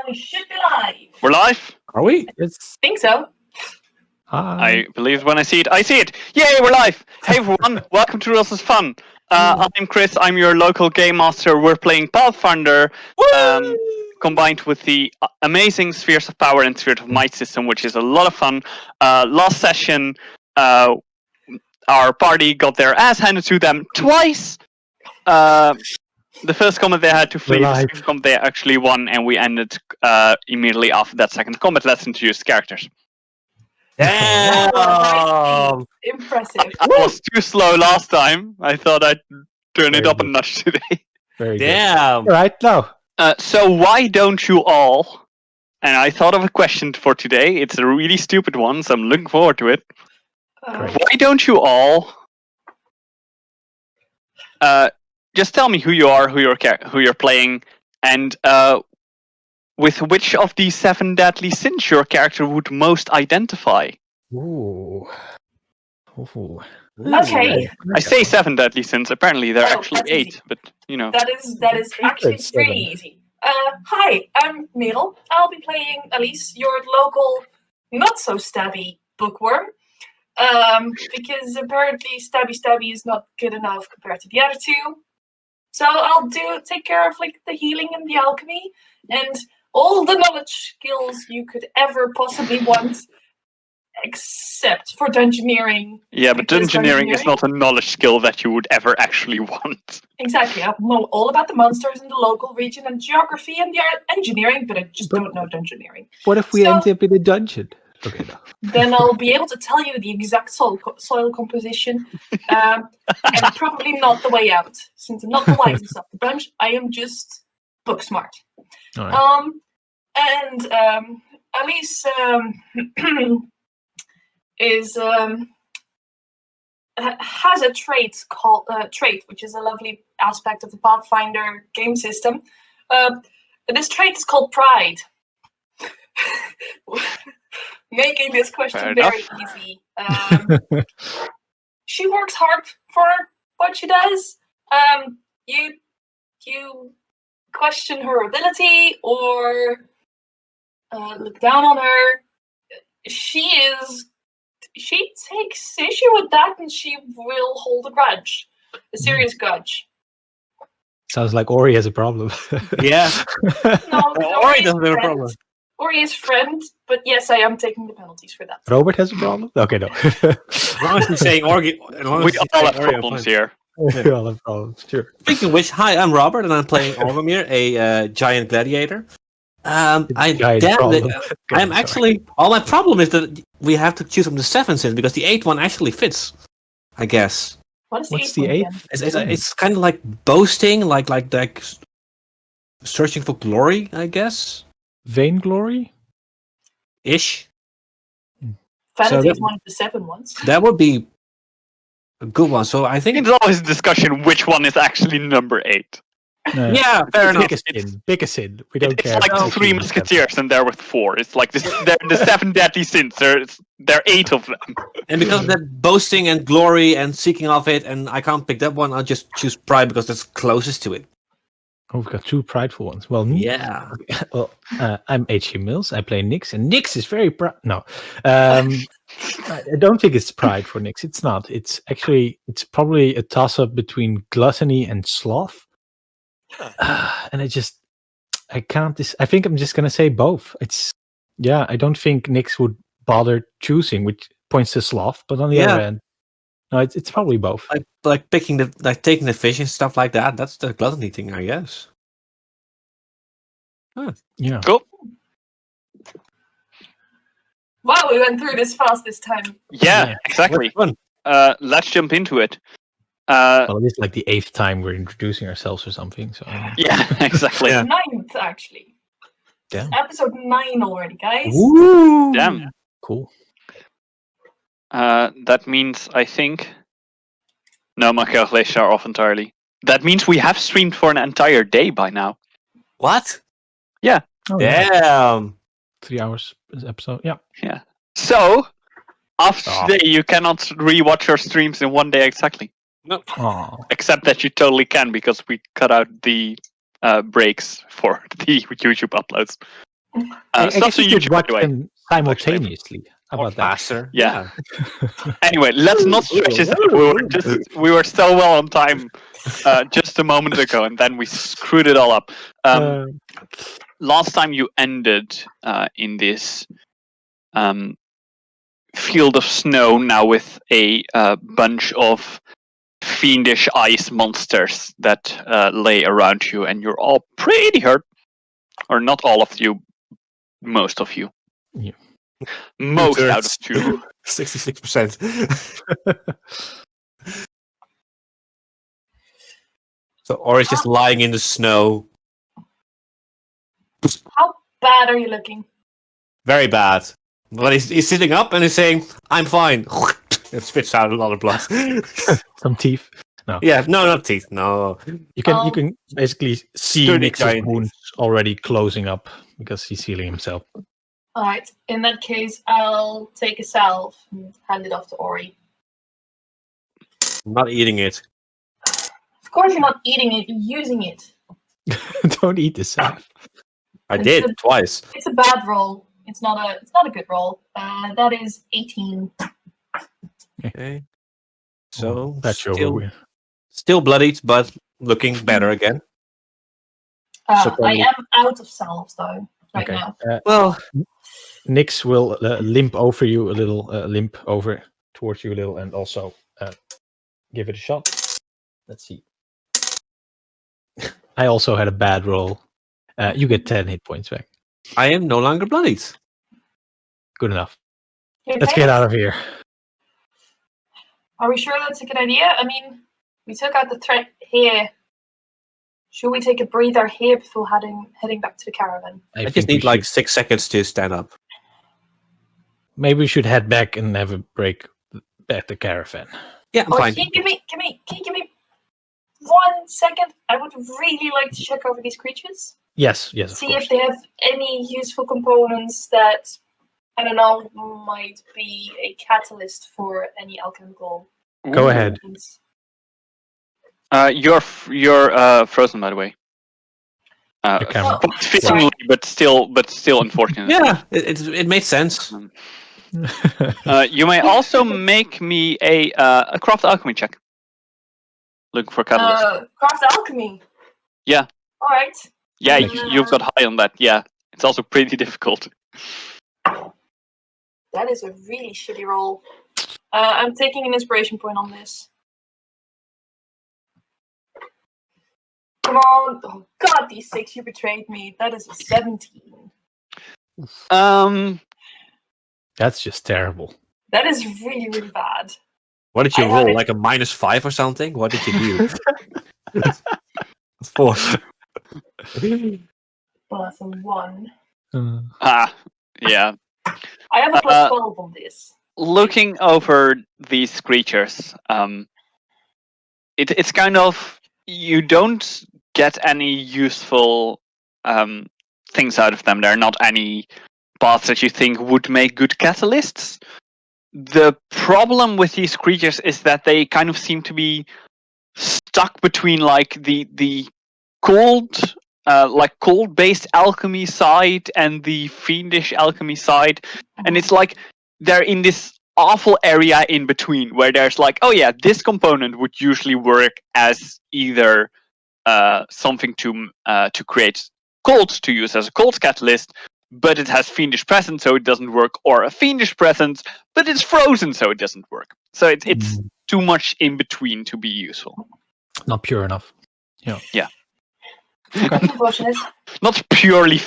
We should be live. We're live? Are we? Think so. I believe when I see it, I see it! Yay, we're live! Hey everyone, welcome to Rules is Fun. I'm Chris, I'm your local game master. We're playing Pathfinder, combined with the amazing Spheres of Power and Spheres of Might system, which is a lot of fun. Last session, our party got their ass handed to them twice. The first combat they had to flee, the second combat they actually won, and we ended immediately after that second combat. Let's introduce characters. Damn! Impressive. I was too slow last time. I thought I'd turn it up a notch today. Very damn! Good. Right now. So why don't you all? And I thought of a question for today. It's a really stupid one, so I'm looking forward to it. Why don't you all? Just tell me who you are, who you're playing, and with which of these 7 deadly sins your character would most identify. Ooh. Okay. I say 7 deadly sins. Apparently there are actually 8, easy. but you know. That is actually pretty easy. Hi, I'm Merel. I'll be playing Elise, your local not so stabby bookworm. Because apparently stabby is not good enough compared to the other 2. So I'll take care of like the healing and the alchemy and all the knowledge skills you could ever possibly want, except for dungeoneering. Yeah, but dungeoneering is not a knowledge skill that you would ever actually want. Exactly. I know all about the monsters in the local region and geography and the engineering, but I just don't know dungeoneering. What if we end up in a dungeon? Okay, no. Then I'll be able to tell you the exact soil composition, and probably not the way out, since I'm not the wisest of the bunch. I am just book smart. Right. Elise has a trait called trait, which is a lovely aspect of the Pathfinder game system. This trait is called pride. Making this question very easy. She works hard for what she does. You question her ability or look down on her. She takes issue with that, and she will hold a grudge, a serious grudge. Sounds like Ori has a problem. Yeah. No, Ori doesn't have a problem. Ori is friend, but yes, I am taking the penalties for that. Robert has a problem? Okay, no. As long as he's saying Ori, we all have problems here. We all have problems, sure. Speaking of which, hi, I'm Robert, and I'm playing Orgomir, a giant gladiator. I'm actually. All my problem is that we have to choose from the 7 sins because the 8th one actually fits, I guess. What's the 8th? It's kind of like boasting, like searching for glory, I guess. Vainglory? Ish. Vanity is one of the 7 ones. That would be a good one. So I think it's always a discussion which one is actually number 8. Yeah, fair enough. Biggest sin. We don't care. It's like the 3 Musketeers, and there were 4. It's like the 7 deadly sins. There are 8 of them. And because of that boasting and glory and seeking of it, and I can't pick that one, I'll just choose pride because that's closest to it. Oh, we've got 2 prideful ones. Well, yeah. Well, I'm H.G. Mills. I play Nyx, and Nyx is very proud. No, I don't think it's pride for Nyx. It's not. It's probably a toss-up between gluttony and sloth. And I can't. I think I'm just gonna say both. I don't think Nyx would bother choosing, which points to sloth. But on the other end, no, it's probably both. Like taking the fish and stuff like that. That's the gluttony thing, I guess. Huh. Yeah. Cool. Wow, we went through this fast this time. Yeah, exactly. Let's jump into it. Well, it's like the 8th time we're introducing ourselves or something. So yeah, exactly. 9th, actually. Damn. Episode 9 already, guys. Woo! Damn. Cool. That means, I think... No, my calculations are off entirely. That means we have streamed for an entire day by now. What? Yeah. Oh, damn. 3 hours episode, yeah. Yeah. So, after today, you cannot rewatch your streams in one day exactly. No. Oh. Except that you totally can, because we cut out the breaks for the YouTube uploads. I Stuff guess on you could YouTube, by watch the way. them simultaneously. How Or about that? faster. Yeah. Anyway, let's not stretch this out. We were so well on time just a moment ago, and then we screwed it all up. Last time you ended in this field of snow, now with a bunch of fiendish ice monsters that lay around you, and you're all pretty hurt. Or not all of you, most of you. Yeah. Most out of 2. 66%. So Ori's just lying in the snow. How bad are you looking? Very bad. But he's sitting up and he's saying, "I'm fine." It spits out a lot of blood. Some teeth. No. Yeah, no, not teeth. No. You can basically see Sturdy Nix's giant wounds already closing up because he's healing himself. Alright, in that case, I'll take a salve and hand it off to Ori. I'm not eating it. Of course you're not eating it, you're using it. Don't eat the salve. I did twice. It's a bad roll. It's not a good roll. That is 18. Okay. So That's still bloodied, but looking better again. I am out of salves though right now. Well, Nix will limp over you a little, limp over towards you a little, and also give it a shot. Let's see. I also had a bad roll. You get 10 hit points back. I am no longer bloodied. Good enough. Okay. Let's get out of here. Are we sure that's a good idea? I mean, we took out the threat here. Should we take a breather here before heading back to the caravan? I just need like 6 seconds to stand up. Maybe we should head back and have a break at the caravan. Yeah, I'm fine. Can you give me 1 second? I would really like to check over these creatures. Yes, of See course. if they have any useful components that, I don't know, might be a catalyst for any alchemical. Go ahead. You're frozen, by the way. Fittingly, but still unfortunate. Yeah, it made sense. You may also make me a craft alchemy check. Looking for catalyst. Craft alchemy. Yeah. All right. Yeah, you've got high on that. Yeah, it's also pretty difficult. That is a really shitty roll. I'm taking an inspiration point on this. Come on. Oh, God, D6, you betrayed me. That is a 17. That's just terrible. That is really, really bad. What did you roll? Like a -5 or something? What did you do? 4. Plus a 1. Yeah. I have a plus 12 on this. Looking over these creatures, it's kind of, you don't get any useful things out of them. There are not any paths that you think would make good catalysts. The problem with these creatures is that they kind of seem to be stuck between like the cold based alchemy side and the fiendish alchemy side, and it's like they're in this awful area in between where there's like, oh yeah, this component would usually work as either something to create cold, to use as a cold catalyst, but it has fiendish presence, so it doesn't work, or a fiendish presence, but it's frozen, so it doesn't work. So it's too much in between to be useful. Not pure enough. Yeah. Unfortunate. Not purely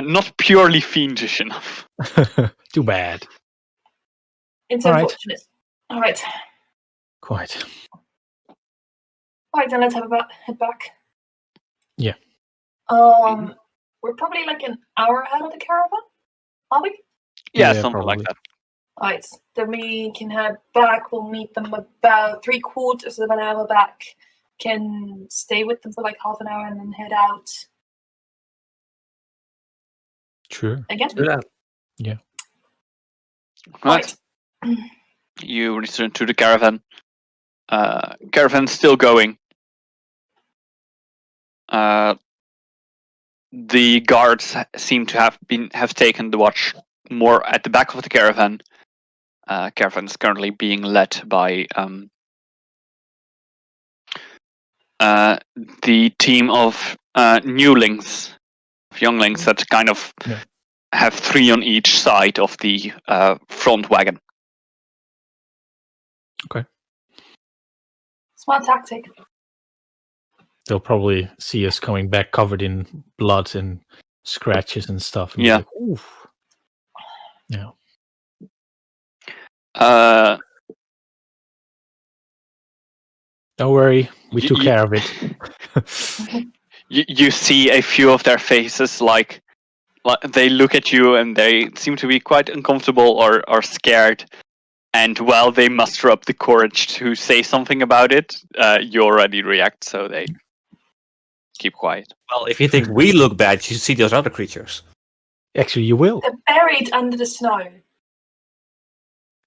not purely fiendish enough. Too bad. It's unfortunate. All right. Quite. All right, then let's head back. Yeah. We're probably like an hour ahead of the caravan, are we? Yeah, something like that. All right, then we can head back. We'll meet them about 3/4 of an hour back. Can stay with them for like half an hour and then head out. Sure. Again? Yeah. Right. You return to the caravan. Caravan's still going. the guards seem to have taken the watch more at the back of the caravan. Caravan is currently being led by the team of newlings, younglings that kind of have 3 on each side of the front wagon. Okay. Smart tactic. They'll probably see us coming back covered in blood and scratches and stuff. And be Yeah. like, oof. Yeah. Don't worry, we took care of it. You see a few of their faces, like they look at you and they seem to be quite uncomfortable or scared. And while they muster up the courage to say something about it, you already react, so they keep quiet. Well, if you think we look bad, you should see those other creatures. Actually, you will. They're buried under the snow.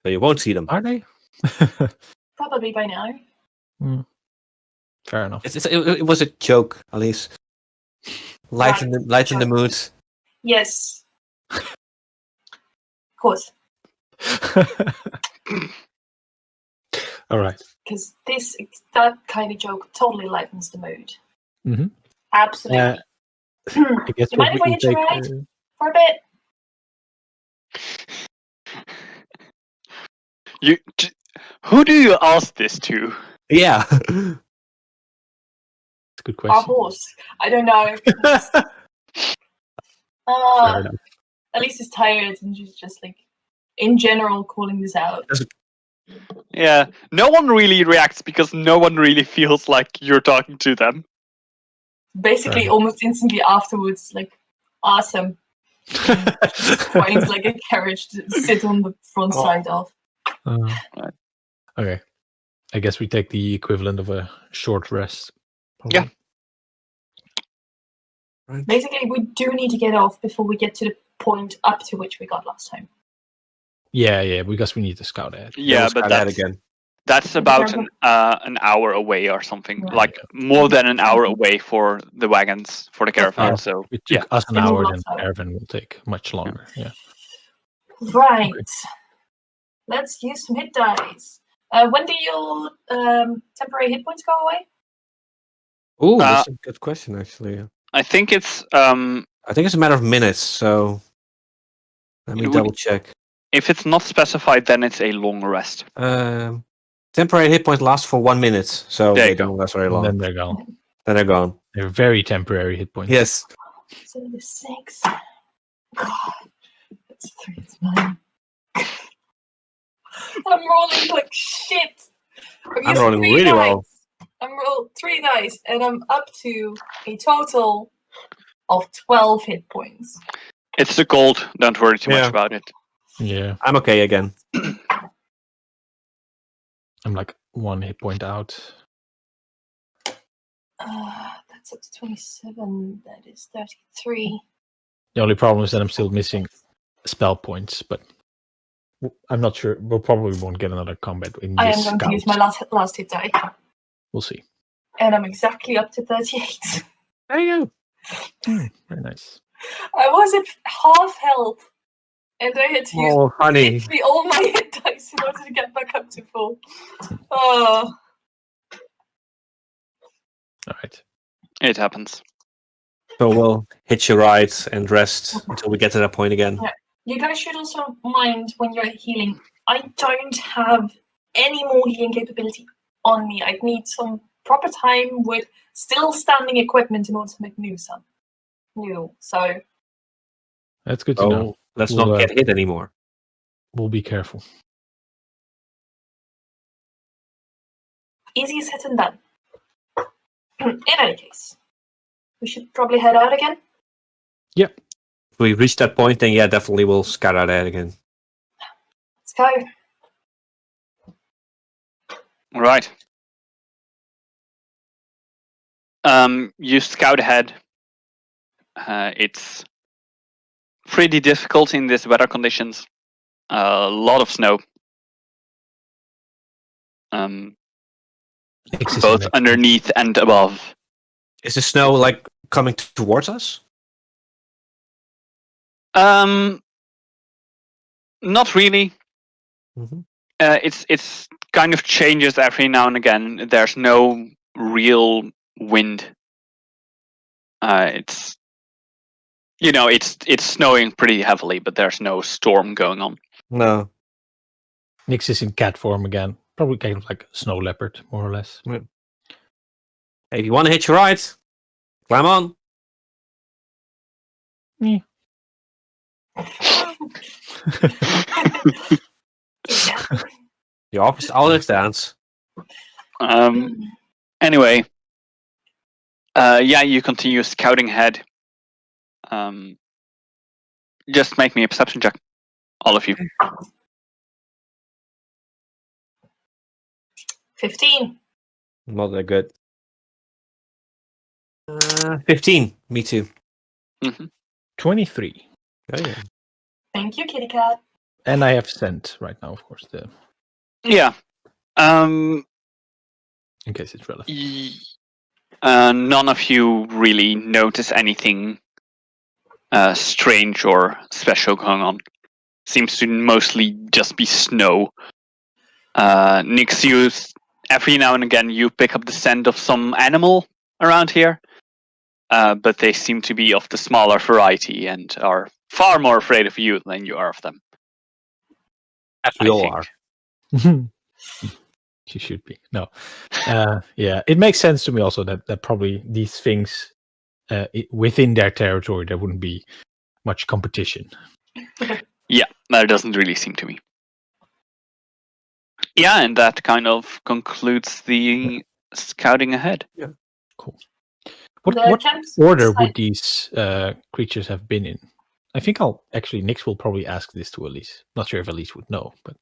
So you won't see them. Are they? Probably by now. Fair enough. It was a joke, Alice. Lighten the mood. Yes. Of course. All right. Because that kind of joke totally lightens the mood. Mm-hmm. Absolutely. I guess You mind if I hit you right for a bit? Who do you ask this to? Yeah. That's a good question. Our horse. I don't know. Fair enough. Elise is tired and she's just like, in general, calling this out. Yeah, no one really reacts because no one really feels like you're talking to them. Basically, almost instantly afterwards, like, awesome. Finds like a carriage to sit on the front side of. Okay. I guess we take the equivalent of a short rest. Probably. Yeah. Right. Basically, we do need to get off before we get to the point up to which we got last time. Yeah, because we need to scout ahead. Yeah, but that's about an hour away or something. Right. Like more than an hour away for the wagons, for the caravan. So it took us an hour, then the caravan will take much longer. Yeah. Right. Okay. Let's use some hit dice. When do your temporary hit points go away? Oh, that's a good question, actually. I think it's a matter of minutes. So let me double check. If it's not specified, then it's a long rest. Temporary hit points last for 1 minute, so they don't last very long. Then they're gone. They're very temporary hit points. Yes. So the 6. God, that's 3. It's 9. I'm rolling like shit. I'm rolling really well. I'm rolled 3 dice, and I'm up to a total of 12 hit points. It's the cold. Don't worry too much about it. Yeah. I'm okay again. I'm like 1 hit point out. That's up to 27. That is 33. The only problem is that I'm still missing spell points, but I'm not sure. We'll probably won't get another combat in this. I am going to use my last hit die. We'll see. And I'm exactly up to 38. There you go. Very nice. I was at half health. And I had to use literally all my hit dice in order to get back up to full. All right. It happens. So we'll hit you right and rest until we get to that point again. Yeah. You guys should also mind when you're healing. I don't have any more healing capability on me. I'd need some proper time with still standing equipment in order to make new. So that's good to know. Let's not get hit anymore. We'll be careful. Easier said than done. In any case, we should probably head out again. Yep. If we reach that point, then yeah, definitely we'll scout out ahead again. Let's go. All right. You scout ahead. It's pretty difficult in these weather conditions. A lot of snow. Both underneath and above. Is the snow like coming towards us? Not really. Mm-hmm. It's kind of changes every now and again. There's no real wind. It's snowing pretty heavily, but there's no storm going on. No. Nix is in cat form again. Probably kind of like a snow leopard, more or less. Yeah. Hey, if you want to hitch a ride, climb on. Yeah. The office always dance. Anyway, you continue scouting ahead. Just make me a perception check, all of you. 15. Not that good. 15. Me too. Mm-hmm. 23. Oh, yeah. Thank you, kitty cat. And I have sent right now, of course, Yeah. In case it's relevant. None of you really notice anything strange or special going on. Seems to mostly just be snow. Nix, every now and again you pick up the scent of some animal around here, but they seem to be of the smaller variety and are far more afraid of you than you are of them. As we all are. She should be. No. Yeah, it makes sense to me also that probably these things within their territory there wouldn't be much competition. Yeah, that doesn't really seem to me. Yeah, and that kind of concludes the scouting ahead. Yeah. Cool. What order would these creatures have been in? I think Nix will probably ask this to Elise. Not sure if Elise would know, but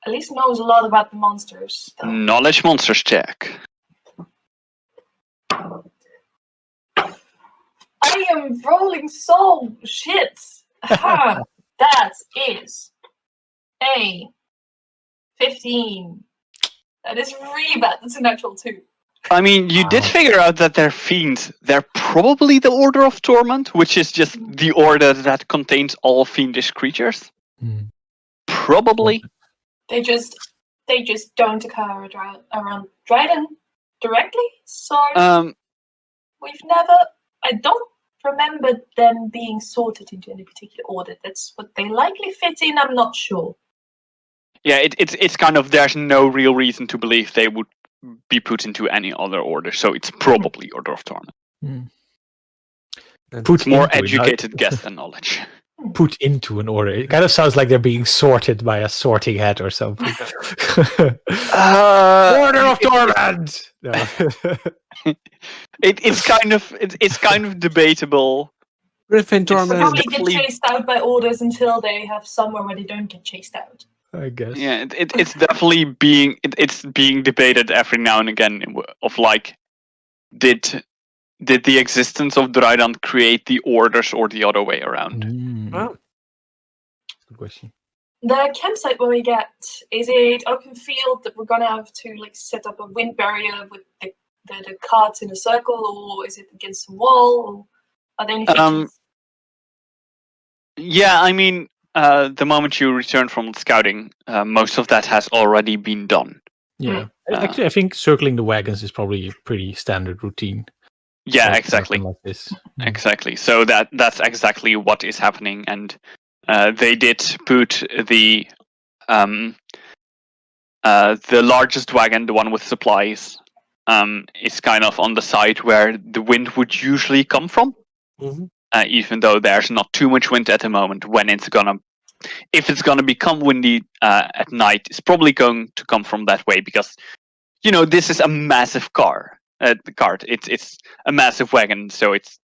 Elise knows a lot about the monsters, though. Knowledge monsters check. I am rolling so shit. That is a 15. That is really bad. That's a natural 2. I mean, you did figure out that they're fiends. They're probably the Order of Torment, which is just the order that contains all fiendish creatures. Probably. They just don't occur around Dreidan directly. So we've never. I don't remember them being sorted into any particular order. That's what they likely fit in. I'm not sure. Yeah, it's kind of, there's no real reason to believe they would be put into any other order, so it's probably Order of Torment. It's more educated guess than knowledge. Put into an order. It kind of sounds like they're being sorted by a sorting hat or something. Order of Torment. No. It's kind of debatable. Griffin They Torment. probably get chased out by orders until they have somewhere where they don't get chased out. I guess. Yeah, it's definitely being debated every now and again of like, did the existence of Dreidan create the orders or the other way around? Oh. Good question. The campsite where we get, is it open field that we're gonna have to like set up a wind barrier with the carts in a circle, or is it against the wall? Or are there any features? Yeah, I mean, the moment you return from scouting, most of that has already been done. Yeah. Actually, I think circling the wagons is probably a pretty standard routine. Yeah, exactly. Like this. Exactly. So that's exactly what is happening, and they did put the largest wagon, the one with supplies, is kind of on the side where the wind would usually come from. Mm-hmm. Even though there's not too much wind at the moment, if it's gonna become windy at night, it's probably going to come from that way, because this is a massive cart. It's a massive wagon, so it's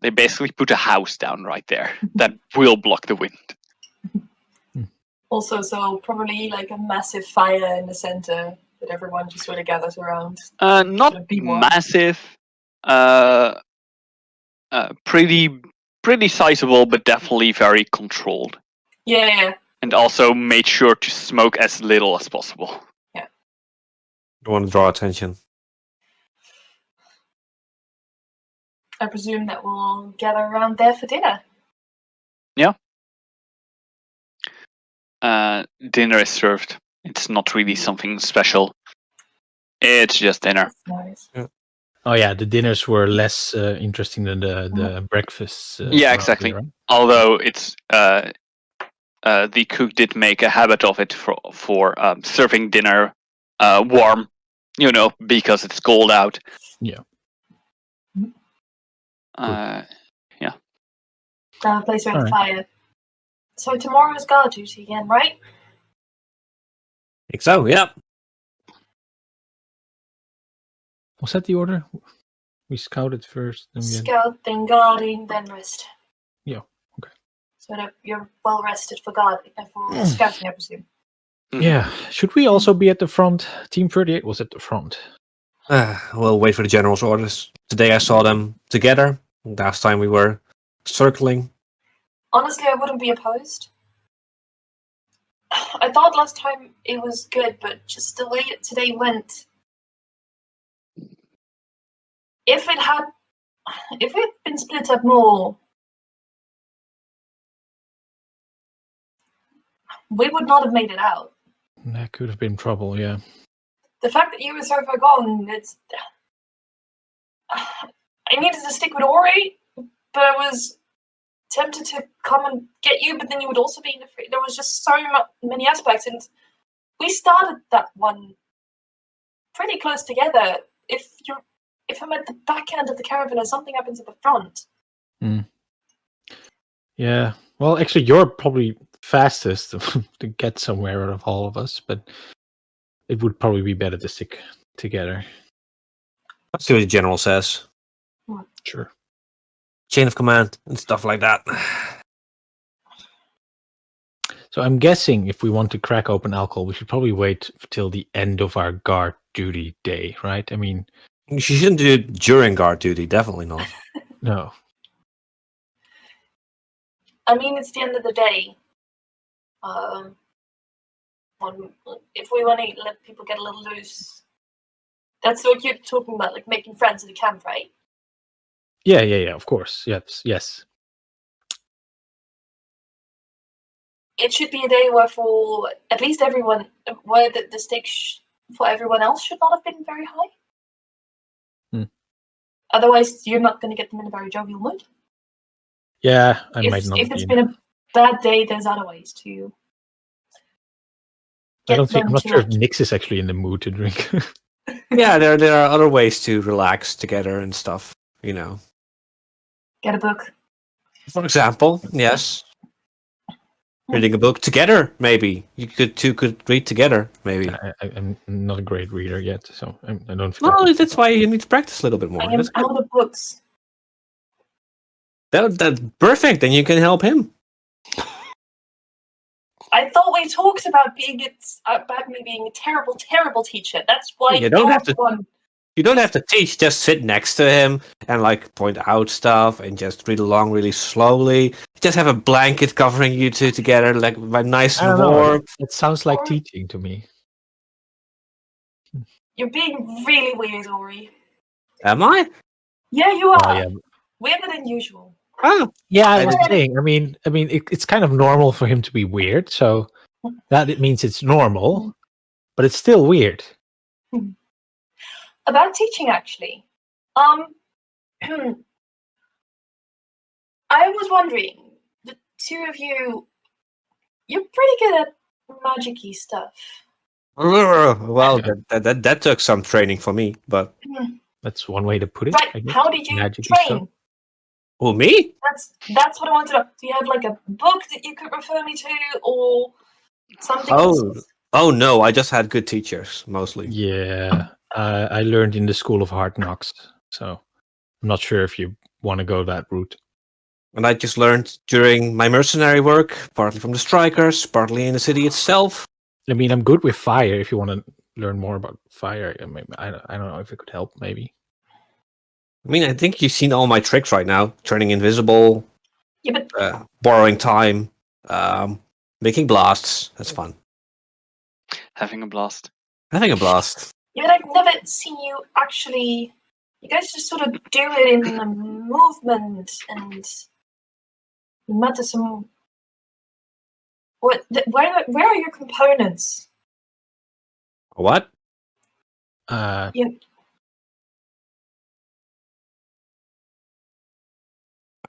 they basically put a house down right there that will block the wind. Also, so probably like a massive fire in the center that everyone just sort of gathers around. Not massive. Pretty sizable, but definitely very controlled. Yeah. And also made sure to smoke as little as possible. Yeah. Don't want to draw attention. I presume that we'll gather around there for dinner. Yeah. Dinner is served. It's not really something special. It's just dinner. That's nice. Yeah. Oh yeah, the dinners were less interesting than the breakfasts. Yeah, around exactly. here, right? Although it's the cook did make a habit of it for serving dinner warm, because it's cold out. Yeah. Down a place around the Alright. fire. So tomorrow's guard duty again, right? I think so, yeah. Was that the order? We scouted first. Then we had... Scout, then guarding, then rest. Yeah, okay. So that you're well rested for guarding, for scouting, I presume. Yeah. Should we also be at the front? Team 38 was at the front. We'll wait for the general's orders. Today I saw them together. Last time we were circling. Honestly, I wouldn't be opposed. I thought last time it was good, but just the way it today went. If it had been split up more, we would not have made it out. That could have been trouble, yeah. The fact that you were so far gone, it's. I needed to stick with Ori, but I was tempted to come and get you, but then you would also be afraid. There was just so many aspects, and we started that one pretty close together. If I'm at the back end of the caravan and something happens at the front. Yeah. Well, actually, you're probably fastest to get somewhere out of all of us, but it would probably be better to stick together. Let's see what the general says. Sure. Chain of command and stuff like that. So I'm guessing if we want to crack open alcohol, we should probably wait till the end of our guard duty day, right? I mean, You shouldn't do it during guard duty, definitely not. no. I mean, it's the end of the day. If we want to let people get a little loose, that's what you're talking about, like making friends in the camp, right? Yeah, of course. Yes. It should be a day where, for at least everyone, where the stakes for everyone else should not have been very high. Otherwise, you're not going to get them in a very jovial mood. Yeah, I might not. If it's been a bad day, there's other ways to. I'm not sure if Nix is actually in the mood to drink. Yeah, there are other ways to relax together and stuff. Get a book. For example, yes. Reading a book together, maybe. You could read together, maybe. I'm not a great reader yet, so I don't feel. Well, that's why you need to practice a little bit more. I am out of books. That's perfect. Then you can help him. I thought we talked about me being a terrible, terrible teacher. That's why You don't have to. You don't have to teach. Just sit next to him and point out stuff and just read along really slowly. Just have a blanket covering you two together, nice and warm. It sounds like teaching to me. You're being really weird, Ori. Am I? Yeah, you are. Oh, yeah. Weirder than usual. Oh, yeah. I was saying. I mean, it's kind of normal for him to be weird, so that it means it's normal, but it's still weird. About teaching, actually. I was wondering, the two of you, you're pretty good at magic-y stuff. Well, that took some training for me, but that's one way to put it. Right. How did you magic-y train? stuff. Well, me? That's what I wanted to know. Do you have a book that you could refer me to, or something? Oh no, I just had good teachers mostly. Yeah, I learned in the School of Hard Knocks, so I'm not sure if you want to go that route. And I just learned during my mercenary work, partly from the strikers, partly in the city itself. I mean, I'm good with fire. If you want to learn more about fire, I don't know if it could help. Maybe. I mean, I think you've seen all my tricks right now: turning invisible, Yeah, but borrowing time, making blasts. That's fun. Having a blast. Having a blast. Yeah, but I've never seen you actually You guys just sort of do it in a movement and matter some. What? Where are your components? What? Yeah.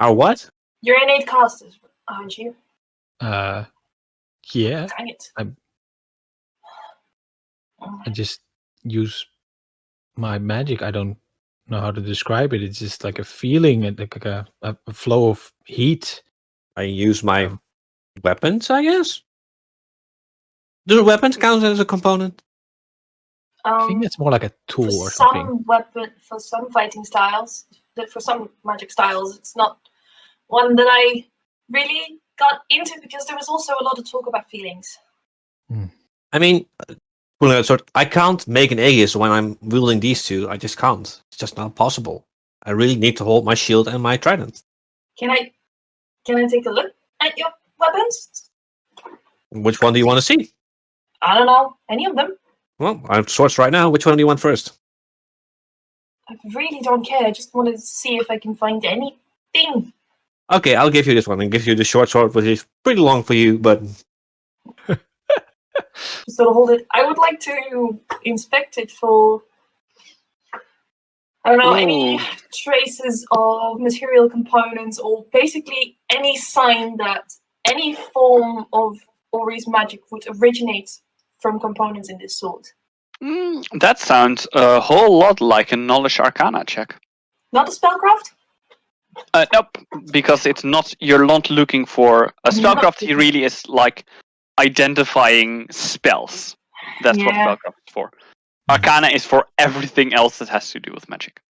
Our what? You're innate casters, aren't you? Yeah. Dang it. I just use my magic. I don't know how to describe it. It's just like a feeling and like a flow of heat. I use my weapons, I guess. Do weapons count as a component? I think it's more like a tool for or something. some weapon, for some fighting styles, for some magic styles, it's not one that I really got into because there was also a lot of talk about feelings. I mean, I can't make an Aegis when I'm wielding these two. I just can't. It's just not possible. I really need to hold my shield and my trident. Can I take a look at your weapons? Which one do you want to see? I don't know. Any of them? Well, I have swords right now. Which one do you want first? I really don't care. I just want to see if I can find anything. Okay, I'll give you this one and give you the short sword, which is pretty long for you, but... Just sort of hold it. I would like to inspect it for, I don't know, any traces of material components or basically any sign that any form of Ori's magic would originate from components in this sword. That sounds a whole lot like a knowledge arcana check. Not a spellcraft? Nope, because it's not. You're not looking for a spellcraft. He really is like identifying spells. That's what spellcraft is for. Arcana is for everything else that has to do with magic.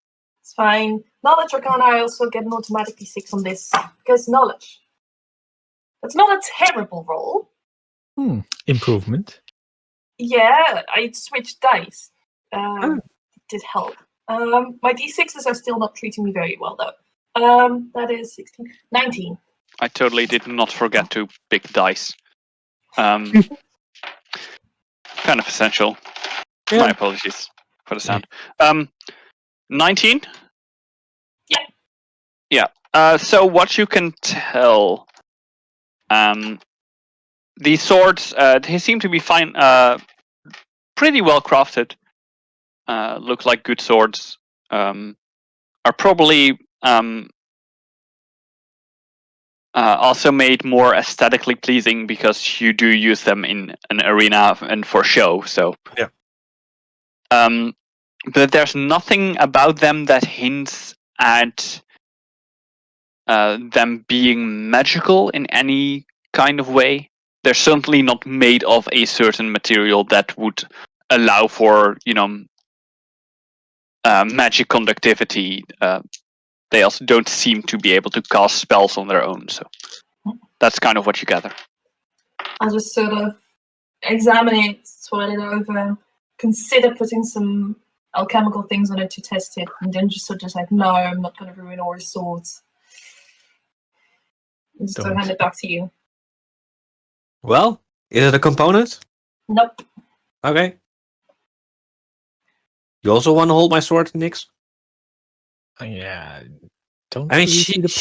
It's fine. Knowledge arcana, I also get an automatically 6 on this because knowledge. It's not a terrible roll. Improvement. Yeah, I switched dice. It did help. My d6s are still not treating me very well, though. That is 16. 19. I totally did not forget to pick dice. Kind of essential. Yeah. My apologies for the sound. 19? Yeah. So what you can tell, these swords, they seem to be fine, pretty well crafted. Look like good swords. Are probably also made more aesthetically pleasing because you do use them in an arena and for show. So yeah. But there's nothing about them that hints at them being magical in any kind of way. They're certainly not made of a certain material that would allow for, magic conductivity. They also don't seem to be able to cast spells on their own. So that's kind of what you gather. I'll just sort of examine it, swirl it over, consider putting some alchemical things on it to test it, and then just sort of like, no, I'm not going to ruin all his swords. And just hand it back to you. Well, is it a component? Nope. Okay. You also want to hold my sword, Nix? Yeah. Don't. I mean, she wanted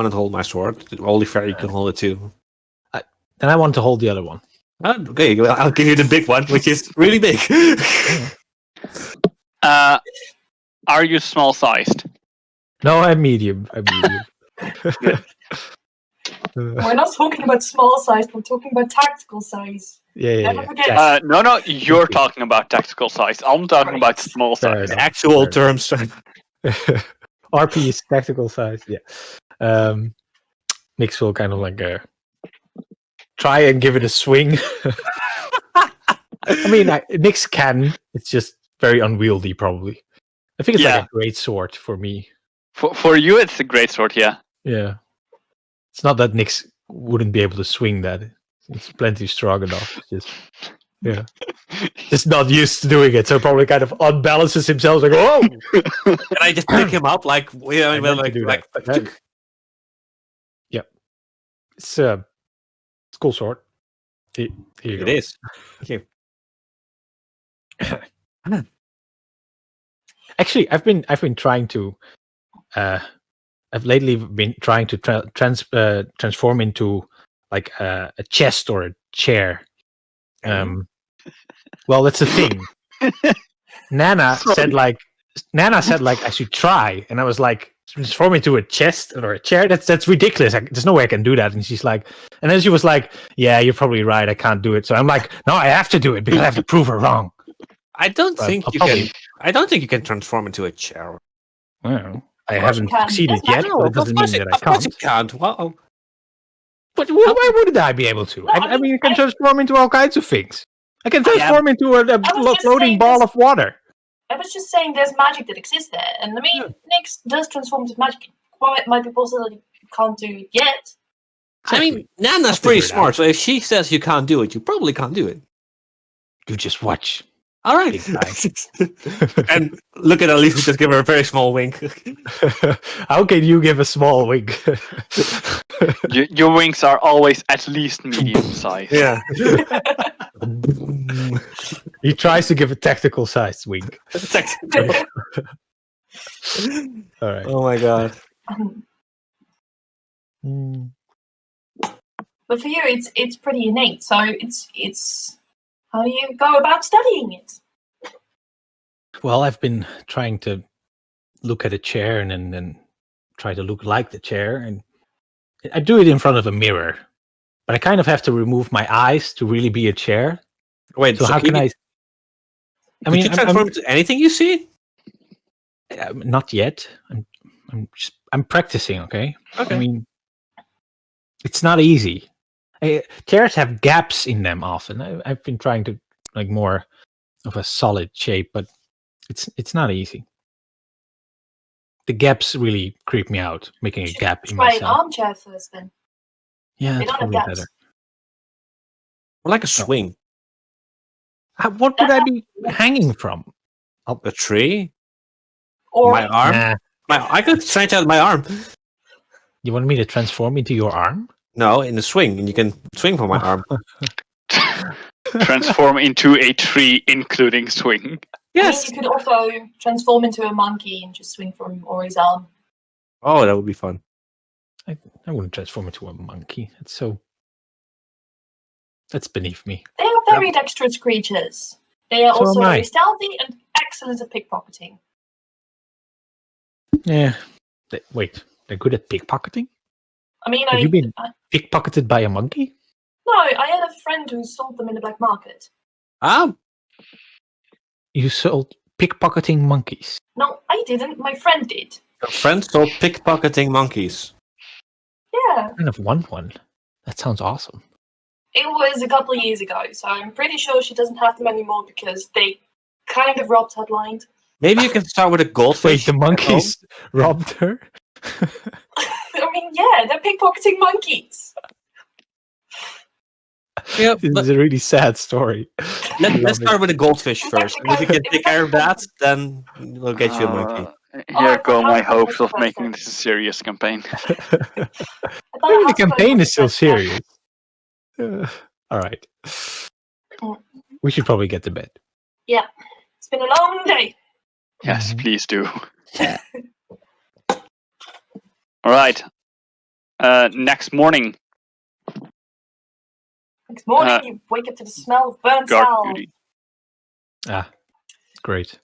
to hold my sword. Only Fairy can hold it too. Then I want to hold the other one. Okay, I'll give you the big one, which is really big. Are you small sized? No, I'm medium. We're not talking about small size, we're talking about tactical size. Yeah. No, you're talking about tactical size. I'm talking about small size. Actual terms. RP is tactical size, yeah. Nix will kind of like try and give it a swing. I mean, Nix can. It's just very unwieldy, probably. I think it's like a great sword for me. For you, it's a great sword, yeah. Yeah. It's not that Nix wouldn't be able to swing that. It's plenty strong enough. It's just, just not used to doing it. So probably kind of unbalances himself. Like, oh! Can I just pick him up? Like, Yeah. It's a cool sword. Here you go. It is. Thank you. Actually, I've been trying to. I've lately been trying to transform into like a chest or a chair. Well, that's the thing. Nana said like I should try, and I was like, transform into a chest or a chair. That's ridiculous. There's no way I can do that. And she's like, and then she was like, yeah, you're probably right. I can't do it. So I'm like, no, I have to do it because I have to prove her wrong. I don't think you can. I don't think you can transform into a chair. Well, I haven't succeeded yet, but it doesn't mean that I can't. Of course you can't. Well, but why wouldn't I be able to? No, I mean, you can transform into all kinds of things. I can transform into a just floating saying ball this- of water. I was just saying there's magic that exists there. And I mean, Nyx does transform into magic. Might be possible that you can't do it yet. I mean, Nana's pretty smart, so if she says you can't do it, you probably can't do it. You just watch. All right. And look at Elise, just give her a very small wink. How can you give a small wink? Your wings are always at least medium size. Yeah. He tries to give a tactical sized wink. All right. Oh my god. But for you, it's pretty innate. So it's how do you go about studying it? Well, I've been trying to look at a chair and then try to look like the chair, and I do it in front of a mirror. But I kind of have to remove my eyes to really be a chair. Wait, So how can I? I mean, you transform into anything you see? Not yet. I'm practicing. Okay. Okay. I mean, it's not easy. Chairs have gaps in them often. I've been trying to like more of a solid shape, but it's not easy. The gaps really creep me out, making a gap in Try an myself. armchair first, then. Yeah, They that's don't have probably gaps. better. Or like a swing. What would I be hanging from? A tree? Or My arm? Nah. I could stretch out my arm. You want me to transform into your arm? No, in the swing, and you can swing from my arm. Transform into a tree, including swing. Yes. I mean, you could also transform into a monkey and just swing from Ori's arm. Oh, that would be fun. I wouldn't transform into a monkey. That's beneath me. They are very dexterous creatures. They are So also am I. very stealthy and excellent at pickpocketing. Yeah. Wait, they're good at pickpocketing? I mean, Have you been pickpocketed by a monkey? no, I had a friend who sold them in the black market. You sold pickpocketing monkeys. No, I didn't. My friend did. Your friends sold pickpocketing monkeys. Yeah, I kind of want one. That sounds awesome. it was a couple of years ago, so I'm pretty sure she doesn't have them anymore because they kind of robbed her blind. Maybe you can start with a Wait, goldfish. the monkeys robbed her? I mean, yeah, they're pickpocketing monkeys. Yeah, This is a really sad story. let's start with a goldfish It's first. actually And if you kind can of- take care of that, then we'll get you a monkey. Here go my I thought hopes that of was making better. this a serious campaign. I thought Maybe the house campaign clothes is still was better. serious. All right. We should probably get to bed. It's been a long day. Yes, please do. All right. Next morning, Next morning, you wake up to the smell of burnt guard salve. duty. Great.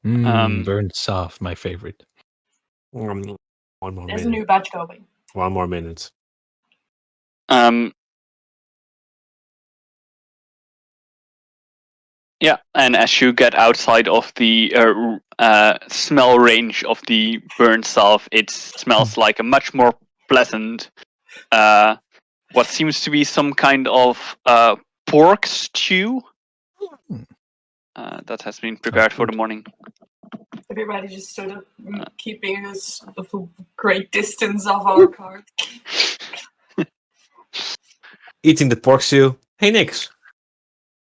Um, Burnt soft, my favorite. 1 more There's a minute. new batch going. 1 more minute. Yeah, and as you get outside of the smell range of the burnt salve, it smells like a much more pleasant, what seems to be some kind of pork stew that has been prepared for the morning. Everybody just sort of keeping us a great distance of our cart. Eating the pork stew. Hey, Nix.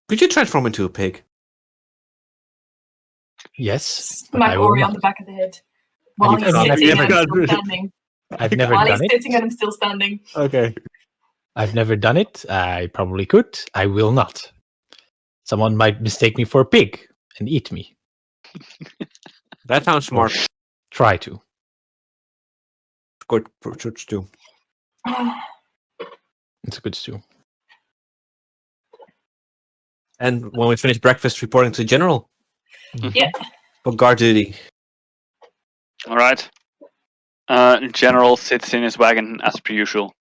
Could you transform into a pig? Yes. but I Smack will Ori not. on the back of the head. While you he's cannot- sitting Never and done still it. standing. I've never While done he's it. sitting and still standing. Okay. I've never done it. I probably could. I will not. Someone might mistake me for a pig and eat me. That sounds smart. Try to. Good stew. It's a good stew. And when we finish breakfast, reporting to the general. Yeah. For guard duty. All right. General sits in his wagon as per usual.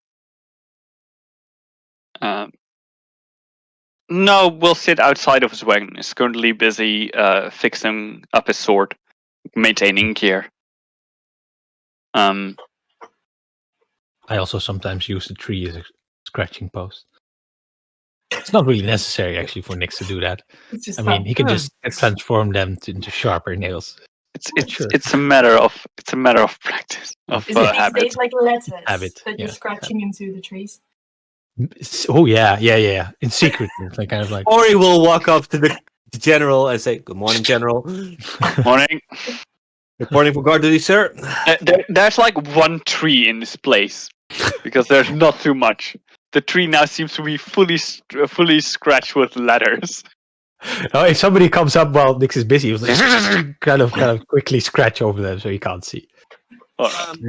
No, we'll sit outside of his wagon. He's currently busy fixing up his sword, maintaining gear. I also sometimes use the tree as a scratching post. It's not really necessary, actually, for Nix to do that. It's I mean, fun. he can just transform them into sharper nails. It's a matter of practice of Is it these habit. days like letters Habit, that you're scratching into the trees? Oh yeah. In secret, it's like kind of like. Ori will walk up to the general and say, "Good morning, General. Morning. Reporting for guard duty, sir." There's like one tree in this place because there's not too much. The tree now seems to be fully scratched with letters. Oh, if somebody comes up while Nix is busy, he'll like, kind of quickly scratch over them so he can't see.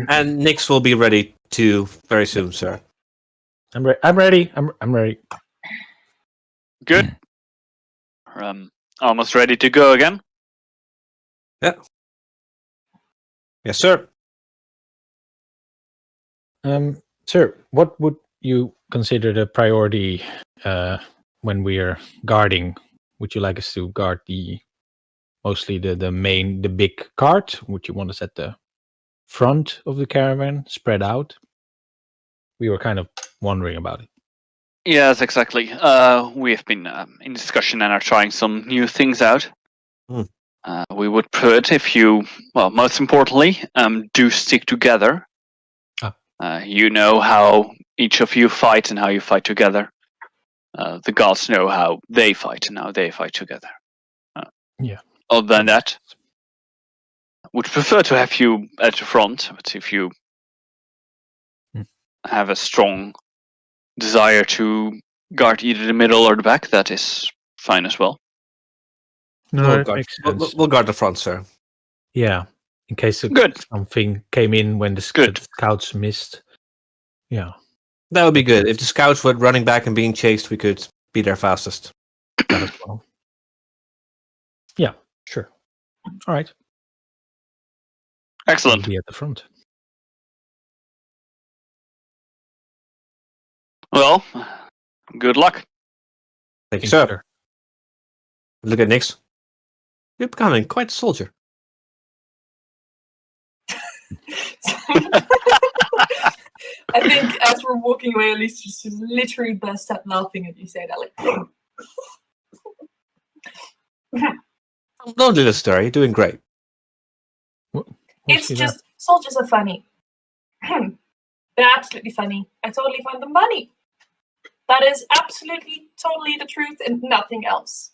And Nix will be ready to very soon, sir. I'm ready. I'm ready. Good. Almost ready to go again. Yeah. Yes, sir. Sir, what would you consider the priority when we are guarding? Would you like us to guard mostly the big cart? Would you want us at the front of the caravan, spread out? We were kind of wondering about it. Yes, exactly. We have been in discussion and are trying some new things out. We would put if you, most importantly, do stick together. You know how each of you fight and how you fight together. The gods know how they fight and how they fight together. Other than that, would prefer to have you at the front, but if you have a strong desire to guard either the middle or the back, that is fine as well. No, that makes sense. We'll guard the front, sir. Yeah, in case something came in when the scouts missed. Yeah. That would be good. If the scouts were running back and being chased, we could be there fastest. That as well. Yeah, sure. All right. Excellent. We'll be at the front. Well, good luck. Thank you, sir. Look at Nix. You're becoming quite a soldier. I think as we're walking away, at least just literally burst out laughing as you say that. Like, Don't do the story. You're doing great. it's just soldiers are funny. They're absolutely funny. I totally find them funny. That is absolutely, totally the truth and nothing else.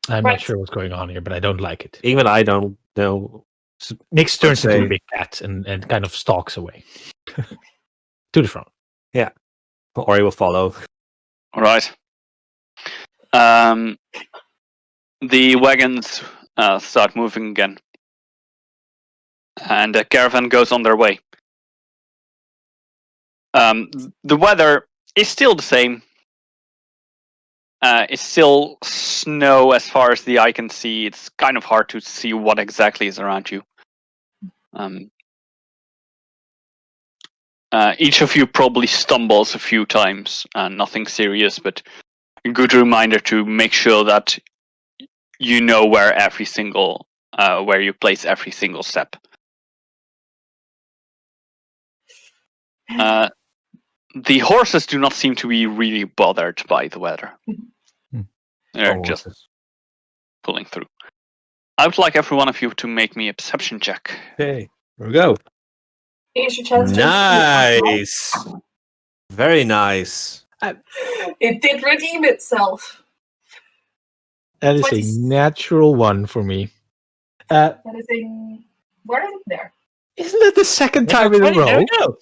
I'm not sure what's going on here, but I don't like it. Even I don't know. Nix turns into a big cat and kind of stalks away. To the front. Yeah. Or he will follow. All right. The wagons start moving again. And the caravan goes on their way. The weather is still the same. It's still snow as far as the eye can see. It's kind of hard to see what exactly is around you. Each of you probably stumbles a few times. Nothing serious, but a good reminder to make sure that you know where where you place every single step. The horses do not seem to be really bothered by the weather. They're just pulling through. I would like every one of you to make me a perception check. Okay, here we go. Here's your chance. Nice. Very nice. It did redeem itself. That is a natural one for me. That is a... Where is it there? Isn't that the second time in a row? There we go.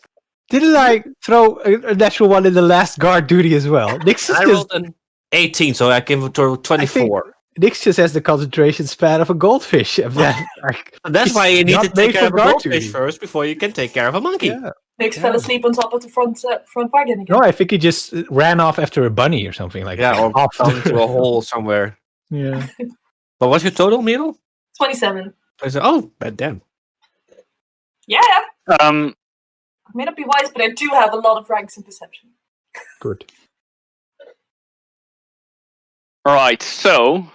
Didn't I throw a natural one in the last guard duty as well? Nix is I rolled an 18, so I came to 24. Nix just has the concentration span of a goldfish. That's why you need to not made take care for of a guard goldfish duty. first before you can take care of a monkey. Yeah. Nix fell asleep on top of the front wagon again. No, I think he just ran off after a bunny or something like that. Yeah, or off fell into a hole somewhere. Yeah. But what's your total, Merel? 27. Bad damn. Yeah. I may not be wise, but I do have a lot of ranks in perception. Good. Right, so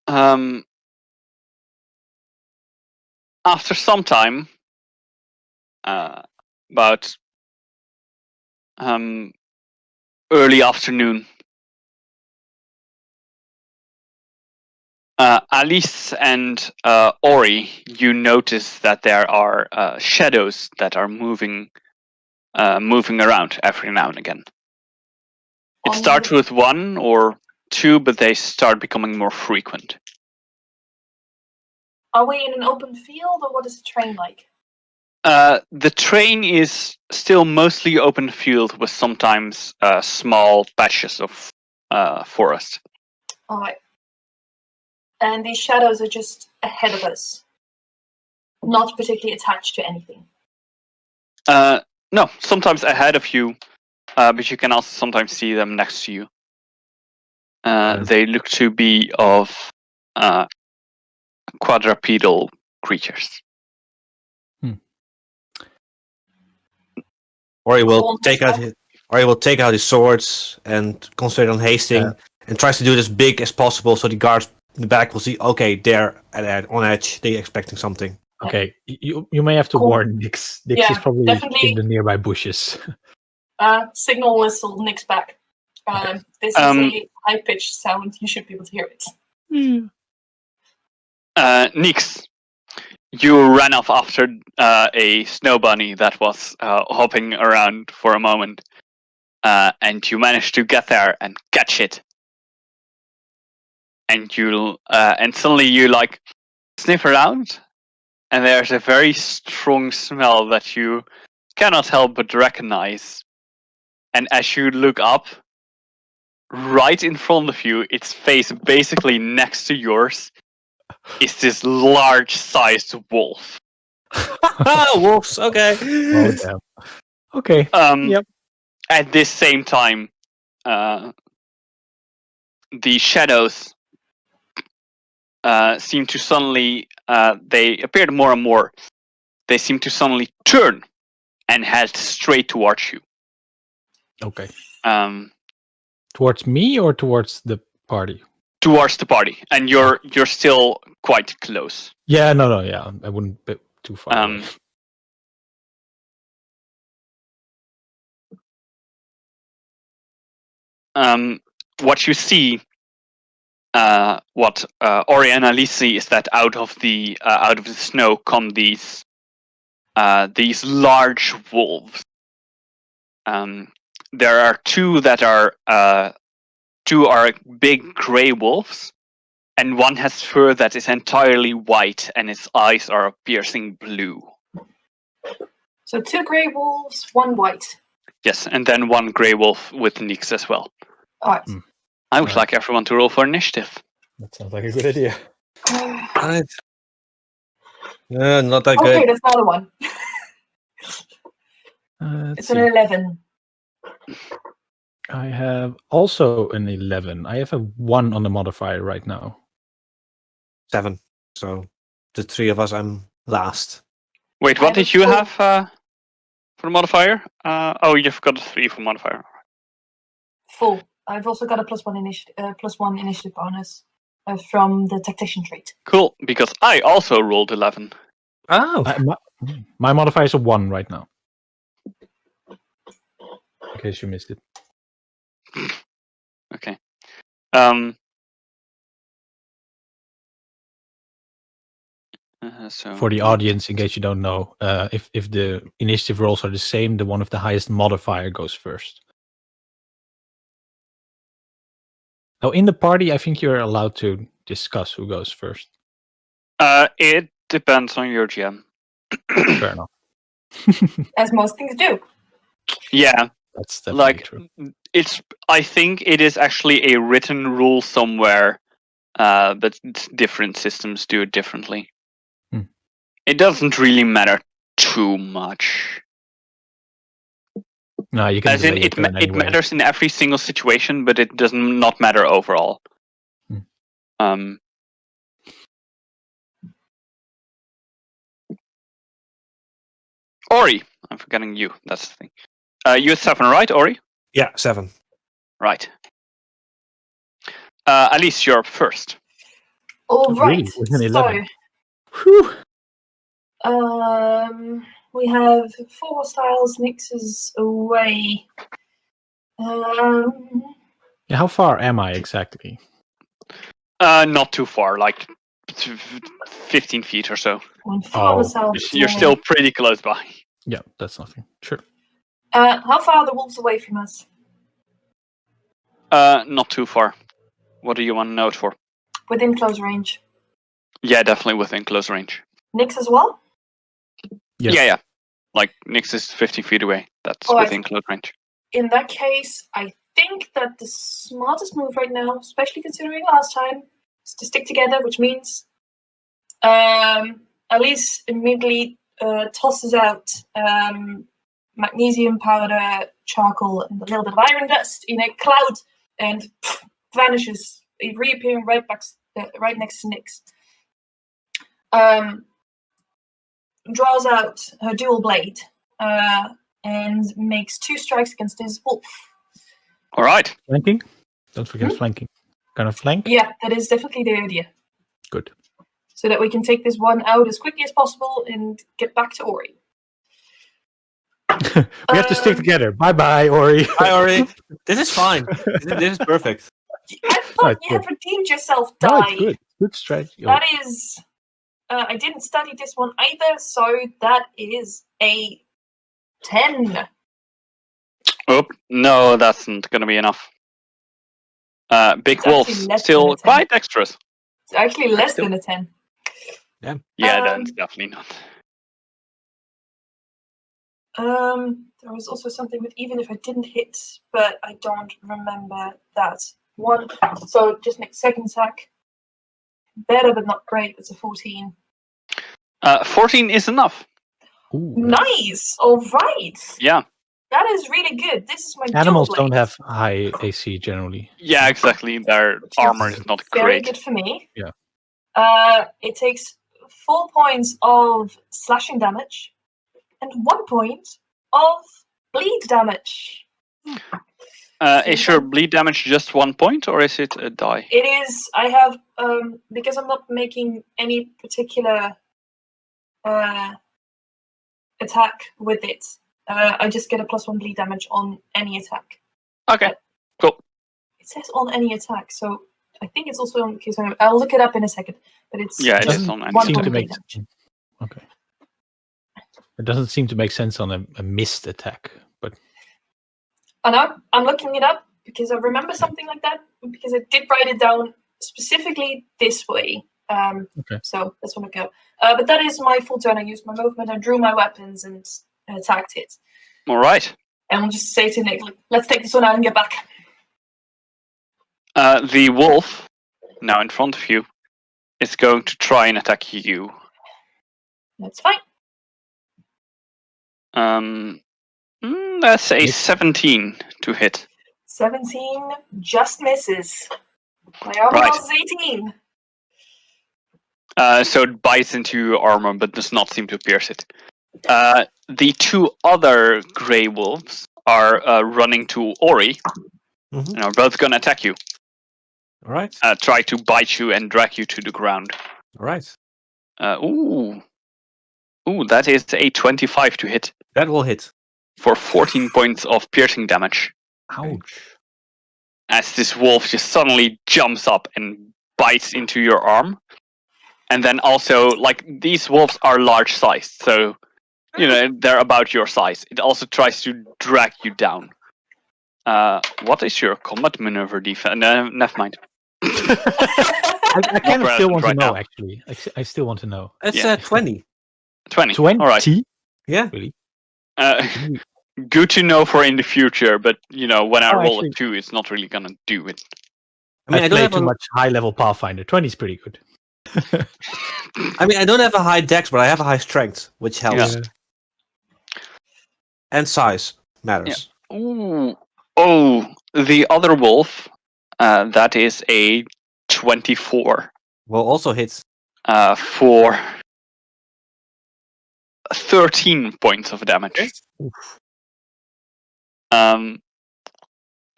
after some time, about early afternoon, Alice and Ori, you notice that there are shadows that are moving around every now and again. It starts with one or two, but they start becoming more frequent. Are we in an open field, or what is the train like? The train is still mostly open field with sometimes small patches of forest. All right. And these shadows are just ahead of us, not particularly attached to anything. No, sometimes ahead of you, but you can also sometimes see them next to you. They look to be of quadrupedal creatures. Ori will take out his swords and concentrate on hasting and tries to do it as big as possible so the guards in the back will see, okay, they're on edge, they're expecting something. Okay, you may have to warn Nix. Nix is probably definitely. in the nearby bushes. Signal whistle, Nix back. This is a high-pitched sound. You should be able to hear it. Nix, you ran off after a snow bunny that was hopping around for a moment, and you managed to get there and catch it. And and suddenly you like sniff around, and there's a very strong smell that you cannot help but recognize. And as you look up, right in front of you, its face basically next to yours, is this large-sized wolf. Wolves, okay. Oh, damn. Okay. Yep. At this same time, the shadows seem to suddenly, they appeared more and more. They seem to suddenly turn and head straight towards you. Okay. Towards me or towards the party? Towards the party, and you're still quite close. Yeah, no, yeah, I wouldn't be too far away. What you see, what Ori and Alice see, is that out of the snow come these large wolves. There are two that are big gray wolves, and one has fur that is entirely white, and its eyes are a piercing blue. So 2 grey wolves, 1 white. Yes, and then 1 grey wolf with Nix as well. All right. I would like everyone to roll for initiative. That sounds like a good idea. No, not that good. Okay, that's another one. It's an 11. I have also an 11. I have a 1 on the modifier right now. 7. So the 3 of us, I'm last. Wait, what did you have for the modifier? You've got a 3 for modifier. Full. I've also got a +1 initiative bonus from the tactician trait. Cool, because I also rolled 11. Oh. My modifier is a 1 right now. In case you missed it. Okay. For the audience, in case you don't know, if the initiative rolls are the same, the one with the highest modifier goes first. Now, in the party, I think you're allowed to discuss who goes first. It depends on your GM. Fair enough. As most things do. Yeah, That's definitely like true. I think it is actually a written rule somewhere, but different systems do it differently. It doesn't really matter too much. No, you can As in, delay your turn it anyway. matters in every single situation, but it does not matter overall. Ori, I'm forgetting you. That's the thing. You had 7, right, Ori? Yeah, 7. Right. Alice, you're up first. All right. Really? With an 11. So, we have 4 hostiles. Nyx is away. Yeah, how far am I exactly? Not too far, like 15 feet or so. You're still pretty close by. Yeah, that's nothing. Sure. How far are the wolves away from us? Not too far. What do you want to know it for? Within close range. Yeah, definitely within close range. Nyx as well? Yes. Yeah. Like, Nyx is 50 feet away. That's All right. within close range. In that case, I think that the smartest move right now, especially considering last time, is to stick together, which means Alice immediately tosses out magnesium powder, charcoal, and a little bit of iron dust in a cloud and vanishes, reappearing right next to Nyx. Draws out her dual blade and makes 2 strikes against his wolf. All right. Flanking? Don't forget flanking. Gonna flank? Yeah, that is definitely the idea. Good. So that we can take this one out as quickly as possible and get back to Ori. We have to stick together. Bye-bye, Ori. Hi, Ori. This is fine. This is perfect. I thought you had redeemed yourself, Dai. No, it's good. Good strategy. That is... I didn't study this one either, so that is a 10. Oh, no, that's not going to be enough. Big It's wolves, actually less still than a 10. quite dexterous. It's actually less than a 10. Yeah. Yeah, that's definitely not. There was also something with even if I didn't hit, but I don't remember that one. So just next second attack. Better, but not great. It's a 14. 14 is enough. Ooh. Nice. All right. Yeah. That is really good. This is my Animals dual blade. don't have high AC generally. Yeah, exactly. Their armor is not very great. Good for me. Yeah. It takes 4 points of slashing damage and 1 point of bleed damage. Is your bleed damage just 1 point, or is it a die? It is. I have because I'm not making any particular attack with it. I just get a +1 bleed damage on any attack. Okay, cool. It says on any attack, so I think it's also on. Okay, so I'll look it up in a second. But it's it is on any seem attack. to make okay. It doesn't seem to make sense on a missed attack, but I know I'm looking it up because I remember something like that because I did write it down specifically this way. okay. So that's when I go. But that is my full turn. I used my movement. I drew my weapons and attacked it. All right. And we'll just say to Nick, let's take this one out and get back. The wolf, now in front of you, is going to try and attack you. That's fine. That's a 17 to hit. 17 just misses. My armor class is 18. So it bites into your armor, but does not seem to pierce it. The 2 other grey wolves are running to Ori, and are both going to attack you. All right. Try to bite you and drag you to the ground. All right. Ooh, that is a 25 to hit. That will hit. For 14 points of piercing damage. Ouch. As this wolf just suddenly jumps up and bites into your arm. And then also, like, these wolves are large sized, so, you know, they're about your size. It also tries to drag you down. What is your combat maneuver defense? Never mind. I kind of still want to know, actually. I still want to know. It's 20. 20. 20? All right. Yeah. Really? good to know for in the future, but when I roll actually, a 2, it's not really gonna do it. I mean, I I don't play have too much high-level Pathfinder. 20 is pretty good. I don't have a high dex, but I have a high strength, which helps. Yeah. And size matters. Ooh. Oh, the other wolf, that is a 24 Well, also hits. for 13 points of damage.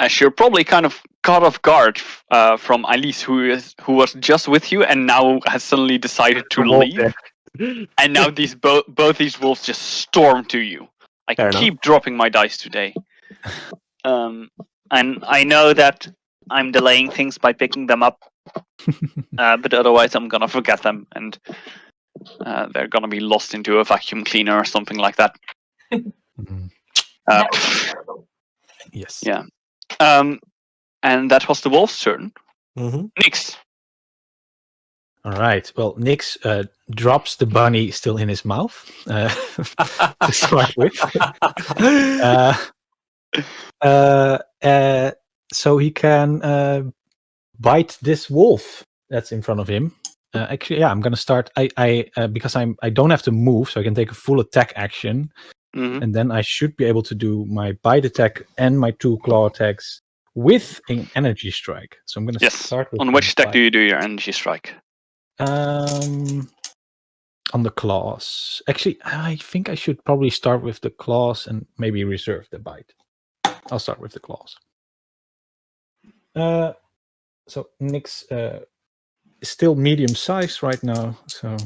As you're probably kind of caught off guard from Alice, who was just with you and now has suddenly decided to leave. And now both these wolves just storm to you. I Fair keep enough. dropping my dice today. And I know that I'm delaying things by picking them up, but otherwise I'm gonna forget them, and they're gonna be lost into a vacuum cleaner or something like that. That would be terrible. Yes. Yeah. And that was the wolf's turn. Mm-hmm. Nix. All right. Well, Nix drops the bunny still in his mouth to start with. So he can bite this wolf that's in front of him. Actually, yeah, I'm gonna start. I because I don't have to move, so I can take a full attack action, and then I should be able to do my bite attack and my 2 claw attacks with an energy strike. So I'm gonna start with. On which attack do you do your energy strike? On the claws. Actually, I think I should probably start with the claws and maybe reserve the bite. I'll start with the claws. So Nix is still medium sized right now, so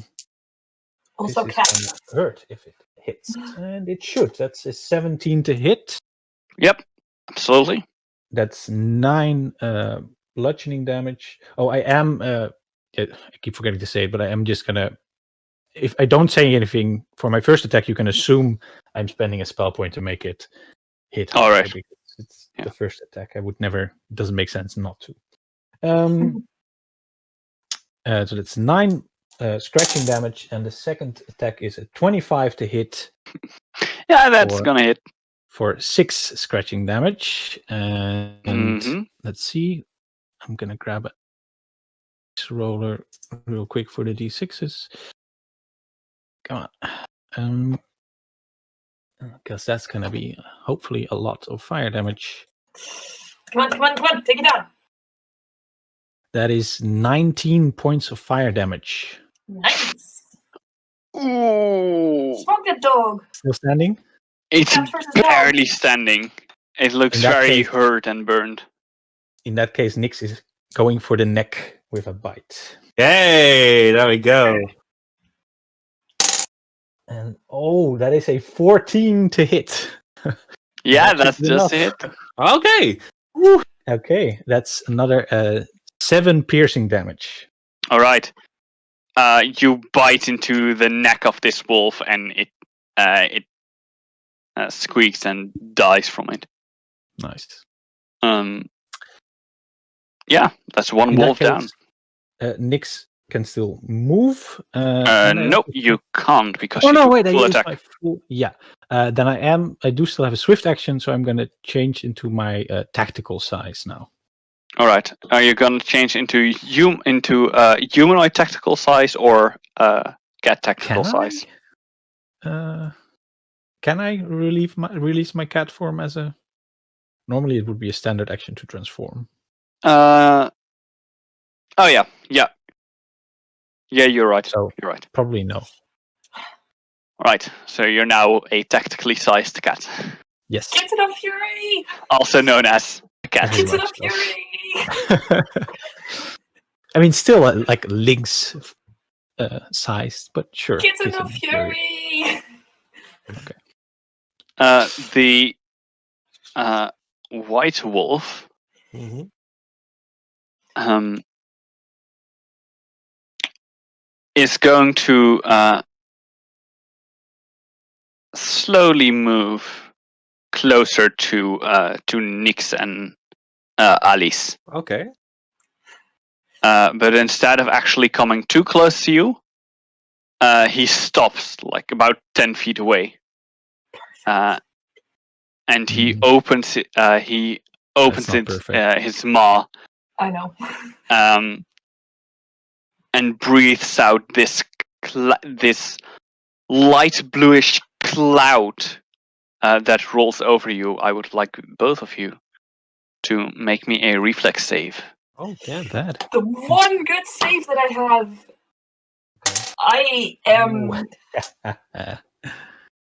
Also this cat. is gonna hurt if it hits, and it should. That's a 17 to hit. Yep, absolutely. That's 9 bludgeoning damage. Oh, I am. I keep forgetting to say it, but I am just gonna. If I don't say anything for my first attack, you can assume I'm spending a spell point to make it hit. All right. Because it's the first attack. I would never. It doesn't make sense not to. So that's 9 scratching damage, and the second attack is a 25 to hit. Yeah, that's gonna hit. For 6 scratching damage. And let's see. I'm gonna grab a roller real quick for the d6s. Come on. Because that's gonna be hopefully a lot of fire damage. Come on, take it down. That is 19 points of fire damage. Nice. Ooh. Smoke that dog. Still standing? It's barely standing. It looks very hurt and burned. In that case, Nix is going for the neck with a bite. Yay! There we go. And that is a 14 to hit. Yeah, that's just a hit. Okay. Woo. Okay, that's another 7 piercing damage. All right. You bite into the neck of this wolf, and it squeaks and dies from it. Nice. Yeah, that's one wolf down. Nix can still move. Nope, you can't because you took wait, full I attack. My full, yeah. Then I do still have a swift action, so I'm going to change into my tactical size now. All right. Are you going to change into humanoid tactical size or cat tactical size? Can I release my cat form as a? Normally, it would be a standard action to transform. Oh yeah. Yeah, you're right. So you're right. Probably no. Right. So you're now a tactically sized cat. Yes. Kitten of Fury. Also known as a cat. Kitten of Fury. I mean, still like lynx sized, but sure. Kitten of Fury. Okay. The white wolf. Is going to slowly move closer to Nix and Alice. Okay. But instead of actually coming too close to you, he stops like about 10 feet away. and he opens it. His maw. I know. And breathes out this light bluish cloud that rolls over you. I would like both of you to make me a reflex save. Oh, damn that. The one good save that I have. I am.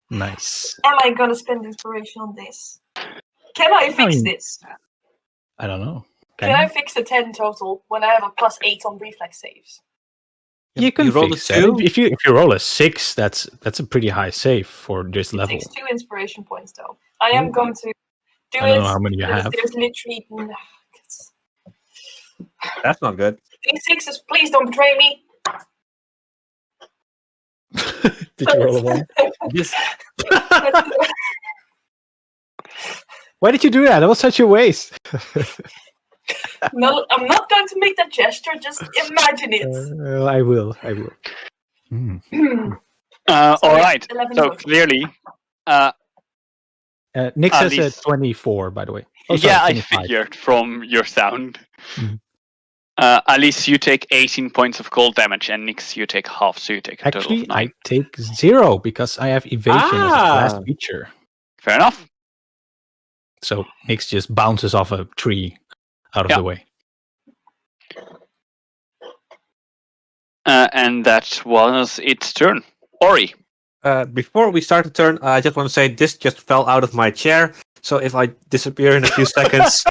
Nice. Am I gonna spend inspiration on this? Can I fix this? I don't know. Can I fix the 10 total when I have a +8 on reflex saves? You can roll fix a that. 2? If you roll a 6, that's a pretty high save for this It level. takes 2 inspiration points, though. I am going to do I don't know how many you have. There's literally. That's not good. These 6s, please don't betray me. Did you roll a 1? This, Why did you do that? That was such a waste. No, I'm not going to make that gesture. Just imagine it. I will. All right. 11 So total. clearly, Nick says least- 24, by the way. Oh, yeah, sorry, I 25. figured from your sound. Mhm. Alice, you take 18 points of cold damage, and Nix, you take half, so you take a total Actually, of 9. I take 0 because I have evasion as a class feature. Fair enough. So Nix just bounces off a tree out of the way. And that was its turn. Ori. before we start the turn, I just want to say this just fell out of my chair. So if I disappear in a few seconds,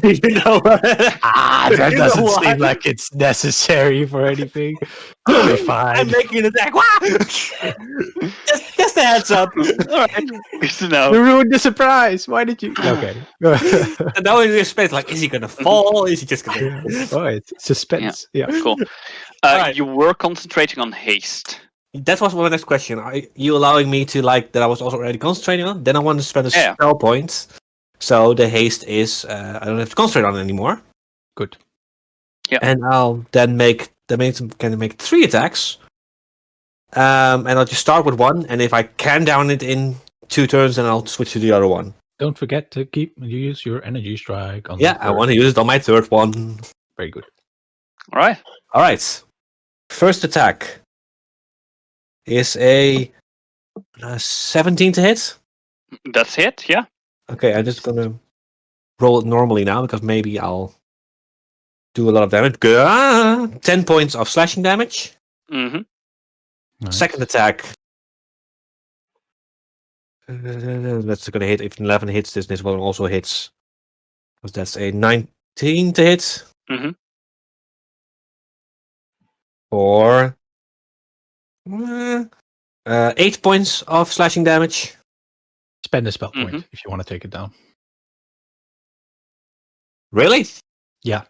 you know. That You know doesn't why? seem like it's necessary for anything. You'll be fine. I'm making an attack. just a heads up. All right. Good to know. You ruined the surprise. Why did you? Okay. And now in this space, like, is he gonna fall? Is he just gonna? Oh, it's suspense. Yeah. Cool. Alright. You were concentrating on haste. That was my next question. Are you allowing me to that I was also already concentrating on? Then I want to spend a spell point. So the haste is I don't have to concentrate on it anymore. Good. Yeah. And I'll then can make 3 attacks. And I'll just start with 1, and if I can down it in 2 turns, then I'll switch to the other one. Don't forget to use your energy strike on. Yeah, I want to use it on my 3rd one. Very good. All right. All right. First attack is a 17 to hit. That's it. Yeah. Okay, I'm just gonna roll it normally now because maybe I'll do a lot of damage. 10 points of slashing damage. Mm-hmm. Nice. Second attack. That's gonna hit. If 11 hits, this one also hits. Because that's a 19 to hit. Mm-hmm. For 8 points of slashing damage. Spend a spell point if you want to take it down. Really? Yeah.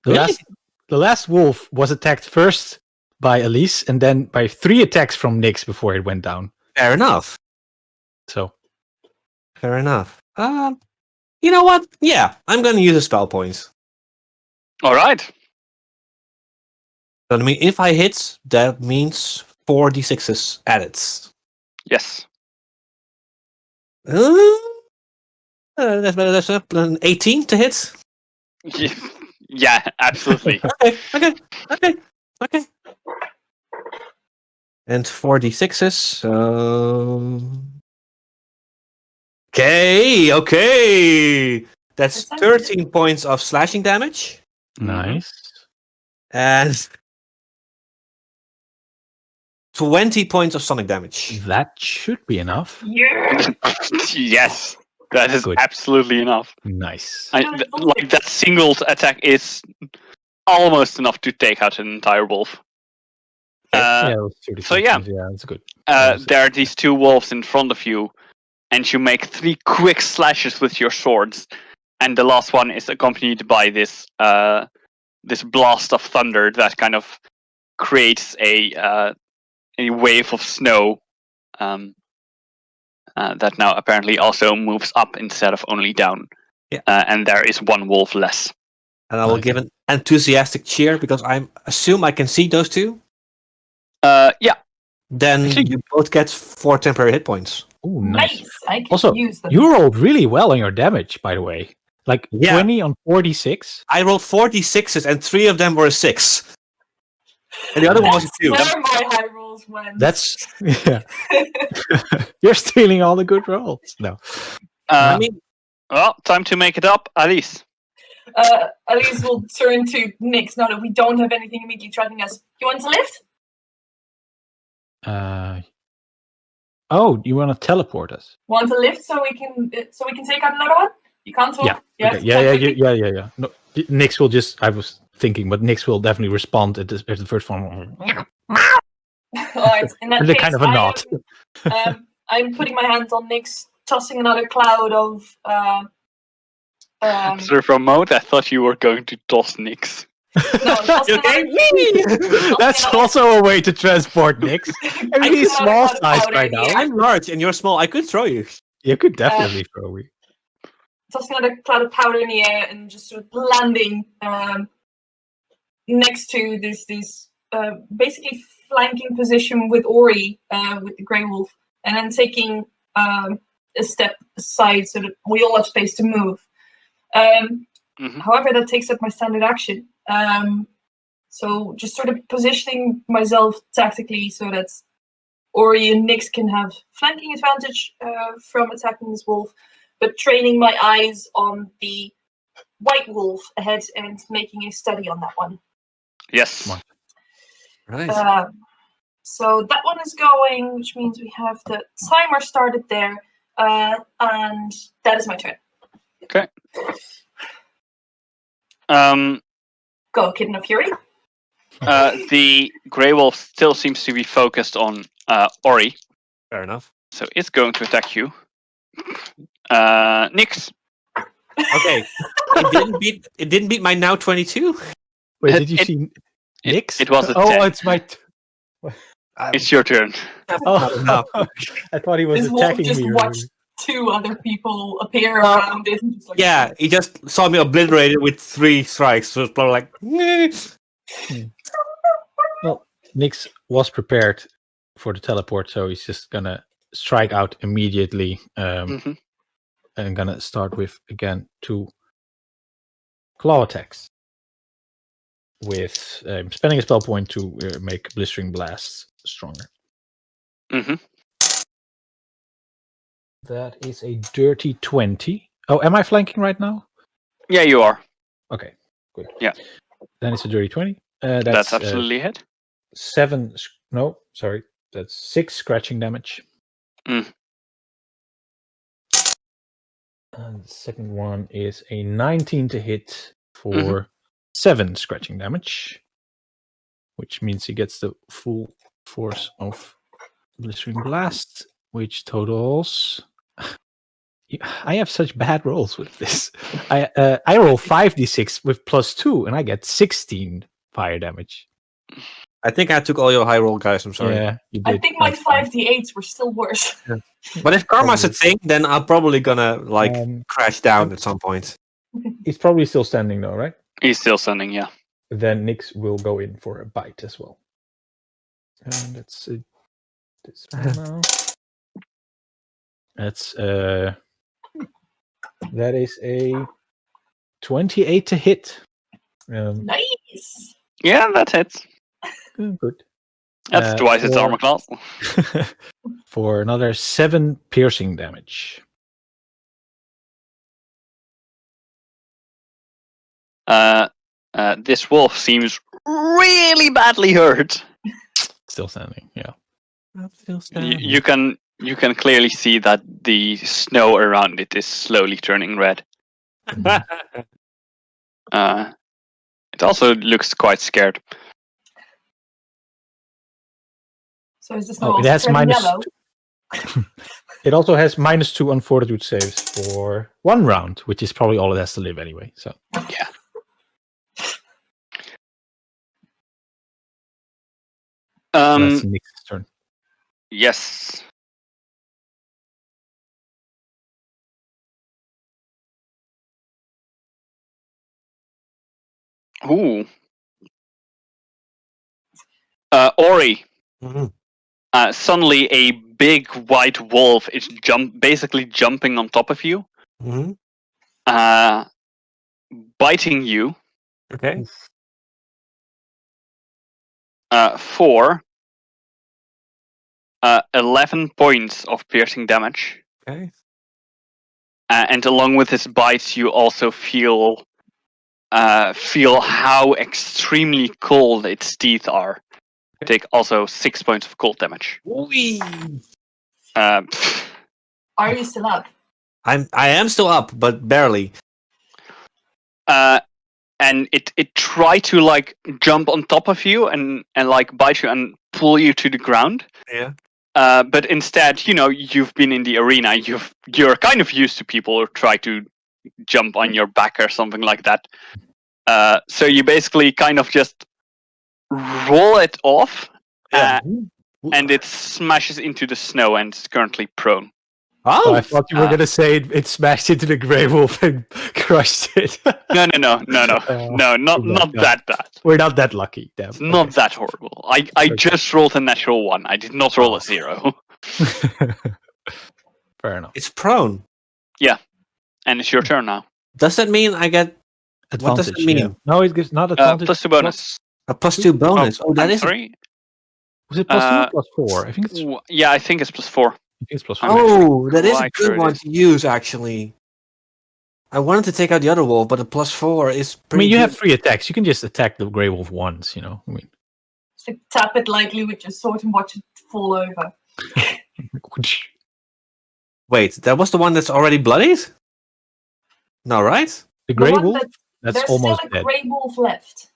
The last wolf was attacked first by Elise and then by 3 attacks from Nyx before it went down. Fair enough. So. Fair enough. You know what? Yeah, I'm going to use a spell point. All right. So, I mean, if I hit, that means 4d6s added. Yes. That's an 18 to hit. Yeah, absolutely. Okay. And 4d6s. Okay. That's 13 points of slashing damage. Nice. And 20 points of sonic damage. That should be enough. Yeah. Yes, that is Good. absolutely enough. Nice. Like that single attack is almost enough to take out an entire wolf. It was 30 so yeah, that's good. There are these 2 wolves in front of you, and you make 3 quick slashes with your swords, and the last one is accompanied by this this blast of thunder that kind of creates a wave of snow that now apparently also moves up instead of only down. Yeah. And there is 1 wolf less. And I will give an enthusiastic cheer because I assume I can see those 2. Yeah. Then you both get 4 temporary hit points. Oh, nice. I can Also, use them. you rolled really well on your damage, by the way. Like 20 on 46. I rolled 46s and 3 of them were a 6. And the other one was a 2. Where my high rolls went. That's yeah. You're stealing all the good rolls. No. Well, time to make it up, Alice. Alice will turn to Nix now that we don't have anything immediately threatening us. You want to lift? Oh, you want to teleport us? Want to lift so we can take out another one? You can't talk. Yeah. Okay. Yeah. No, Nix will just. I was thinking, but Nix will definitely respond at the first one. Alright, in that case, kind of a nod. I'm putting my hands on Nix, tossing another cloud of. Sir, for a moment, I thought you were going to toss Nix. No, That's also a way to transport Nix. I mean, he's small size right now. I'm large and you're small. I could throw you. You could definitely throw me. Tossing another cloud of powder in the air and just sort of landing next to this basically flanking position with Ori, with the Grey Wolf, and then taking a step aside so that we all have space to move. However, that takes up my standard action. So just sort of positioning myself tactically so that Ori and Nix can have flanking advantage from attacking this wolf, but training my eyes on the white wolf ahead and making a study on that one. Yes. Right. So that one is going, which means we have the timer started there, and that is my turn. Okay. Go, Kingdom of Fury. The Grey Wolf still seems to be focused on Ori. Fair enough. So it's going to attack you. Nix. Okay. It didn't beat my now 22. Wait, did you see Nix? It was a 10. Oh, it's my. It's your turn. Oh, I thought he was This wolf attacking just me. watched two other people appear around it. And just like, Yeah, he just saw me obliterated with 3 strikes. So it's probably like, Well, Nix was prepared for the teleport, so he's just gonna strike out immediately. And gonna start with again 2 claw attacks. With spending a spell point to make blistering blasts stronger. That is a dirty 20. Oh, am I flanking right now? Yeah, you are. Okay, good. Yeah. Then it's a dirty 20. That's absolutely hit. 7. No, sorry. That's 6 scratching damage. And the second one is a 19 to hit for 7 scratching damage, which means he gets the full force of blistering blast, which totals. I have such bad rolls with this. I roll 5d6 with +2, and I get 16 fire damage. I think I took all your high roll, guys. I'm sorry. Yeah, you did. I think my 5d8s were still worse. Yeah. But if karma's a thing, then I'm probably gonna crash down at some point. He's probably still standing though, right? He's still standing, yeah. Then Nix will go in for a bite as well. And that's this one now. That's that is a 28 to hit. Nice. Yeah, that hits. Good. That's twice its armor class. For another 7 piercing damage. This wolf seems really badly hurt. Still standing, yeah. Still standing. You can clearly see that the snow around it is slowly turning red. It also looks quite scared. So is this no it has minus yellow? It also has -2 on fortitude saves for 1 round, which is probably all it has to live anyway. So yeah. That's Nix's turn. Yes. Ooh. Ori. Suddenly a big white wolf is basically jumping on top of you, biting you. Okay. For 11 points of piercing damage. Okay. And along with his bites, you also feel how extremely cold its teeth are. Okay. Take also 6 points of cold damage. Whee! Are you still up? I am still up, but barely. And it tried to like jump on top of you and like bite you and pull you to the ground. Yeah. But instead, you've been in the arena. You're kind of used to people who try to jump on your back or something like that. So you basically kind of just roll it off, and it smashes into the snow and is currently prone. Oh, I thought you were going to say it smashed into the grey wolf and crushed it. No, not that bad. We're not that lucky. Damn. It's not that horrible. I just rolled a natural 1. I did not roll a 0. Fair enough. It's prone. Yeah, and it's your turn now. Does that mean I get advantage? What does it mean? Yeah. No, it gives not advantage. +2 bonus. A +2 bonus. Oh, that is. 3. Was it +2 or +4? I think it's. Yeah, I think it's +4. I think it's +4. Oh, that is a good one to use, actually. I wanted to take out the other wolf, but a +4 is pretty. I mean, you good. have 3 attacks. You can just attack the grey wolf once. I mean, just tap it lightly with your sword and watch it fall over. Wait, that was the one that's already bloodied? No, right? The grey wolf. That's there's almost still a dead. grey wolf left.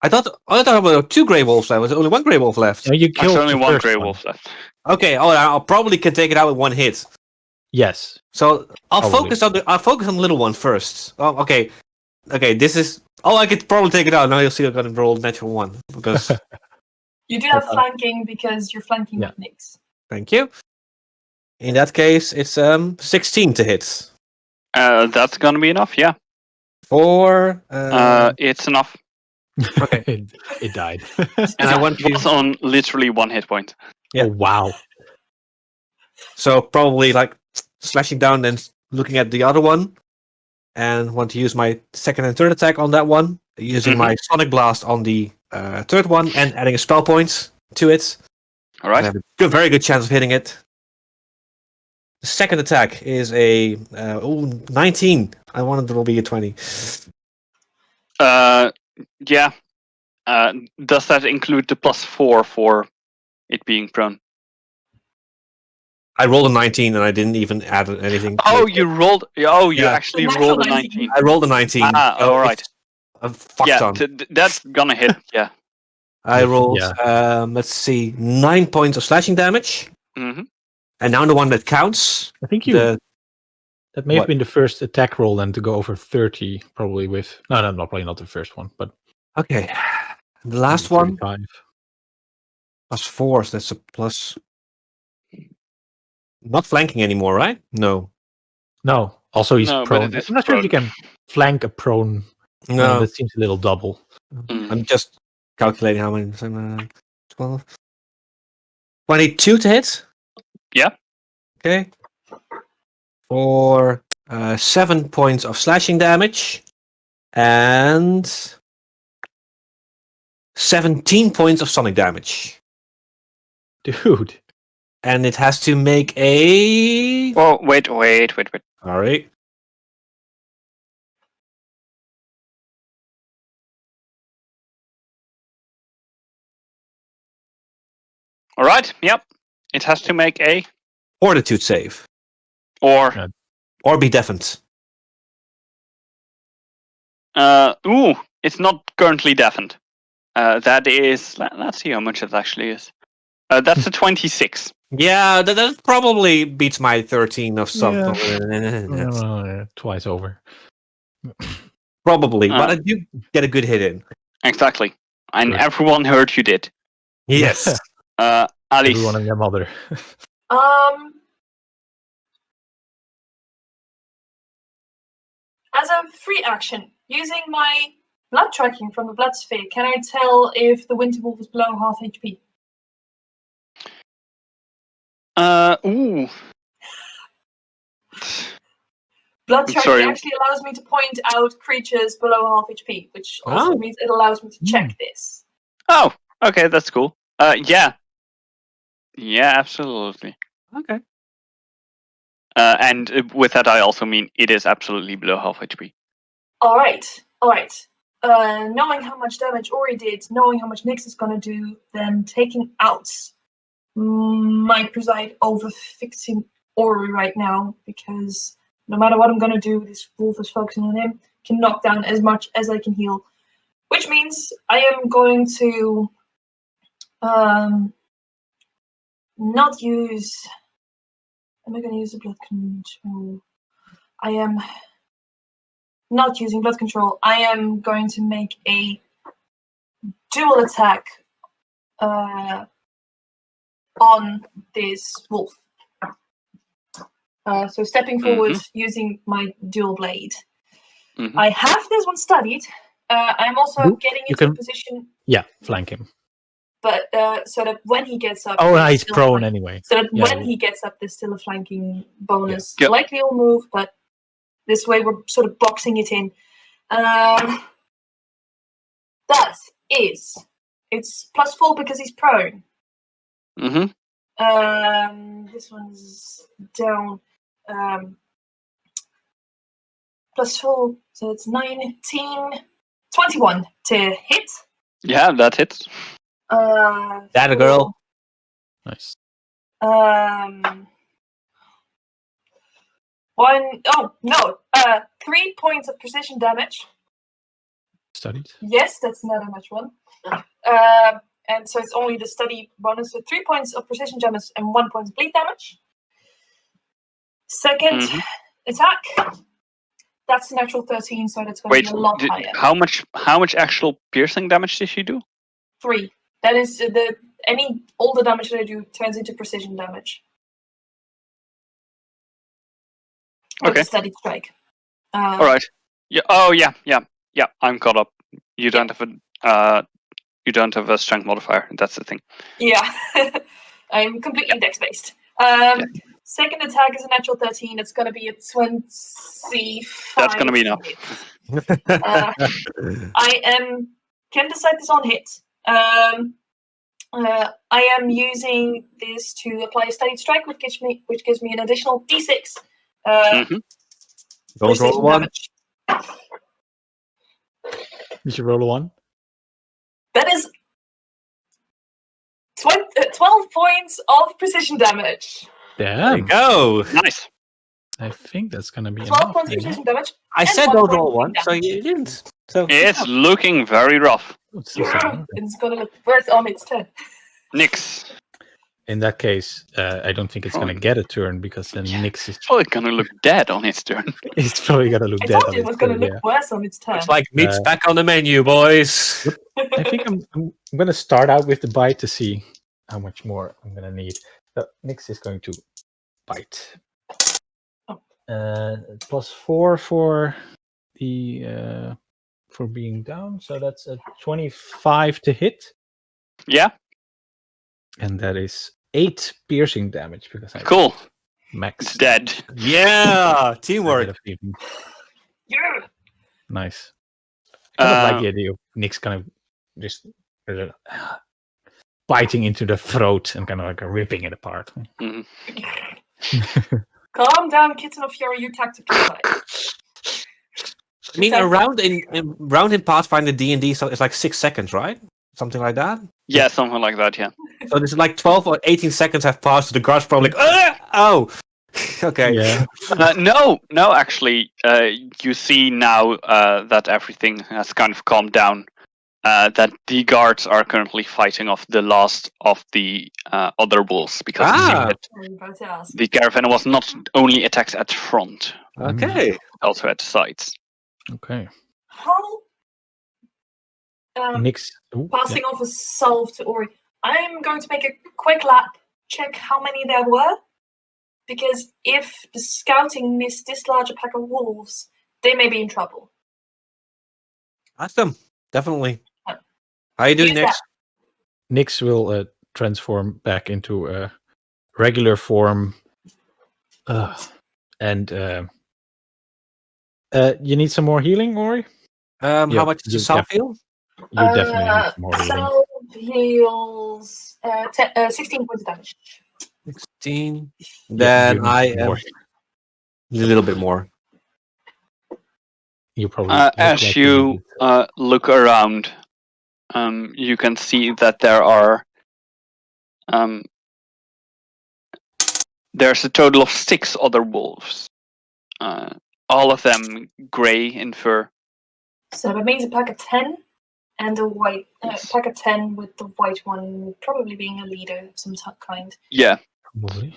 I thought there were 2 grey wolves left. There's only 1 grey wolf left. No, you killed There's only the 1 first grey one. wolf left. Okay. Oh, I'll probably can take it out with 1 hit. Yes. So I'll Probably. focus on the little one first. Oh, okay. Okay, this is. Oh, I could probably take it out. Now you'll see I'm gonna roll natural 1 because. You do have flanking because you're flanking with Nyx. Thank you. In that case, it's 16 to hit. That's gonna be enough. Yeah. For it's enough. Okay. it died. And I want to It's on literally 1 hit point. Yeah. Oh, wow. So probably like slashing down and looking at the other one, and want to use my second and third attack on that one, using my Sonic Blast on the third one, and adding a spell point to it. All right. I have a very good chance of hitting it. The second attack is a 19. I wanted to roll be a 20. Yeah. Does that include the +4 for it being prone? I rolled a 19 and I didn't even add anything. Oh, you rolled. Oh, you Yeah. actually Natural rolled a 19. 19. I rolled a 19. All right. A fuck ton. That's gonna hit. Yeah. I rolled, let's see, 9 points of slashing damage. Mm-hmm. And now the one that counts. I think that may have been the first attack roll then to go over 30, probably with. No, probably not the first one, but. Okay. The last one. 35. +4, so that's a plus. Not flanking anymore, right? No. No. Also, he's No, but prone. it is I'm not sure if you can flank a prone. No. That seems a little double. I'm just calculating how many. 12. 22 to hit? Yeah. Okay. For 7 points of slashing damage. And 17 points of sonic damage. Dude. And it has to make a. Oh, wait. All right. All right. Yep. It has to make a Fortitude save. or Or be deafened. it's not currently deafened. That is. Let's see how much it actually is. That's a 26. Yeah, that probably beats my 13 of something. Twice over. Probably, but I do get a good hit in. Exactly. And Good. everyone heard you did. Yes. Alice. Everyone and their mother. As a free action, using my blood tracking from the blood sphere, can I tell if the winter wolf is below half HP? Ooh. Blood I'm tracking sorry. actually allows me to point out creatures below half HP, which also means it allows me to check this. Oh, okay, that's cool. Yeah. Yeah, absolutely. Okay. And with that, I also mean it is absolutely below half HP. All right. Knowing how much damage Ori did, knowing how much Nyx is gonna do, then taking out might preside over fixing Ori right now, because no matter what I'm gonna do, this wolf is focusing on him, can knock down as much as I can heal. Which means I am going to not use. Am I going to use the blood control? I am not using blood control. I am going to make a dual attack on this wolf. So stepping forward using my dual blade. I have this one studied. I'm also getting into a position. Yeah, flank him. But so that when he gets up. Oh, he's prone anyway. So that when he gets up, there's still a flanking bonus. Yeah. Likely he'll move, but this way we're sort of boxing it in. That is. It's +4 because he's prone. This one's down. +4, so it's 19, 21 to hit. Yeah, that hits. That a girl. Nice. 3 points of precision damage. Studied. Yes, that's not a much one. And so it's only the study bonus, so 3 points of precision damage and 1 point of bleed damage. Second attack. That's a natural 13, so that's going to be a lot higher. How much actual piercing damage did she do? 3. That is all the damage that I do turns into precision damage. Okay. Steady strike. All right. Yeah. Oh yeah. I'm caught up. You don't have a strength modifier. That's the thing. Yeah. I'm completely dex based. Second attack is a natural 13. It's going to be a 25. That's going to be enough. Can decide this on hit. I am using this to apply a studied strike, which gives me an additional d6. Don't roll one. You should roll a 1. That is 12 points of precision damage. Damn. There you go. Nice. I think that's going to be 12 enough. points of precision damage. I said don't roll one, so you didn't. So it's looking very rough. It's going to look worse on its turn. Nyx. In that case, I don't think it's going to get a turn because then Nyx is probably going to look dead on its turn. It's probably going to look dead. I told you it was going to look worse on its turn. It's like meat's back on the menu, boys. I think I'm going to start out with the bite to see how much more I'm going to need. So Nyx is going to bite. +4 for the for being down, so that's a 25 to hit. Yeah. And that is 8 piercing damage because I cool. Max. It's dead. Yeah, teamwork. Yeah. Nice. I kind of like the idea of Nyx kind of just biting into the throat and kind of like ripping it apart. Calm down, Kitten of Fury, you tactically right. I mean, a round in Pathfinder D&D, so it's like 6 seconds, right? Something like that? Yeah, something like that, yeah. So there's like 12 or 18 seconds have passed, so the guard's probably like, oh! Okay. Yeah. No, actually, you see now that everything has kind of calmed down. That the guards are currently fighting off the last of the other wolves because the caravan was not only attacked at front, also at the sides. Okay. How Nyx passing off a salve to Ori, I'm going to make a quick lap, check how many there were, because if the scouting missed this large a pack of wolves, they may be in trouble. Awesome. Definitely. How are you doing next? Nyx will transform back into a regular form. And you need some more healing, Ori? How much does self heal? You definitely need some more healing. Self heals 16 points of damage. 16. Yeah, Then I am a little bit more. You probably as like you look around, you can see that there are there's a total of 6 other wolves. All of them gray in fur. So that means a pack of 10 and a white Yes. pack of 10 with the white one probably being a leader of some kind. Yeah. Probably.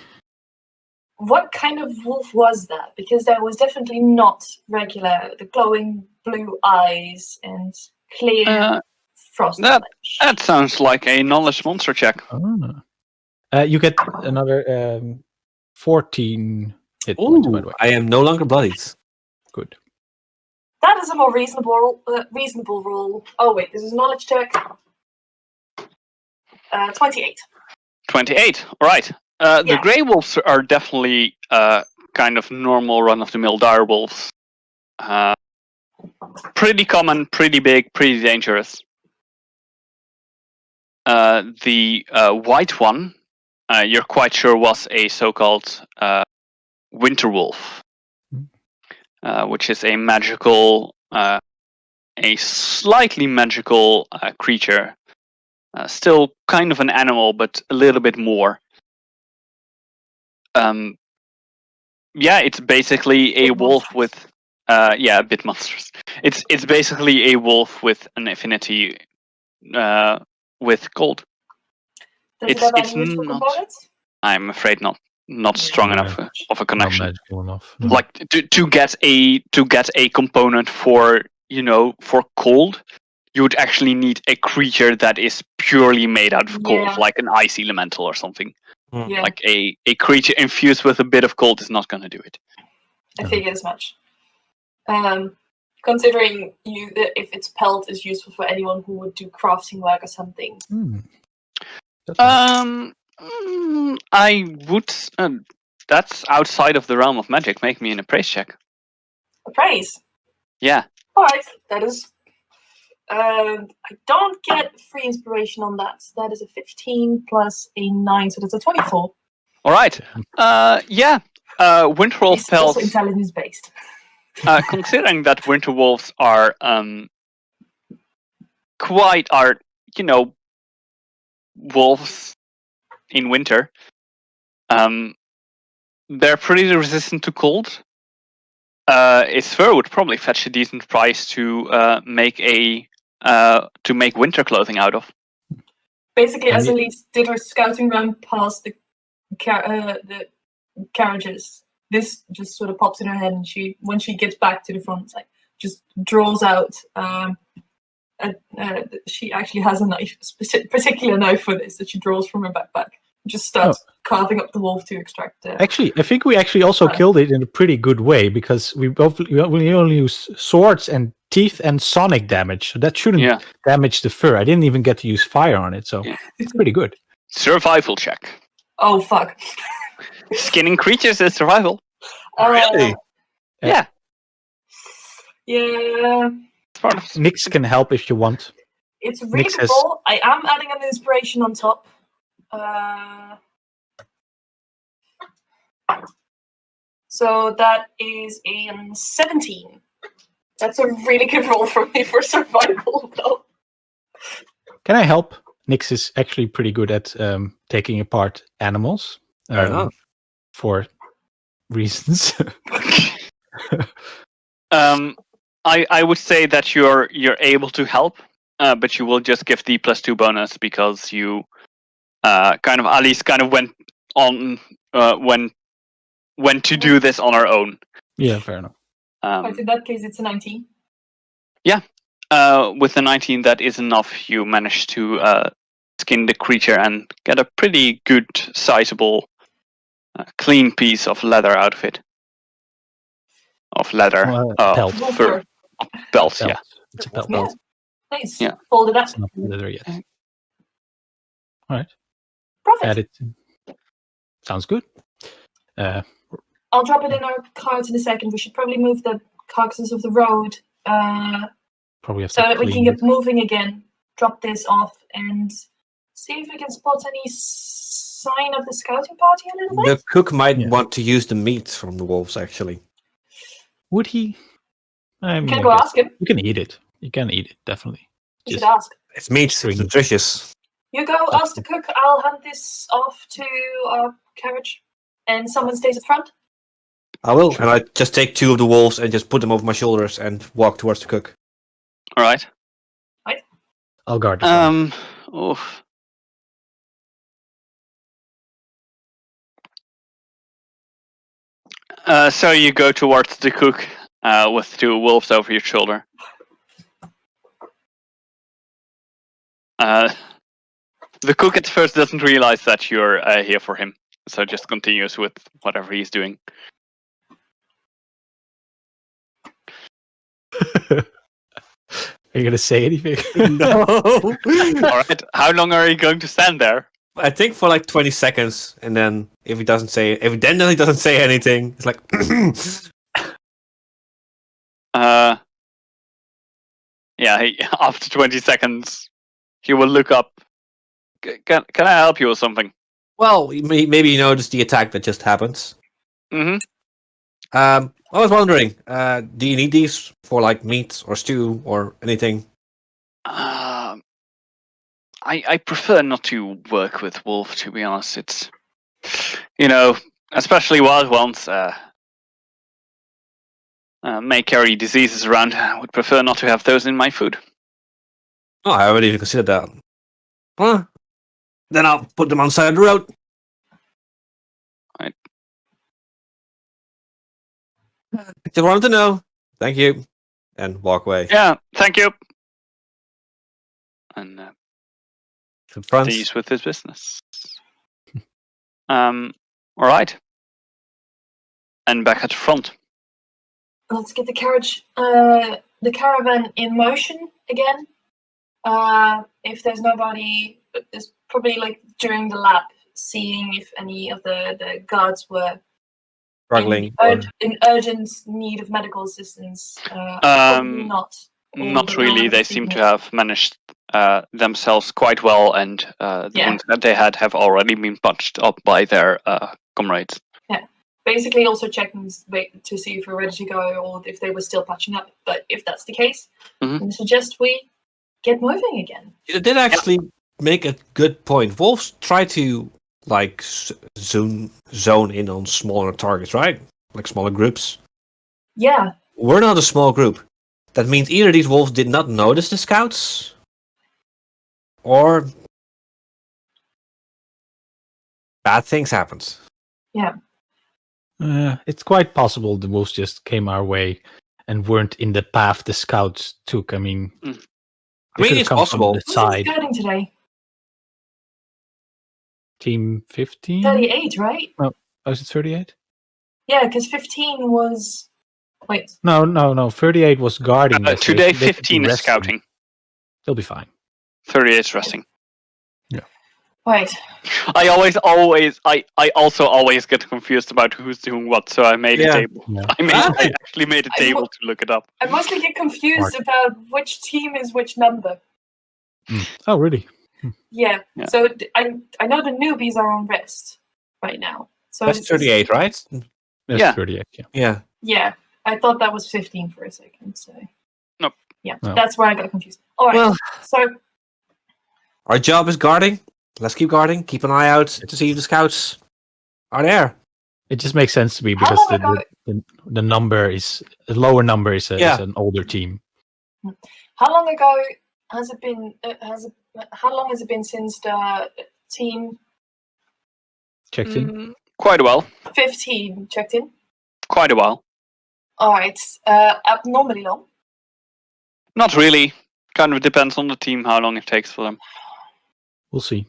What kind of wolf was that? Because that was definitely not regular. The glowing blue eyes and clear frost knowledge. That sounds like a knowledge monster check. You get another 14 hit points, by the way. I am no longer bloodied. Good. That is a more reasonable roll. Oh wait, this is a knowledge check. 28. 28. All right. The grey wolves are definitely kind of normal run-of-the-mill dire wolves. Pretty common, pretty big, pretty dangerous. The white one, you're quite sure was a so-called winter wolf, which is a magical, a slightly magical creature. Still kind of an animal, but a little bit more. It's basically a wolf with a bit monstrous. It's basically a wolf with an affinity with cold. Does it have any useful components? I'm afraid not strong enough of a connection. Not magical enough. Like to get a component for for cold, you would actually need a creature that is purely made out of cold, like an ice elemental or something. Yeah. Like a creature infused with a bit of cold is not going to do it. I figured as much. Considering if its pelt is useful for anyone who would do crafting work or something. I would. That's outside of the realm of magic. Make me an appraise check. Appraise? Yeah. All right. That is. I don't get free inspiration on that. That is a 15 plus a 9, so that's a 24. All right. Yeah. Winter wolf It's pelts. also intelligence based. Considering that winter wolves are wolves in winter, they're pretty resistant to cold. Its fur would probably fetch a decent price to make winter clothing out of. Basically, as Elise did her scouting run past the carriages, this just sort of pops in her head, and when she gets back to the front, just draws out. She actually has a knife, a particular knife for this that she draws from her backpack. Just starts carving up the wolf to extract. Actually, I think we also killed it in a pretty good way because we only use swords and teeth and sonic damage, so that shouldn't damage the fur. I didn't even get to use fire on it, so it's pretty good. Survival check. Oh fuck! Skinning creatures is survival. Really? Yeah. Yeah. Nix can help if you want. It's really cool. I am adding an inspiration on top. So that is a 17. That's a really good roll for me for survival, though. Can I help? Nix is actually pretty good at taking apart animals. For reasons. I would say that you're able to help, but you will just give the +2 bonus because you Alice went on when to do this on her own. Yeah, fair enough. But in that case, it's a 19. Yeah, with the 19, that is enough. You manage to skin the creature and get a pretty good, sizable, clean piece of leather out of it. Of leather, pelt. fur, belt. Yeah, it's a pelt. Yeah. Nice. Yeah. Fold it up. It's not leather yet. All right. Profit. Add it. Sounds good. I'll drop it in our cards in a second. We should probably move the carcasses of the road Probably have so to that we can clean get it. moving again. Drop this off and see if we can spot any sign of the scouting party a little bit. The cook might Yeah. want to use the meat from the wolves, actually. Would he? I mean, Can I go guess ask him. you can eat it. You can eat it, definitely. You should Just ask. It's meat, it's Bring it. nutritious. You go ask the cook. I'll hand this off to our carriage, and someone stays up front. I will, and I just take 2 of the wolves and just put them over my shoulders and walk towards the cook. All right. I'll guard the front. Oof. So you go towards the cook with 2 wolves over your shoulder. The cook at first doesn't realize that you're here for him, so just continues with whatever he's doing. Are you gonna say anything? No! All right. How long are you going to stand there? I think for like 20 seconds, and then if he doesn't say anything, it's like Yeah. After 20 seconds, he will look up. Can I help you with something? well, maybe you noticed the attack that just happened. Mm-hmm. I was wondering, do you need these for like meat or stew or anything? I prefer not to work with wolf, to be honest. It's, especially wild ones, may carry diseases around. I would prefer not to have those in my food. Oh, I haven't even considered that. Well, then I'll put them on the side of the road. Right. Just wanted to know. Thank you. And walk away. Yeah, thank you. And To the front. continues with his business. All right. And back at the front. Let's get the carriage, the caravan in motion again. If there's nobody, there's probably like during the lap, seeing if any of the guards were Struggling. in urgent need of medical assistance. Probably not. Not really. They seem to have managed themselves quite well, and the ones that they had have already been patched up by their comrades. Yeah. Basically, also checking to see if we're ready to go or if they were still patching up. But if that's the case, I suggest we get moving again. You did actually make a good point. Wolves try to like zone in on smaller targets, right? Like smaller groups. Yeah. We're not a small group. That means either these wolves did not notice the scouts, or bad things happened. Yeah. It's quite possible the wolves just came our way and weren't in the path the scouts took. I mean, it's possible. Who's scouting today? Team 15? 38, right? Oh, is it 38? Yeah, because 15 was... Wait. No. 38 was guarding. Today, 15 is scouting. They'll be fine. 38 is resting. Yeah. Right. I also always get confused about who's doing what, so I made a table. Yeah. I actually made a table to look it up. I mostly get confused about which team is which number. Oh, really? Yeah. So I know the newbies are on rest right now. So that's 38, right? That's 38, yeah. Yeah. I thought that was 15 for a second. So. Nope. Yeah, that's where I got confused. All right. Well, so our job is guarding. Let's keep guarding. Keep an eye out to see if the scouts are there. It just makes sense to me because the number is the lower number is an older team. How long ago has it been? How long has it been since the team checked in? Quite a while. 15 checked in. Quite a while. All right. Abnormally long. Not really. Kind of depends on the team how long it takes for them. We'll see.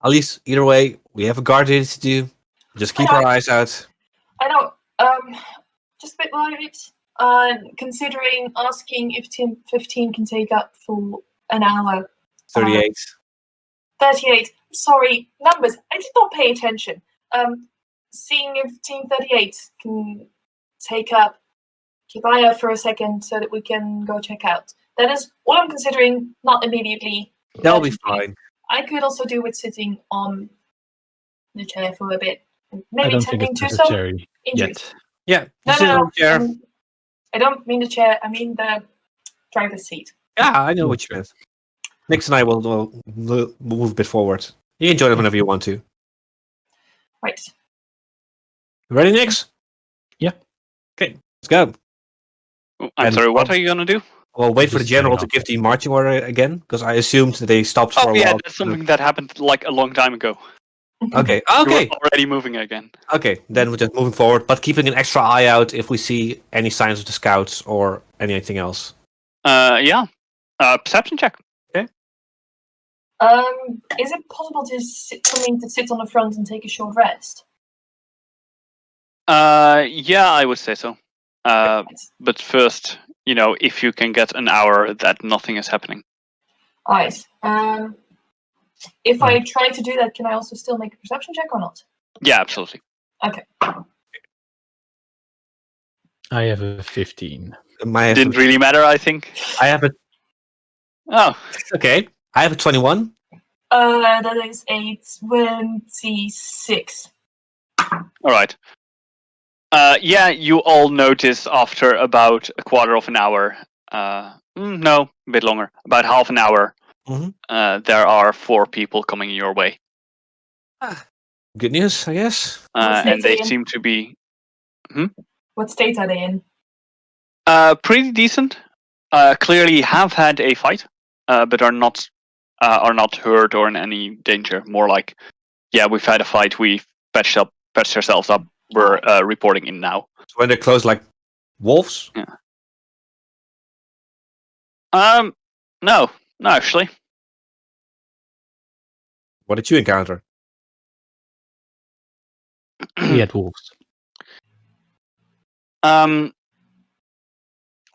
At least, either way, we have a guard duty to do. Just keep our eyes out. I know. Just a bit worried. Considering asking if Team 15 can take up for an hour. 38. 38. Sorry, numbers. I did not pay attention. seeing if Team 38 can keep eye out for a second so that we can go check out. That is what I'm considering, not immediately. That'll be fine. I could also do with sitting on the chair for a bit. I Maybe don't think tending it's to some necessary injuries. yet. Yeah, No. chair. I don't mean the chair, I mean the driver's seat. Yeah, I know what you meant. Nix and I will move a bit forward. You can join it whenever you want to. Right. Ready, Nix? Yeah. Okay, let's go. I'm sorry, what are you going to do? Well, wait for the general to give the marching order again, because I assumed they stopped for a while. That's something that happened like a long time ago. Okay. We're already moving again. Okay, then we're just moving forward, but keeping an extra eye out if we see any signs of the scouts or anything else. Yeah. Perception check. Okay. Is it possible for me to sit on the front and take a short rest? Yeah, I would say so. But first, if you can get an hour that nothing is happening. Alright. If I try to do that, can I also still make a perception check or not? Yeah, absolutely. Okay. I have a 15. Didn't really matter, I think. I have a... Oh. Okay. I have a 21. That is a 26. Alright. Yeah, you all notice after about a quarter of an hour, no, a bit longer, about half an hour, there are 4 people coming your way. Good news, I guess. And they seem to be... What state are they in? Pretty decent. Clearly have had a fight, but are not hurt or in any danger. More like, yeah, we've had a fight, we've patched ourselves up, we're reporting in now. So when they're close like wolves? Yeah. No, actually. What did you encounter? We had wolves.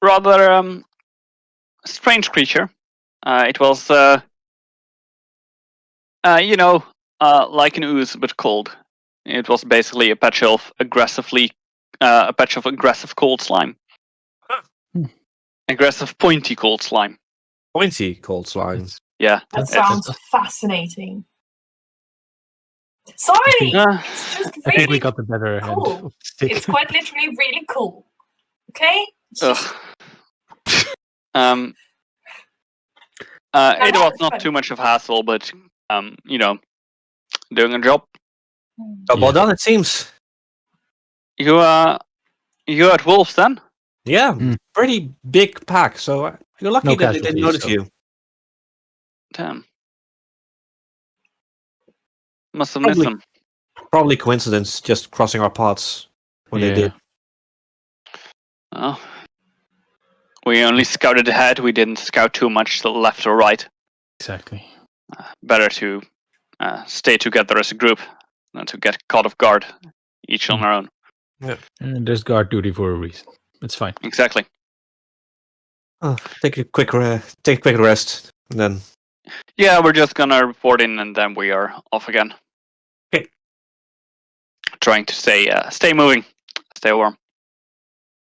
Rather strange creature. It was like an ooze but cold. It was basically a patch of aggressive cold slime. Aggressive pointy cold slime. Pointy cold slime. Yeah. That sounds fascinating. Sorry! It's just I think we really got the better hand cool. of the stick. It's quite literally really cool. Okay? It's just... It was not too much of a hassle, but doing a job. Well done, it seems. You had wolves then? Yeah, pretty big pack, so you're lucky that they didn't notice you. Damn. Must have missed them. Probably coincidence, just crossing our paths when they did. Oh. We only scouted ahead, we didn't scout too much to the left or right. Exactly. Better to stay together as a group than to get caught off guard, each on our own. Yeah. And there's guard duty for a reason. It's fine. Exactly. Take a quick rest, and then... Yeah, we're just gonna report in and then we are off again. Okay. Trying to stay moving, stay warm.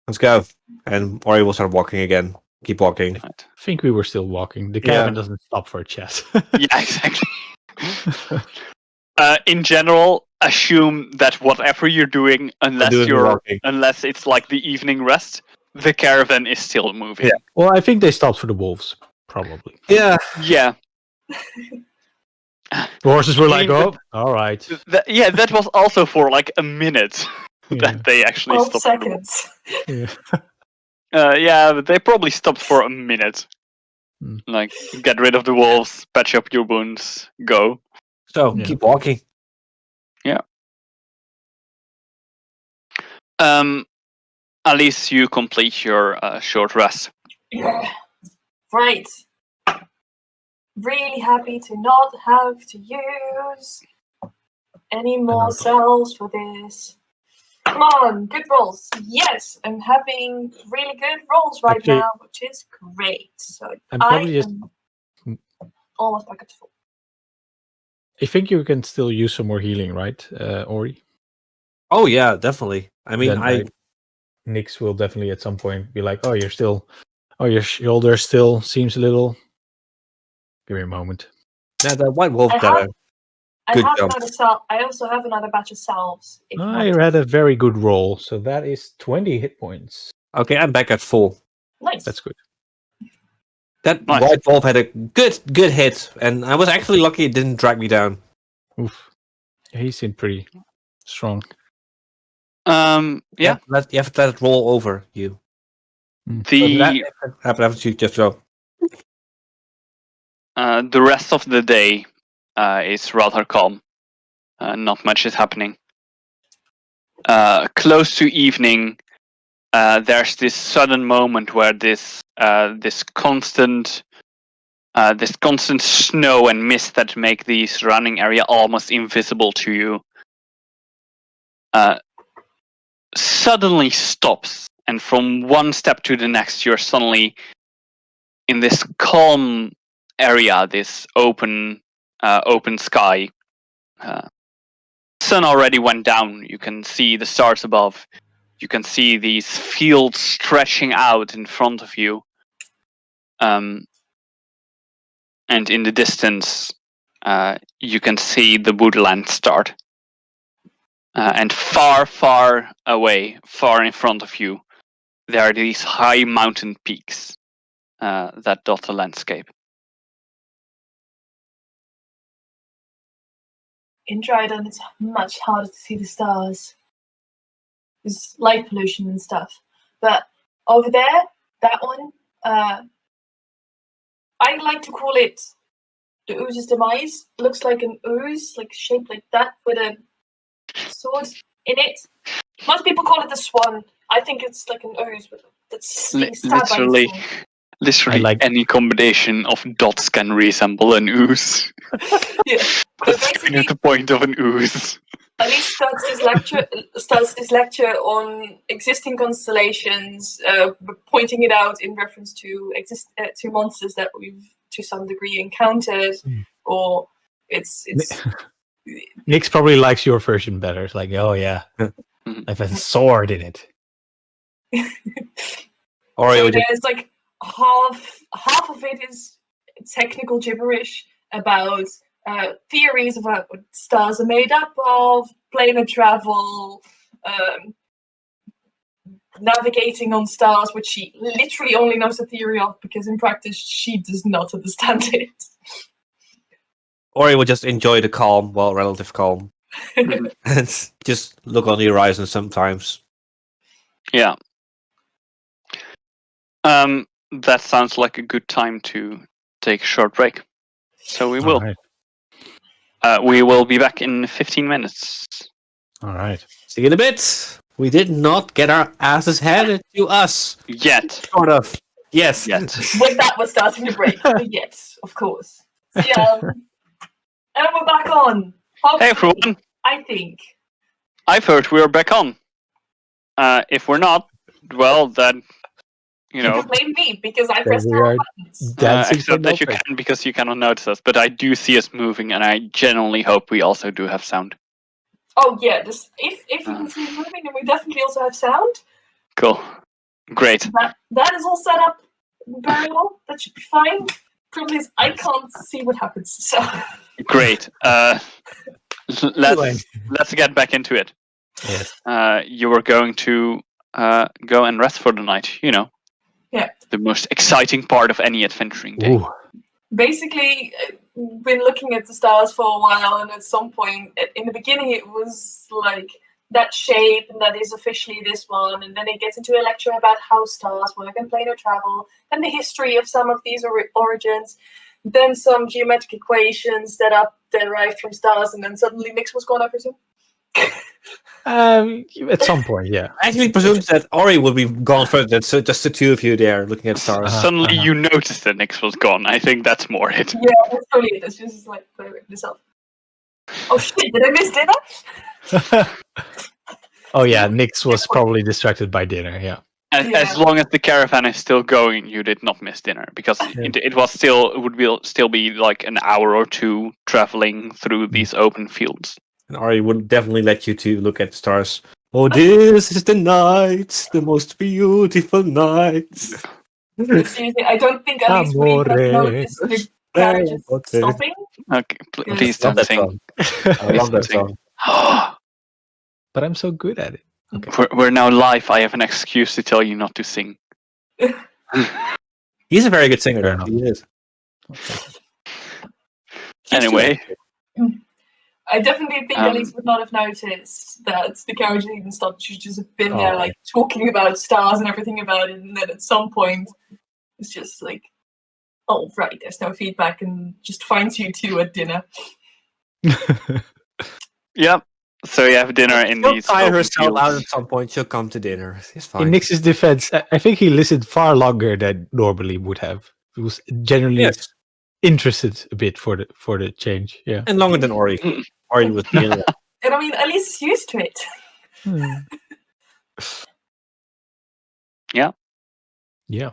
Let's go. And Ori will start walking again. Keep walking. I think we were still walking. The caravan doesn't stop for a chat. Yeah, exactly. In general, assume that whatever you're doing, unless it's like the evening rest, the caravan is still moving. Yeah. Well, I think they stopped for the wolves, probably. Yeah. Yeah. The horses were like, "Oh, all right." That was also for like a minute that they actually 12 stopped. seconds. Yeah, but they probably stopped for a minute. Like, get rid of the wolves, patch up your wounds, go. So, keep walking. Yeah. At least you complete your short rest. Yeah. Right. Really happy to not have to use any more cells for this. Come on, good rolls. Yes, I'm having really good rolls now, which is great. So I'm probably almost bucket full. I think you can still use some more healing, right, Ori? Oh yeah, definitely. I mean, Then Nyx will definitely at some point be like, "Oh, you're still. Oh, your shoulder still seems a little." Give me a moment. yeah, the White Wolf I got have, a I good have job. another salve. I also have another batch of salves. If you I want. had a very good roll, so that is 20 hit points. Okay, I'm back at full. Nice. That's good. That Nice. White Wolf had a good hit, and I was actually lucky it didn't drag me down. Oof. Yeah, he seemed pretty strong. Yeah. You have to let it roll over you. The Happen after you just go. the rest of the day is rather calm. Not much is happening. Close to evening, there's this sudden moment where this constant snow and mist that make the surrounding area almost invisible to you suddenly stops, and from one step to the next, you're suddenly in this calm area, this open sky. Sun already went down. You can see the stars above. You can see these fields stretching out in front of you. And in the distance, you can see the woodland start. And far, far away, far in front of you, there are these high mountain peaks that dot the landscape. In Dreidan, it's much harder to see the stars. There's light pollution and stuff. But over there, that one, I like to call it the ooze's demise. It looks like an ooze, like shaped like that, with a sword in it. Most people call it the swan. I think it's like an ooze that's being stabbed by a sword. Literally, any combination of dots can resemble an ooze. Yeah, but basically, the point of an ooze. Ali starts this lecture on existing constellations, pointing it out in reference to to monsters that we've to some degree encountered, or it's. Nyx probably likes your version better. It's like, oh yeah, I've had a sword in it. So there's like half of it is technical gibberish about theories about what stars are made up of, planar travel, navigating on stars, which she literally only knows the theory of because in practice she does not understand it. Or you would just enjoy the calm, well, relative calm, and just look on the horizon sometimes. Yeah. That sounds like a good time to take a short break. So we will. Right. We will be back in 15 minutes. All right. See you in a bit. We did not get our asses handed to us. Yet. Sort of. Yes. Yet. With that, we're starting the break. Yes, of course. So, yeah. And we're back on. Hopefully, Hey everyone. I think. I've heard we're back on. If we're not, well then, you know. You can blame me because I pressed the wrong buttons. Except that you can because you cannot notice us. But I do see us moving, and I genuinely hope we also do have sound. Oh yeah, if you can see us moving, then we definitely also have sound. Cool. Great. That is all set up very well. That should be fine. Problem is, I can't see what happens. So. Great. Let's get back into it. Yes. You were going to go and rest for the night. You know. Yeah. The most exciting part of any adventuring day. Ooh. Basically, been looking at the stars for a while, and at some point, in the beginning, it was like that shape, and that is officially this one, and then it gets into a lecture about how stars work and planar travel, and the history of some of these origins, then some geometric equations that are derived from stars, and then suddenly Nyx was gone, I presume. At some point, yeah. I actually presumed that Ori would be gone first. That's just the two of you there looking at stars. Suddenly you noticed that Nyx was gone. I think that's more it. Yeah, that's probably it. It's just like, this up. Oh shit, did I miss dinner? Oh yeah, Nyx was probably distracted by dinner, yeah. As long as the caravan is still going, you did not miss dinner because it would still be like an hour or two traveling through these open fields. And Ari would definitely let you to look at the stars. Oh, this is the night, the most beautiful night. Seriously, I don't think Elise would even have noticed the carriages stopping. Okay, please don't sing. I love that song. But I'm so good at it. Okay. We're now live. I have an excuse to tell you not to sing. He's a very good singer, though. He is. Anyway. I definitely think Elise would not have noticed that the carriage even stopped. She'd just have been there, like, talking about stars and everything about it, and then at some point, it's just like, oh, right, there's no feedback, and just finds you two at dinner. Yep. So you have dinner in these. She'll tire herself out at some point. She'll come to dinner. It's fine. In Nix's defense, I think he listened far longer than normally would have. He was generally interested a bit for the change. Yeah, and longer than Ori. Ori was being And I mean, Elise is used to it. Yeah. Yeah.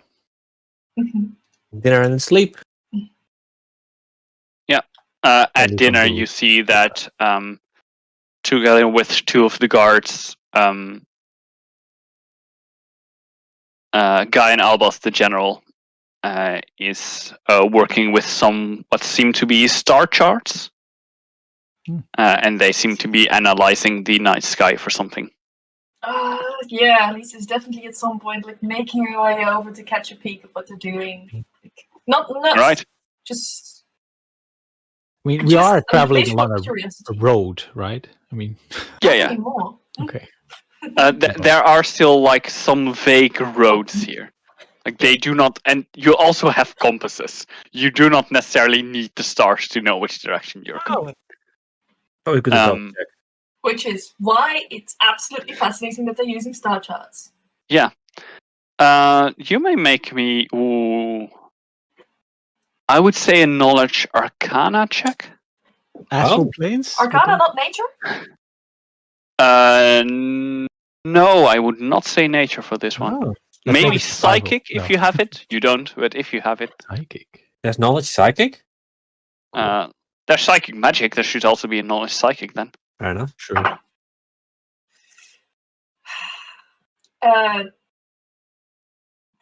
Dinner and sleep. Yeah. At dinner, you see that together with two of the guards, Guy and Albus, the general, is working with some what seem to be star charts, and they seem to be analyzing the night sky for something. Yeah, Elise is definitely at some point like making her way over to catch a peek of what they're doing. Like, not right. Just. I mean, we are traveling along a road, right? I mean, yeah. Anymore. Okay. There are still like some vague roads here. Like they do not, and you also have compasses. You do not necessarily need the stars to know which direction you're going. Which is why it's absolutely fascinating that they're using star charts. Yeah. You may make me. I would say a knowledge arcana check. Astral planes? Arcana, not nature? No, I would not say nature for this one. Oh, maybe psychic if you have it. You don't, but if you have it. Psychic. There's knowledge psychic? There's psychic magic. There should also be a knowledge psychic then. Fair enough. Sure.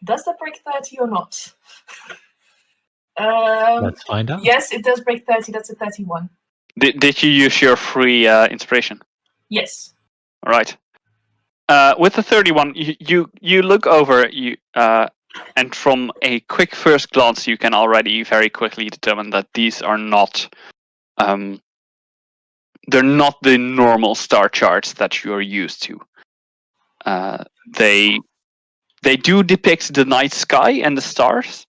Does that break 30 or not? Let's find out. Yes, it does break 30. That's a 31. Did you use your free inspiration? Yes. All right. With the 31, you look over and from a quick first glance, you can already very quickly determine that these are not. They're not the normal star charts that you're used to. They do depict the night sky and the stars,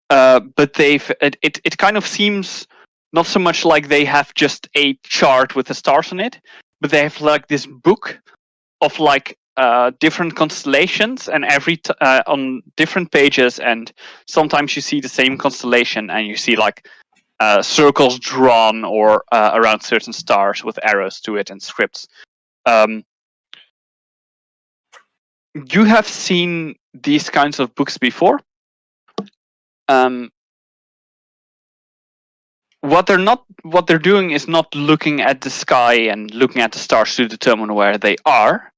but it kind of seems not so much like they have just a chart with the stars on it, but they have like this book of like different constellations, and on different pages, and sometimes you see the same constellation, and you see like circles drawn or around certain stars with arrows to it and scripts. You have seen these kinds of books before. What they're doing is not looking at the sky and looking at the stars to determine where they are.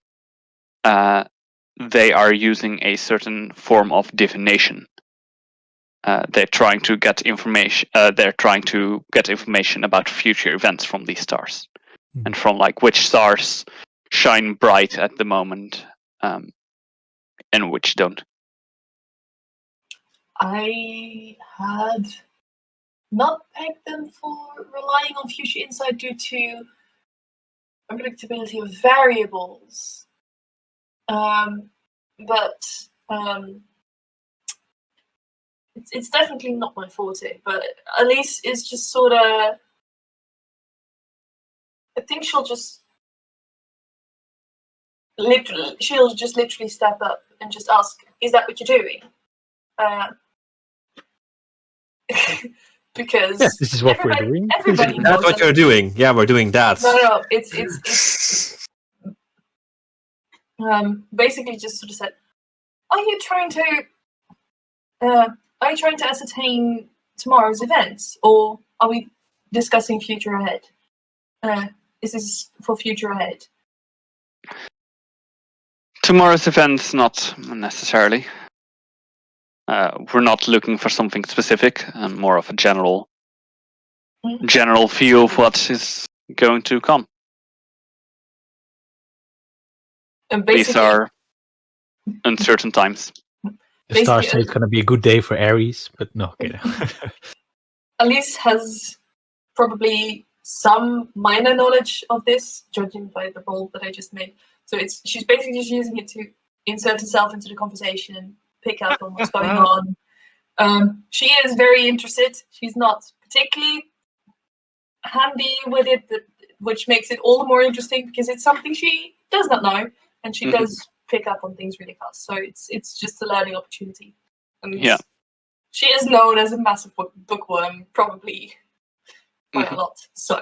They are using a certain form of divination. They're trying to get information. They're trying to get information about future events from these stars, and from like which stars shine bright at the moment, and which don't. I had not pegged them for relying on future insight due to unpredictability of variables, but it's definitely not my forte. But Elise is just sort of. I think she'll just literally step up and just ask, "Is that what you're doing?" Because yes, this is what we're doing. Everybody knows that's what you're doing. Yeah, we're doing that. No. It's basically just sort of said, Are you trying to ascertain tomorrow's events, or are we discussing future ahead? Is this for future ahead? Tomorrow's events, not necessarily. We're not looking for something specific, more of a general view of what is going to come. And These are uncertain times. The stars say it's going to be a good day for Aries, but no. Okay. Elise has probably some minor knowledge of this, judging by the roll that I just made. So she's basically just using it to insert herself into the conversation and pick up on what's going on. She is very interested. She's not particularly handy with it, which makes it all the more interesting because it's something she does not know, and she does pick up on things really fast. So it's just a learning opportunity. And she is known as a massive bookworm, probably quite a lot. So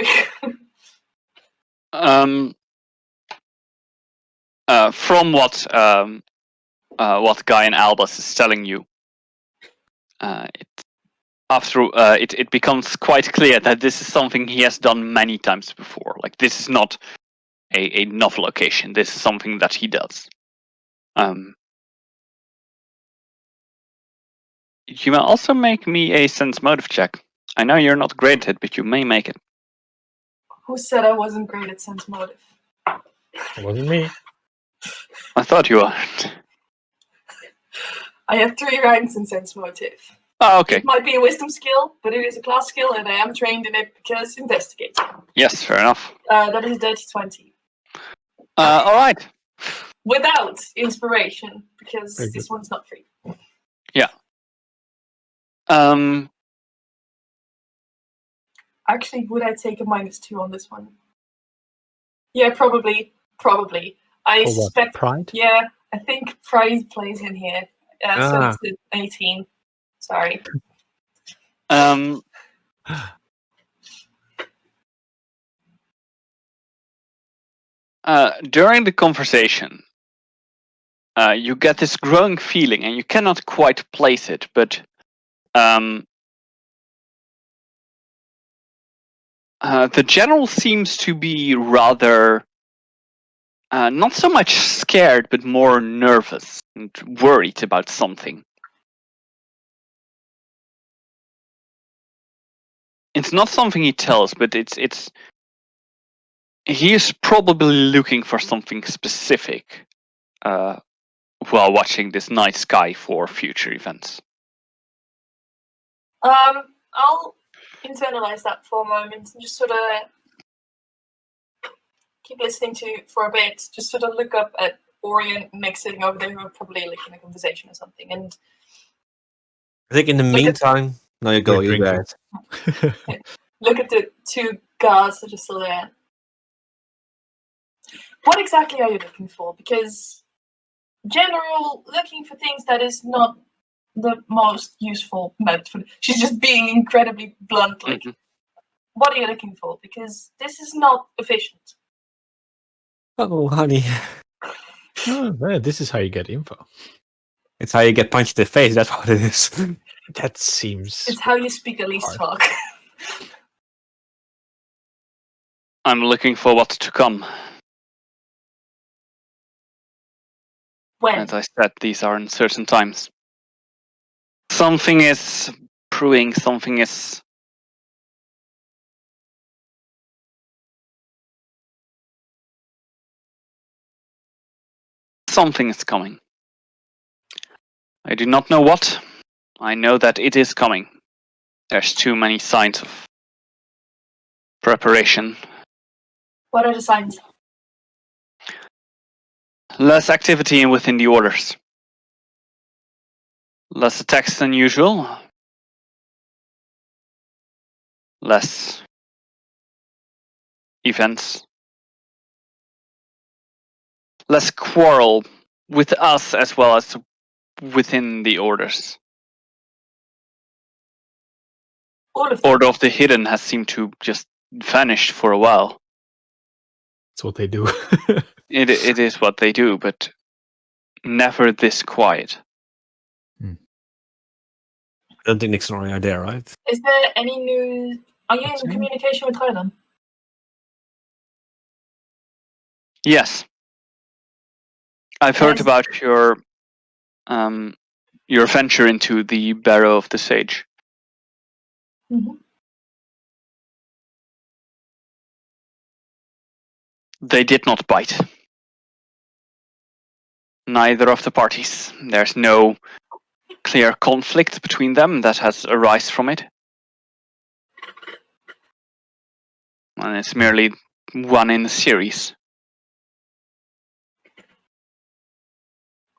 from what Guy and Albus is telling you, it becomes quite clear that this is something he has done many times before. Like, this is not a novel location. This is something that he does. You may also make me a sense motive check. I know you're not great at it, but you may make it. Who said I wasn't great at sense motive? It wasn't me. I thought you weren't. I have 3 ranks in sense motive. Oh, okay. It might be a wisdom skill, but it is a class skill, and I am trained in it because investigate. Yes, fair enough. That is dirty 20. All right. Without inspiration, because this one's not free. Yeah. Actually, would I take a -2 on this one? Yeah, probably. I suspect. Pride? Yeah, I think pride plays in here. So it's an 18. Sorry. During the conversation, you get this growing feeling, and you cannot quite place it, but the general seems to be rather not so much scared, but more nervous and worried about something. It's not something he tells, but it's he is probably looking for something specific while watching this night sky for future events. I'll internalize that for a moment and just sort of keep listening to for a bit. Just sort of look up at Ori and Nick sitting over there, who are probably like in a conversation or something. And I think in the meantime, no, you go, you guys. Look at the 2 guards that are still there. What exactly are you looking for? Because general looking for things that is not the most useful method. She's just being incredibly blunt. Like, what are you looking for? Because this is not efficient. Oh, honey. Oh, well, this is how you get info. It's how you get punched in the face. That's what it is. That seems. It's how you speak at least talk. I'm looking for what's to come. When? As I said, these are uncertain times. Something is brewing, something is... Something is coming. I do not know what. I know that it is coming. There's too many signs of preparation. What are the signs? Less activity within the orders. Less attacks than usual. Less events. Less quarrel with us as well as within the orders. Order of the Hidden has seemed to just vanish for a while. That's what they do. It is what they do, but never this quiet. I don't think Nix and Ori are there, right? Is there any news? Are you in communication with Dreidan? Yes. I've heard about your venture into the Barrow of the Sage. Mm-hmm. They did not bite. Neither of the parties. There's no clear conflict between them that has arisen from it. And it's merely one in a series.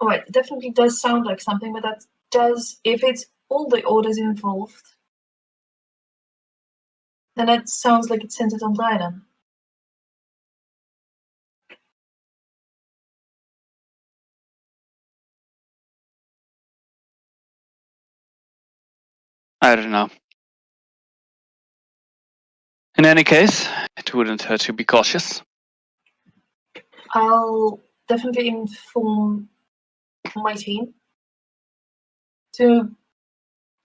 Alright, it definitely does sound like something, but that does, if it's all the orders involved, then it sounds like it's centered on Dreidan. I don't know. In any case, it wouldn't hurt to be cautious. I'll definitely inform my team to the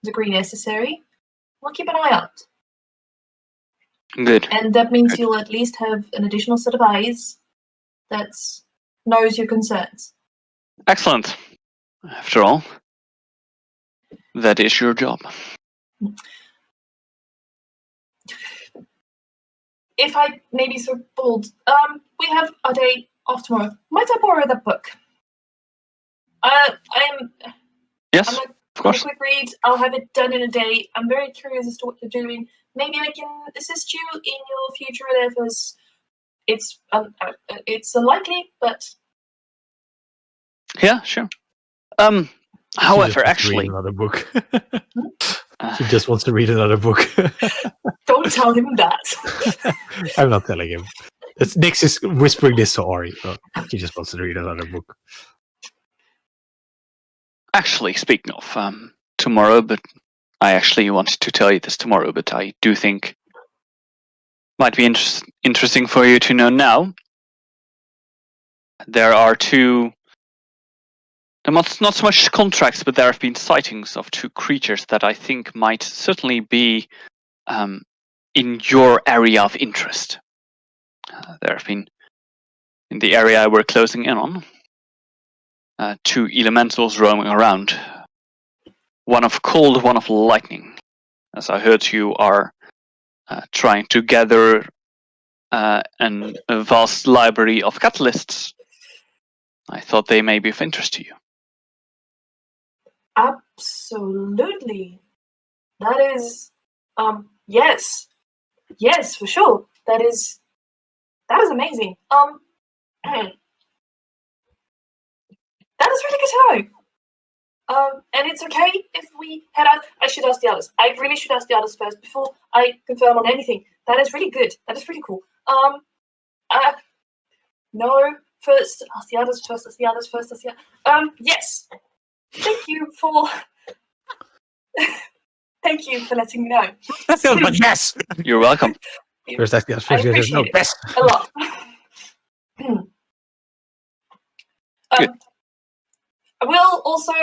degree necessary. We'll keep an eye out. Good. And that means you'll at least have an additional set of eyes that knows your concerns. Excellent. After all, that is your job. If I may be so bold, we have a day off tomorrow. Might I borrow that book? Yes, I'm of course. a quick read. I'll have it done in a day. I'm very curious as to what you're doing. Maybe I can assist you in your future endeavors. It's unlikely, but Yeah, sure. However, actually, read another book. He just wants to read another book. Don't tell him that. I'm not telling him. Nix is whispering this to Ori. So he just wants to read another book. Actually, speaking of tomorrow, but I actually wanted to tell you this tomorrow, but I do think might be interesting for you to know now. There are not so much contracts, but there have been sightings of two creatures that I think might certainly be in your area of interest. There have been, in the area we're closing in on, two elementals roaming around. One of cold, one of lightning. As I heard, you are trying to gather a vast library of catalysts. I thought they may be of interest to you. Absolutely. That is, yes, for sure. That is amazing. That is really good to know. And it's okay if we head out. I should ask the others. I really should ask the others first before I confirm on anything. That is really good. That is really cool. No, first ask the others first. Ask the others first. Ask the yes. Thank you for. Thank you for letting me know. But yes. You're welcome. First, ask the others. I appreciate it Yes. a lot. I will also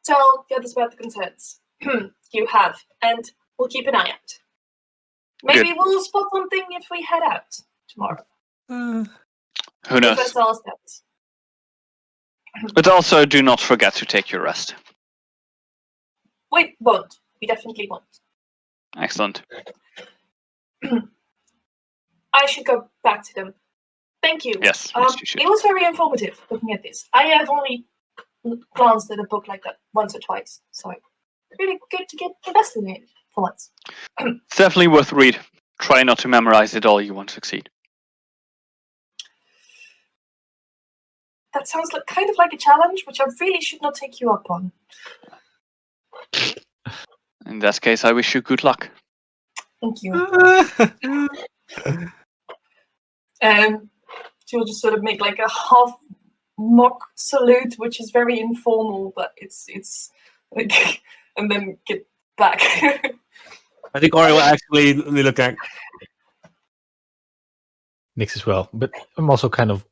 tell the others about the concerns you have, and we'll keep an eye out. Maybe Good. we'll spot something if we head out tomorrow. Who knows? First, I'll ask that. But also, do not forget to take your rest. We won't. We definitely won't. Excellent. I should go back to them. Thank you. Yes, yes, you should. It was very informative looking at this. I have only glanced at a book like that once or twice, so really good to get invested in it for once. It's definitely worth a read. Try not to memorize it all. You won't succeed. That sounds like kind of like a challenge, which I really should not take you up on. In that case, I wish you good luck. Thank you. She'll just sort of make like a half mock salute, which is very informal, but it's like, and then get back. I think Ori will actually look at Nix as well, but I'm also kind of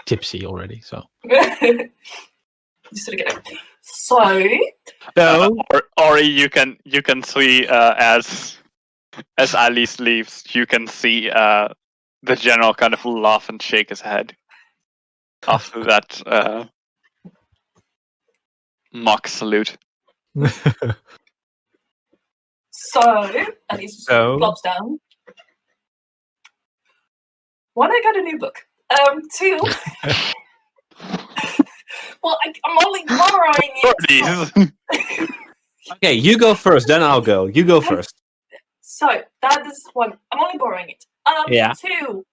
tipsy already. So just to get it. So, Ori, you can see as Alice leaves, you can see the general kind of laugh and shake his head after that mock salute. So, Alice plops down. One, I got a new book. Two, well, I'm only borrowing it. Okay, you go first, then I'll go. You go first. So, that is one. I'm only borrowing it. Yeah. Two.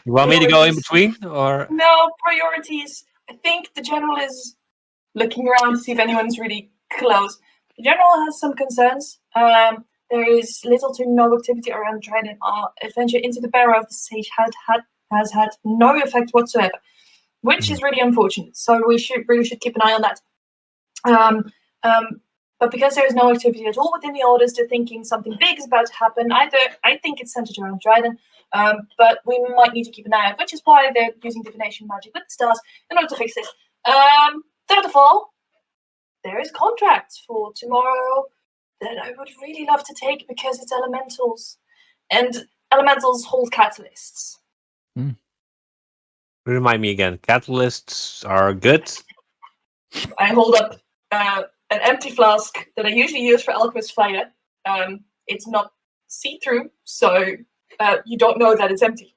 You want me to go in between, or no priorities? I think the general is looking around to see if anyone's really close. The general has some concerns. There is little to no activity around Dreidan. Our adventure into the barrow of the sage has had no effect whatsoever, which is really unfortunate. So we really should keep an eye on that. But because there is no activity at all within the orders, they're thinking something big is about to happen. Either I think it's centered around Dreidan, but we might need to keep an eye out, which is why they're using divination magic with the stars in order to fix this. Third of all, there is contracts for tomorrow that I would really love to take because it's elementals, and elementals hold catalysts. remind me again? Catalysts are good. I hold up an empty flask that I usually use for alchemist fire. It's not see-through, so you don't know that it's empty.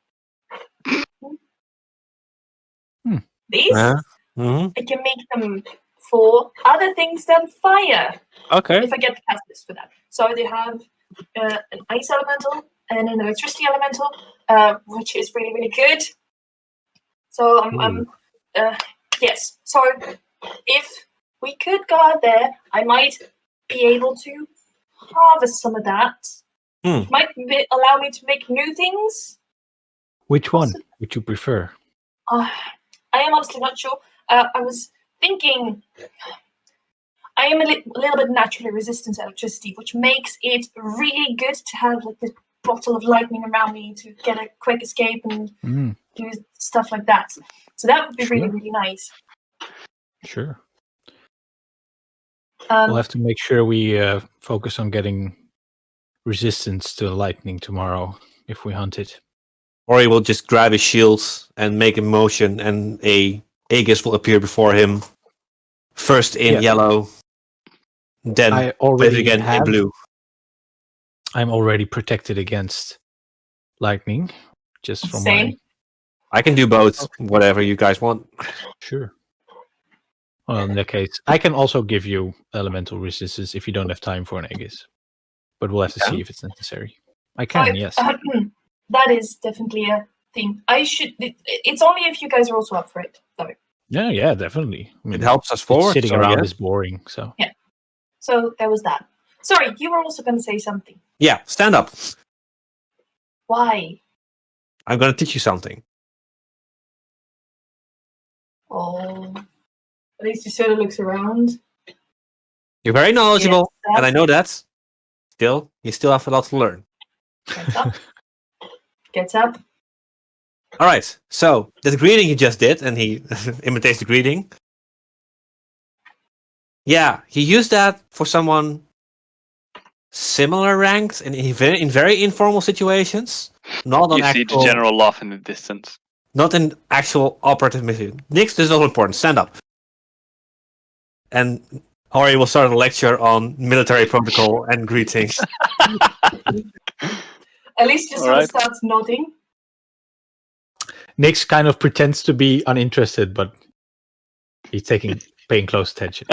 These, I can make them for other things than fire. Okay. If I get the catalyst for that. So they have an ice elemental and an electricity elemental, which is really, really good. So yes. So if we could go out there, I might be able to harvest some of that. Might allow me to make new things. Which one would you prefer? I am honestly not sure. I was thinking I am a little bit naturally resistant to electricity, which makes it really good to have like this bottle of lightning around me to get a quick escape and do stuff like that. So that would be really, really nice. Sure. We'll have to make sure we focus on getting resistance to lightning tomorrow if we hunt it. Or he will just grab his shields and make a motion, and a Aegis will appear before him. First in yellow, then I already again in blue. I'm already protected against lightning, just from Same. I can do both, whatever you guys want. Sure. Well, in that case, I can also give you elemental resistance if you don't have time for an Aegis. But we'll have to see if it's necessary. I can, yes. That is definitely a thing. It's only if you guys are also up for it, though. Yeah, definitely. I mean, it helps us forward. Sitting around is boring, so. Yeah. So there was that. Sorry, you were also going to say something. Yeah, stand up. Why? I'm going to teach you something. Oh. At least he sort of looks around. You're very knowledgeable, and I know that. Still, you still have a lot to learn. Gets up. Gets up. All right, so the greeting he just did, and he imitates the greeting. Yeah, he used that for someone similar ranked in very informal situations. Not on you see the general laugh in the distance. Not in actual operative mission. Nix, this is all important. Stand up. And Ori will start a lecture on military protocol and greetings. At least just sort of starts nodding. Nix kind of pretends to be uninterested, but he's paying close attention.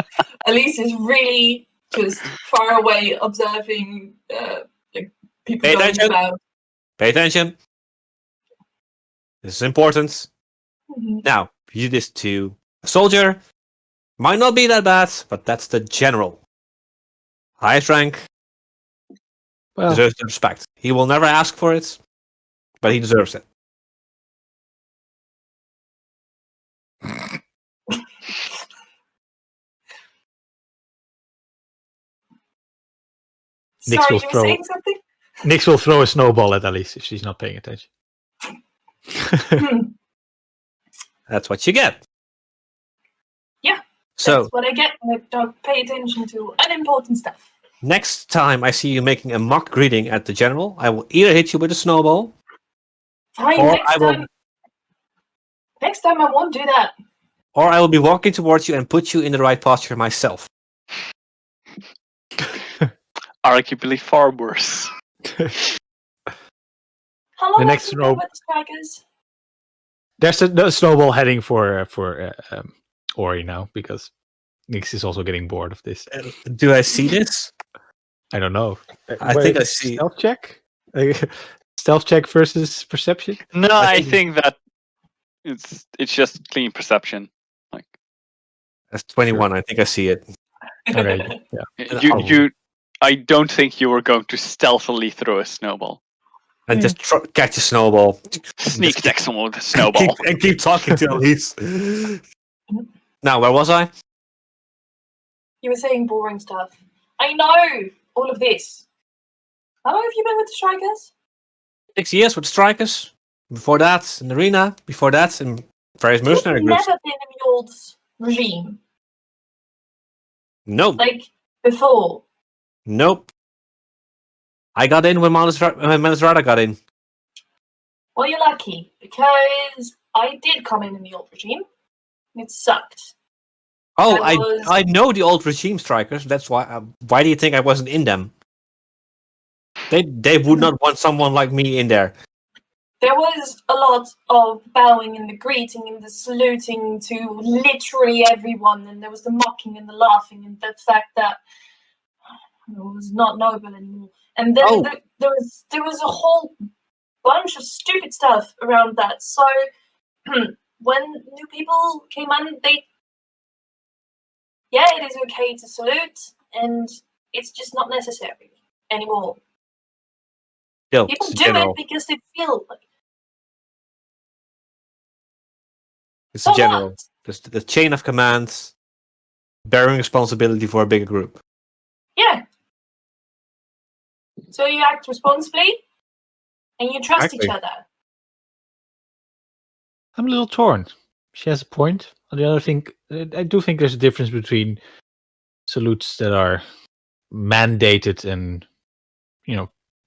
Elise is really just far away observing people going about. Pay attention. This is important. Mm-hmm. Now, you do this to a soldier. Might not be that bad, but that's the general. Highest rank. Well, deserves the respect. He will never ask for it, but he deserves it. Sorry, you were saying something? Nix will throw a snowball at Alice if she's not paying attention. That's what you get. Yeah. So that's what I get when I don't pay attention to unimportant stuff. next time I see you making a mock greeting at the general, I will either hit you with a snowball, Fine, or next time I won't do that. Or I will be walking towards you and put you in the right posture myself. Arguably far worse. How long The next have you been with the strikers? There's a snowball heading for Ori now because Nix is also getting bored of this. Do I see this? I don't know. I think I see. Stealth check. Stealth check versus perception. No, I think that it's just clean perception. Like that's 21. Sure. I think I see it. Okay. Yeah. You. I don't think you were going to stealthily throw a snowball. And just catch a snowball. Sneak attack someone with a snowball. keep talking to Elise. Now, where was I? You were saying boring stuff. I know all of this. How long have you been with the strikers? 6 years with the strikers. Before that, in the arena. Before that, in various mercenary groups. You've never been in the old regime? Nope. Like, before? Nope. I got in when Melisrada got in. Well, you're lucky, because I did come in the old regime. It sucked. Oh, I know the old regime strikers. That's why. Why do you think I wasn't in them? They would not want someone like me in there. There was a lot of bowing and the greeting and the saluting to literally everyone, and there was the mocking and the laughing and the fact that it was not noble anymore. And then there was a whole bunch of stupid stuff around that. So when new people came on, it is okay to salute, and it's just not necessary anymore. Still, people do it because they feel like it's a general. The chain of commands, bearing responsibility for a bigger group. Yeah. So you act responsibly, and you trust each other. I'm a little torn. She has a point. On the other thing, I do think there's a difference between salutes that are mandated and,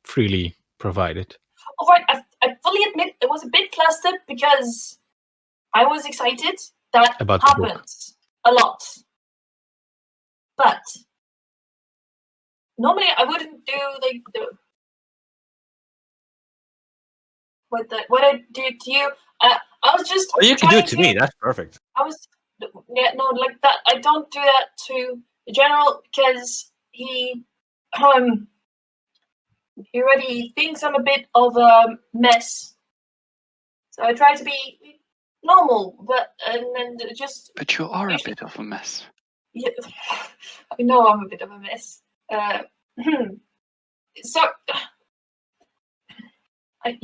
freely provided. All right, I fully admit it was a bit flustered because I was excited. That happens a lot. But normally I wouldn't do like what I did to you. I was just. Oh, you can do it to me. That's perfect. I was like that. I don't do that to the general because he already thinks I'm a bit of a mess. So I try to be normal, but you are a bit of a mess. Yeah, I know I'm a bit of a mess. So I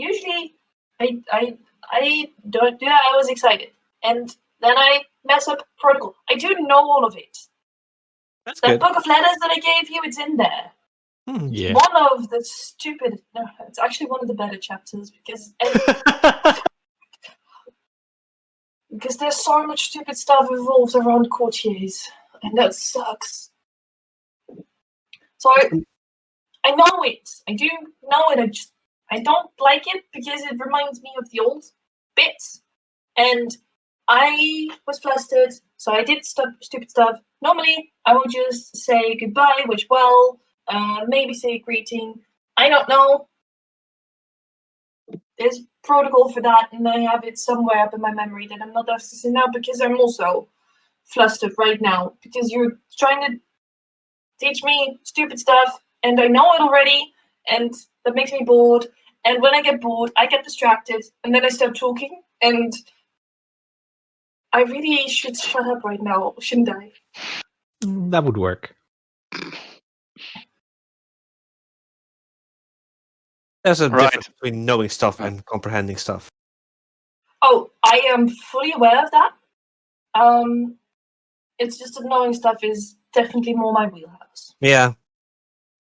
don't do that. I was excited, and then I mess up protocol. I do know all of it. That's the good. book of letters that I gave you, it's in there. Yeah. One of the stupid. No, it's actually one of the better chapters because there's so much stupid stuff involved around courtiers, and that sucks. So I know it. I do know it. I don't like it because it reminds me of the old bits, and I was flustered, so I did stupid stuff. Normally, I would just say goodbye, wish well, maybe say a greeting. I don't know. There's protocol for that, and I have it somewhere up in my memory that I'm not accessing now because I'm also flustered right now because you're trying to teach me stupid stuff, and I know it already, and that makes me bored. And when I get bored, I get distracted, and then I start talking, and I really should shut up right now, shouldn't I? That would work. There's a difference between knowing stuff and comprehending stuff. Oh, I am fully aware of that. It's just that knowing stuff is definitely more my wheelhouse. Yeah.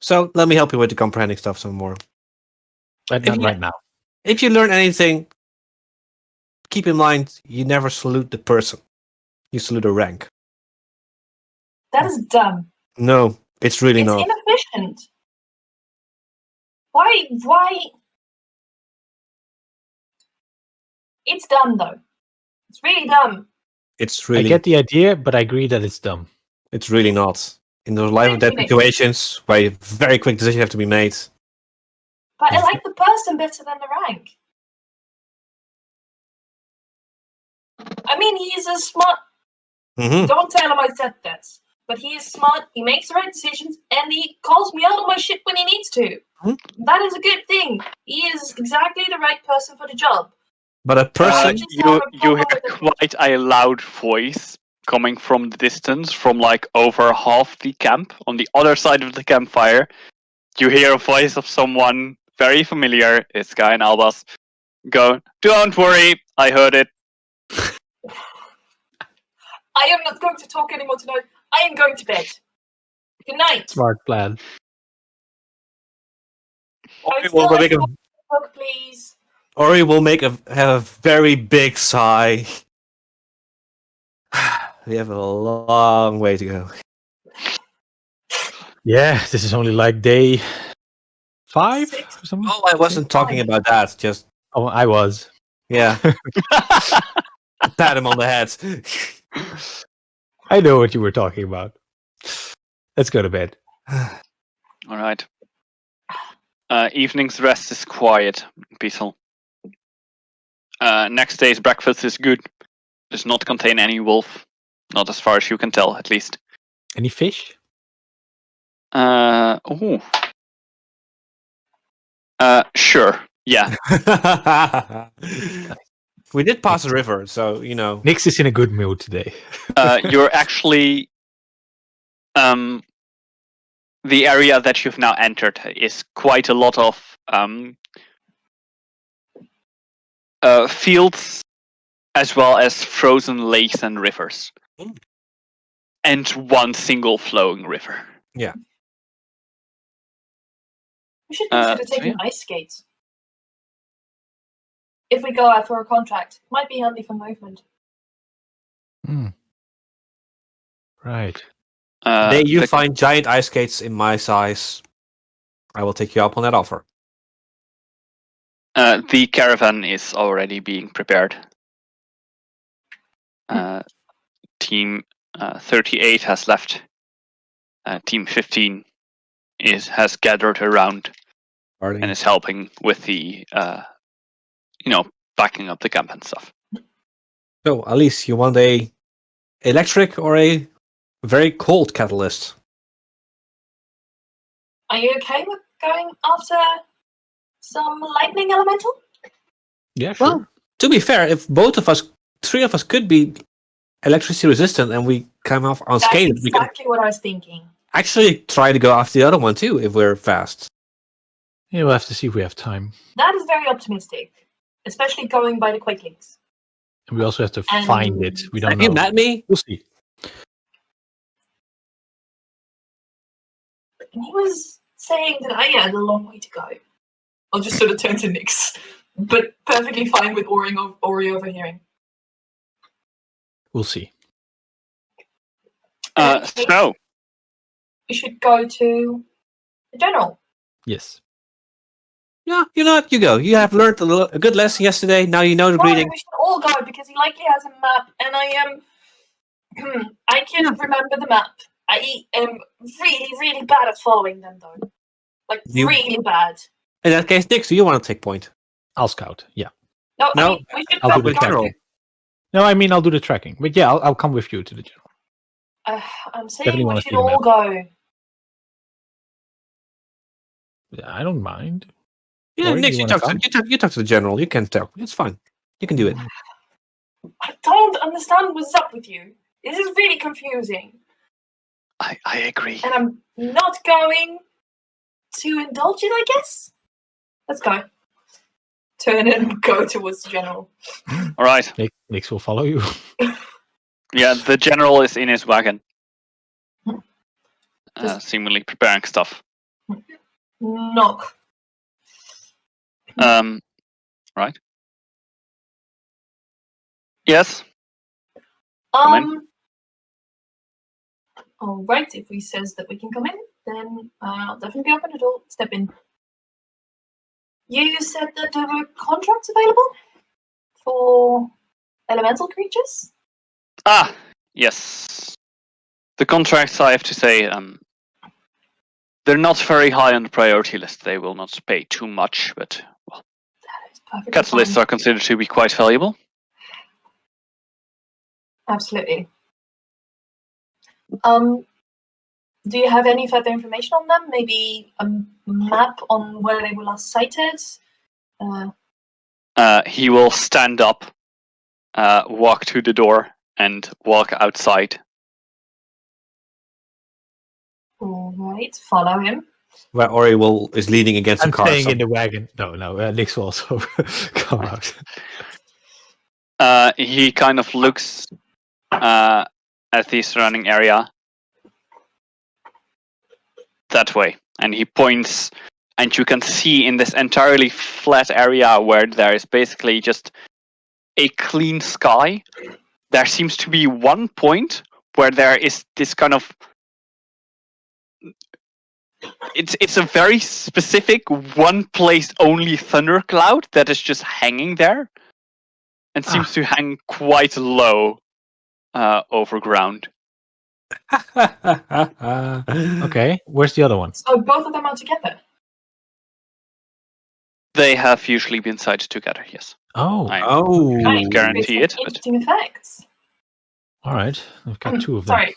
So let me help you with the comprehending stuff some more. But not right now. If you learn anything, keep in mind, you never salute the person. You salute a rank. That is dumb. No, it's really It's not. inefficient. Why? It's dumb, though. It's really dumb. It's I really. get the idea, but I agree that it's dumb. It's really not. In those life or death situations where very quick decisions have to be made. But I like the person better than the rank. I mean, he's a smart... Don't tell him I said this. But he is smart, he makes the right decisions, and he calls me out on my shit when he needs to. That is a good thing. He is exactly the right person for the job. But a person... you hear quite a loud voice coming from the distance, from like over half the camp, on the other side of the campfire. You hear a voice of someone very familiar, it's Guy and Albas, go, "Don't worry, I heard it." I am not going to talk anymore tonight. I am going to bed. Good night. Smart plan. Ori will make a book, please. Ori will have a very big sigh. We have a long way to go. Yeah, this is only like day 5 or something. Oh, I wasn't talking about that. Just I was. Yeah. Pat him on the head. I know what you were talking about. Let's go to bed. All right. Evening's rest is quiet, peaceful. Next day's breakfast is good. Does not contain any wolf. Not as far as you can tell, at least. Any fish? Sure. Yeah. We did pass a river, so you know. Nix is in a good mood today. You're actually the area that you've now entered is quite a lot of fields, as well as frozen lakes and rivers, and one single flowing river. Yeah. We should consider taking ice skates. If we go out for a contract, might be handy for movement. Right. You find giant ice skates in my size, I will take you up on that offer. The caravan is already being prepared. Team 38 has left. Team 15 has gathered around and is helping with the backing up the camp and stuff. So, Alice, you want a electric or a very cold catalyst? Are you okay with going after some lightning elemental? Yeah, sure. Well, to be fair, if three of us could be electricity resistant and we come off unscathed, That's exactly what I was thinking. Actually try to go after the other one too, if we're fast. Yeah, we'll have to see if we have time. That is very optimistic, especially going by the Quake links. And we also have to find it. We don't know. Have you met me? We'll see. And he was saying that I had a long way to go. I'll just sort of turn to Nyx, but perfectly fine with Ori overhearing. We'll see. So we should go to the general. Yes. Yeah, you know what? You go. You have learned a good lesson yesterday. Now you know the greeting. We should all go because he likely has a map, and I am. I can remember the map. I am really, really bad at following them, though. Like really bad. In that case, Nyx, do you want to take point? I'll scout. Yeah. No, I mean, we should I'll do the general. tracking. No, I mean I'll do the tracking. But yeah, I'll come with you to the general. I'm saying Definitely we should all go. Yeah, I don't mind. Yeah, Ori, Nyx, you talk to the general. You can talk. It's fine. You can do it. I don't understand what's up with you. This is really confusing. I agree. And I'm not going to indulge it, I guess. Let's go. Turn and go towards the general. All right. Nyx will follow you. Yeah, the general is in his wagon. Seemingly preparing stuff. No. Right. Yes. All right. If he says that we can come in, then I'll definitely open the door. Step in. You said that there were contracts available for elemental creatures? Ah, yes. The contracts, I have to say, they're not very high on the priority list. They will not pay too much, but well, That is perfectly catalysts fine. are considered to be quite valuable. Absolutely. Do you have any further information on them? Maybe a map on where they were last sighted? He will stand up, walk to the door, and walk outside. All right, follow him. Where Ori is leaning against I'm a car. staying in the wagon. No, Nix will also come out. He kind of looks at the surrounding area that way, and he points, and you can see in this entirely flat area where there is basically just a clean sky, there seems to be one point where there is this kind of it's a very specific one place only thundercloud that is just hanging there and seems to hang quite low over ground. Okay, where's the other one? So both of them are together? They have usually been sighted together, yes. Oh, I Right, guarantee creates it, but interesting effects. all right. I've got two of them. Sorry.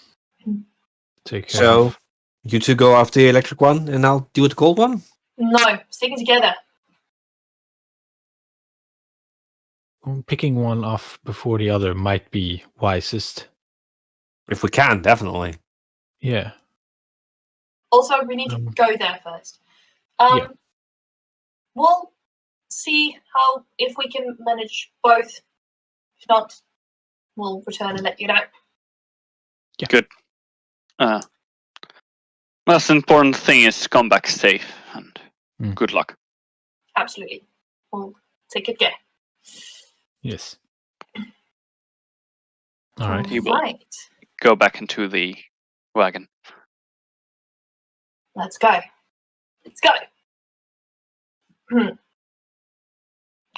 Take care So, of. you two go after the electric one, and I'll deal with the cold one? No, sticking together. Picking one off before the other might be wisest. If we can, definitely. Yeah. Also, we need to go there first. Yeah. We'll see how if we can manage both. If not, we'll return and let you know. Yeah. good. Most important thing is to come back safe, and good luck. Absolutely. We'll take good care. Yes. All right. He will Right. go back into the wagon. Let's go. Let's go.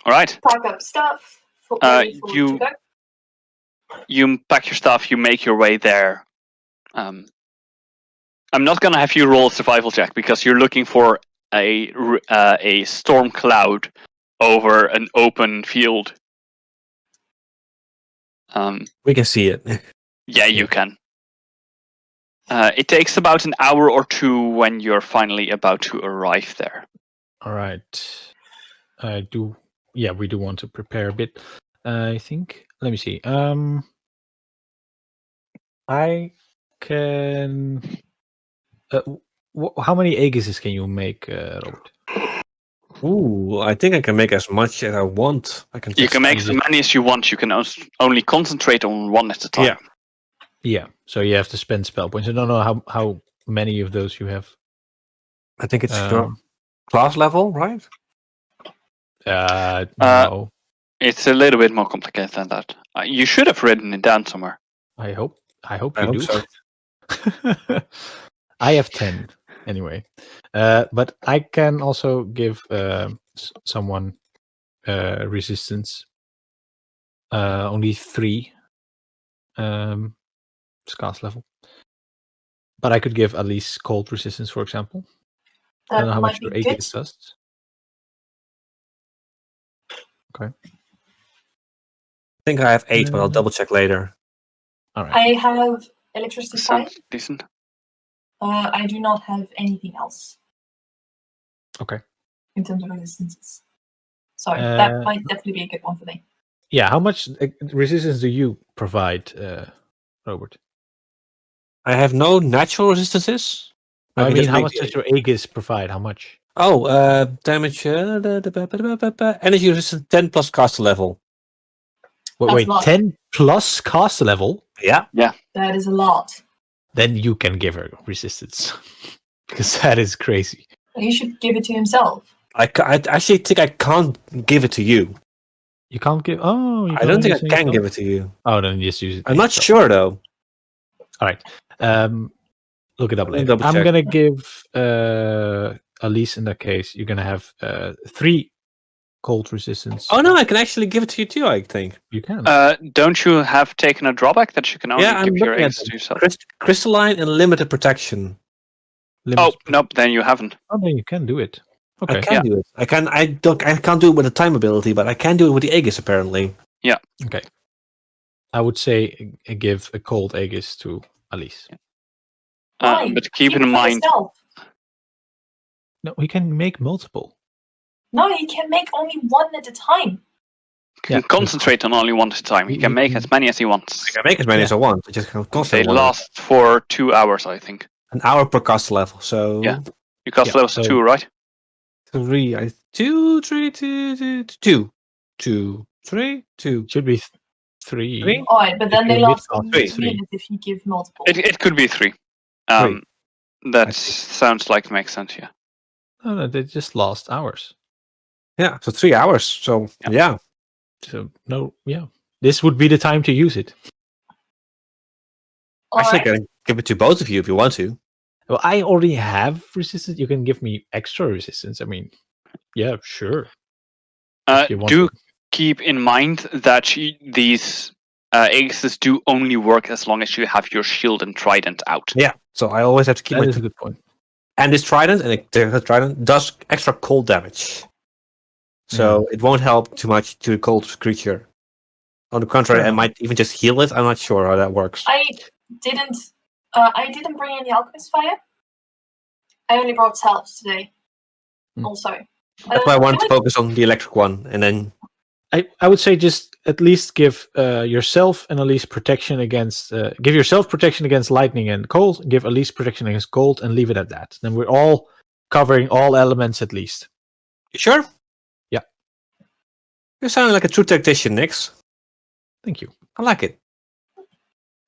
All right. Pack up stuff. Ready for You- to go. You pack your stuff. You make your way there. I'm not gonna have you roll a survival check because you're looking for a storm cloud over an open field. We can see it. Yeah, you can. It takes about an hour or two when you're finally about to arrive there. All right. I do. Yeah, we do want to prepare a bit. I think. Let me see. I can. How many Aegises can you make, Robert? Ooh, I think I can make as much as I want. You can make as many as you want. You can only concentrate on one at a time. Yeah. Yeah. So you have to spend spell points. I don't know how many of those you have. I think it's your class level, right? No. It's a little bit more complicated than that. You should have written it down somewhere. I hope I you hope do. so. I have 10 anyway. But I can also give someone resistance. Only 3 class level. But I could give at least cold resistance, for example. I don't know how much your Aegis does. Okay. I think I have 8, but I'll double check later. All right. I have electricity 5. Sounds decent. I do not have anything else. Okay. In terms of resistances. So that might definitely be a good one for me. Yeah, how much resistance do you provide, Robert? I have no natural resistances. I can mean, just how make much the- does your Aegis provide? How much? Oh, damage. Energy resistance 10 plus caster level. Wait, a lot. 10 plus caster level? Yeah. That is a lot. Then you can give her resistance. Because that is crazy. He should give it to himself. I actually think I can't give it to you. You can't give. Oh, you I can don't only think use I it can yourself? give it to you. Oh, then just use it. I'm not yourself. sure though. All right. Look it up Let me later. double I'm check. gonna give Elise in that case. You're gonna have 3 cold resistance. Oh no, I can actually give it to you too. I think. You can. Don't you have taken a drawback that you can only Yeah, I'm give your looking at eggs to yourself? Crystalline and limited protection. Oh, nope, then you haven't. Oh, then you can do it. I Okay. can do it. I can't do it with the time ability, but I can do it with the Aegis apparently. Okay. I would say give a cold Aegis to Elise. Why? But keep it in for mind, yourself. No, we can make multiple. No, you can make only one at a time. you can Yeah, concentrate on only one at a time. He can make as many as he wants. I can make as many as I want. I just can't They concentrate on one. last for 2 hours, I think. An hour per cast level. So Yeah. Your cost Yeah, level's so- 2, right? 3, 2, 3, 2, 2, 3, 2. Should be 3. 3? Alright, but then If they you're last mid-cast, a it's 3. minute if you give multiple. It could be 3. I That see. sounds like it makes sense, yeah. No, they just last hours. Yeah, so 3 hours. So yeah. So no, yeah. This would be the time to use it. Actually, I Alright. can give it to both of you if you want to. Well, I already have resistance. You can give me extra resistance. I mean, yeah, sure. If you want Do to. keep in mind that these Aegises do only work as long as you have your shield and trident out. Yeah. So I always have to keep That my is a good point. and this trident and the trident does extra cold damage. So it won't help too much to a cold creature. On the contrary, I might even just heal it. I'm not sure how that works. I didn't bring any alchemist fire. I only brought salves today. Also. That's why I wanted to can focus on the electric one, and then I would say just at least give yourself and Elise protection against give yourself protection against lightning and cold, give Elise protection against cold, and leave it at that. Then we're all covering all elements at least. you sure? Yeah. You sound like a true tactician, Nix. Thank you. I like it.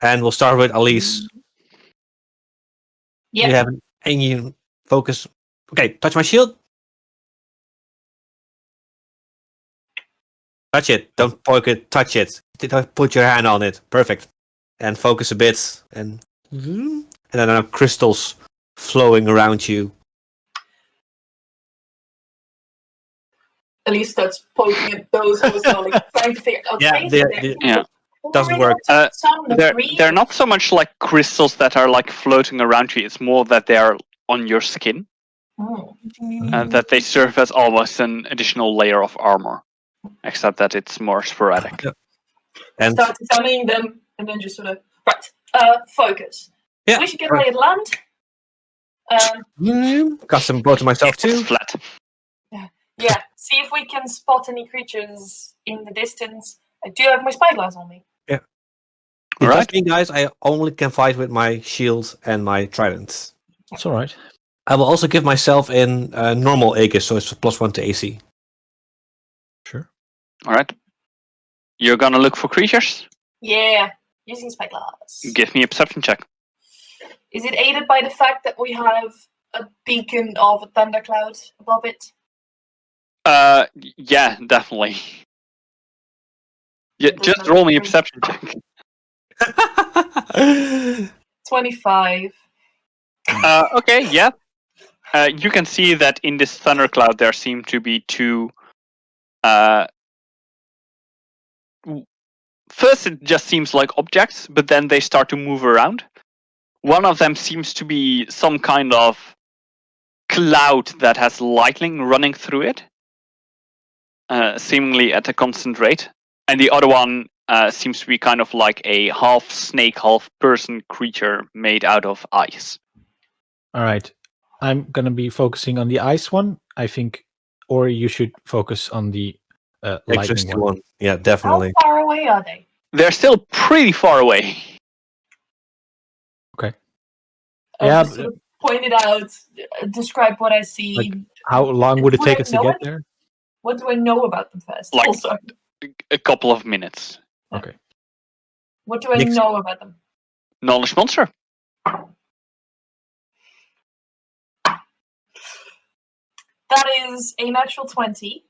And we'll start with Elise. Yeah. You have any focus? Okay, touch my shield. Touch it. Don't poke it. Touch it. Don't put your hand on it. Perfect. And focus a bit, and then there are crystals flowing around you. At least starts poking at those who was like trying to figure out. Yeah. Doesn't work. They're not so much like crystals that are like floating around you. It's more that they are on your skin. Oh. That they serve as almost an additional layer of armor, except that it's more sporadic. And Start examining them and then just sort of focus. yeah, We should get away at land. Cast them both to myself It's too. flat. Yeah, see if we can spot any creatures in the distance. I do have my spyglass on me. Yeah. All right. Me, guys, I only can fight with my shield and my trident. It's all right. I will also give myself in normal Aegis, so it's +1 to AC. Sure. All right. You're gonna look for creatures? Yeah, using spyglass. Give me a perception check. Is it aided by the fact that we have a beacon of a thundercloud above it? Yeah, definitely. Yeah, just roll me a perception check. 25. Okay, yeah. You can see that in this thundercloud there seem to be two. First, it just seems like objects, but then they start to move around. One of them seems to be some kind of cloud that has lightning running through it, seemingly at a constant rate. And the other one seems to be kind of like a half snake, half person creature made out of ice. All right. I'm going to be focusing on the ice one, I think, or you should focus on the lightning Existing one. one. Yeah, definitely. How far away are they? They're still pretty far away. Okay. I Yeah, just sort of pointed out, describe what I see. Like, how long would it Would I take us to know get it? there? What do I know about them first? Like- Also, A couple of minutes. Okay. what do I Next. know about them? Knowledge monster. That is a natural 20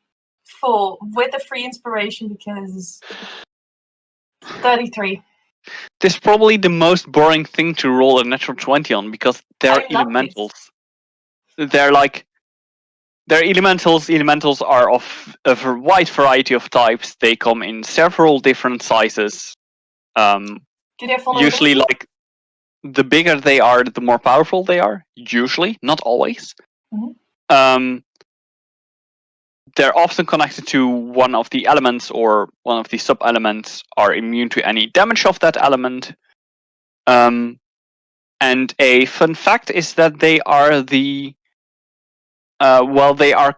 careful with the free inspiration because 33. This is probably the most boring thing to roll a natural 20 on because they're I love elementals. They're elementals. Elementals are of a wide variety of types. They come in several different sizes. Do they have Usually, vulnerability? the bigger they are, the more powerful they are. Usually, not always. Mm-hmm. They're often connected to one of the elements or one of the sub-elements, are immune to any damage of that element. And a fun fact is that they are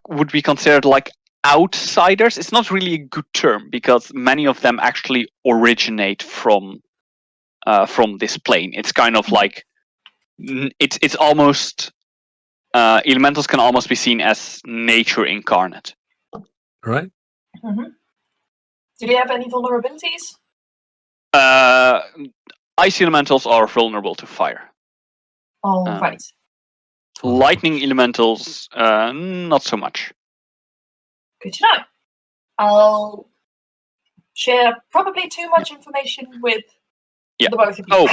would be considered like outsiders. It's not really a good term because many of them actually originate from this plane. It's kind of like it's almost elementals can almost be seen as nature incarnate. Right. Mm-hmm. Do they have any vulnerabilities? Ice elementals are vulnerable to fire. Oh, right. Lightning elementals, not so much. Good to know. I'll share probably too much information with the both of you. Oh,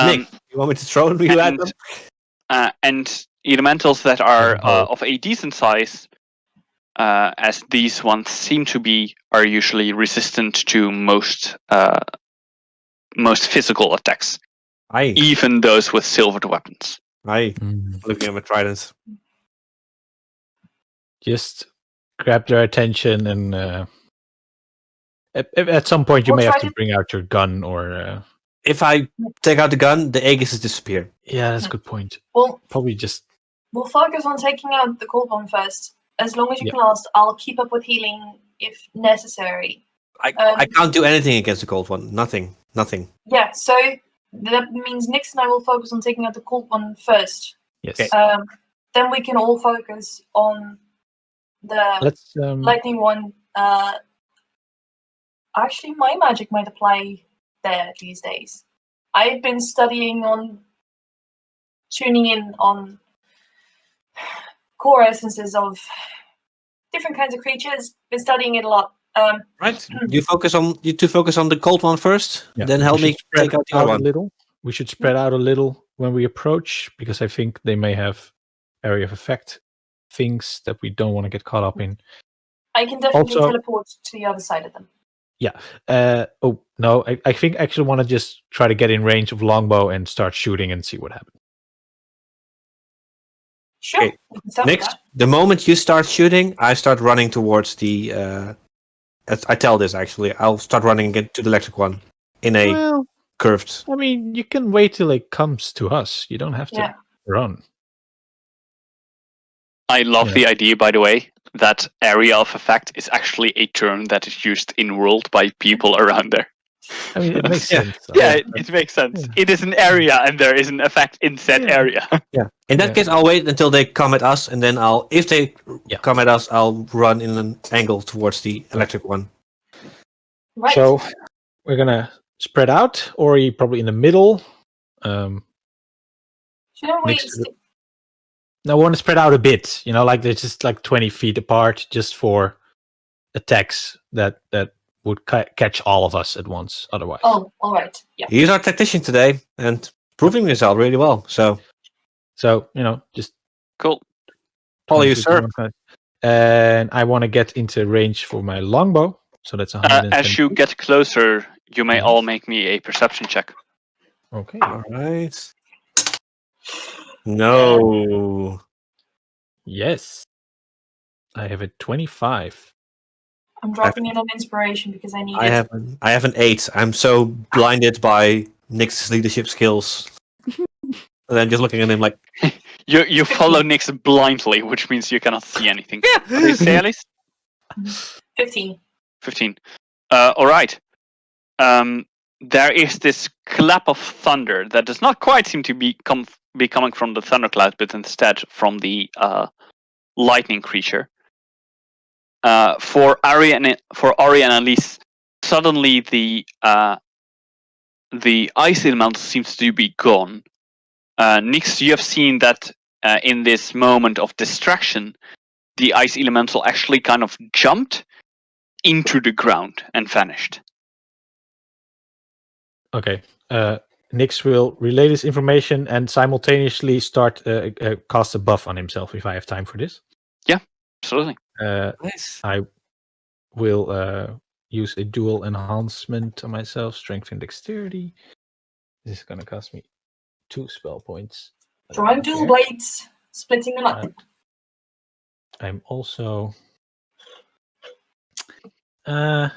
Nick, you want me to throw you at them? And elementals that are of a decent size, as these ones seem to be, are usually resistant to most physical attacks. Even those with silvered weapons. Looking at my tridents. Just grab their attention and at some point you may have to bring out your gun or... If I take out the gun, the Aegises disappear. Yeah, that's a good point. Well, probably just... We'll focus on taking out the cold one first. As long as you can last, I'll keep up with healing if necessary. I can't do anything against the cold one. Nothing. Yeah, so that means Nix and I will focus on taking out the cold one first. Yes. Then we can all focus on the lightning one. Actually, my magic might apply there these days. I've been studying on tuning in on core essences of different kinds of creatures. Been studying it a lot. Right. You two focus on the cold one first. Yeah. Then help me take out the other one. A little. We should spread out a little when we approach because I think they may have area of effect things that we don't want to get caught up in. I can definitely teleport to the other side of them. Yeah. Oh no, I think I actually want to just try to get in range of longbow and start shooting and see what happens. Sure. Okay. Next, the moment you start shooting, I start running towards the. I tell this actually. I'll start running again to the electric one in a curved. I mean, you can wait till it comes to us. You don't have to run. I love the idea, by the way, that area of effect is actually a term that is used in world by people around there. I mean, it makes sense. Yeah, it makes sense. Yeah. It is an area, and there is an effect in said area. Yeah. In that case, I'll wait until they come at us, and then if they come at us, I'll run in an angle towards the electric one. Right. So we're gonna spread out, or are you probably in the middle? No, I want to spread out a bit. You know, like they're just like 20 feet apart, just for attacks that would catch all of us at once. Otherwise. Oh, all right. Yeah. He's our tactician today and proving himself really well. So just cool. Follow you, sir. And I want to get into range for my longbow. So that's 110. As you get closer, you may all make me a perception check. Okay. All right. No. Yes. I have a 25. I'm dropping in on inspiration because I need I have an 8. I'm so blinded by Nick's leadership skills. And I'm just looking at him like... You follow Nix blindly, which means you cannot see anything. Yeah. What do you say, Alice? 15. 15. All right. There is this clap of thunder that does not quite seem to be coming from the thundercloud, but instead from the lightning creature. For Ari and Alice, suddenly the ice elemental seems to be gone. Nix, you have seen that in this moment of distraction, the ice elemental actually kind of jumped into the ground and vanished. Okay. Nix will relay this information and simultaneously start cast a buff on himself if I have time for this. Yeah, absolutely. Nice. I will use a dual enhancement on myself, strength and dexterity. This is going to cost me 2 spell points. Drawing dual blades, splitting them up. I'm also... yeah,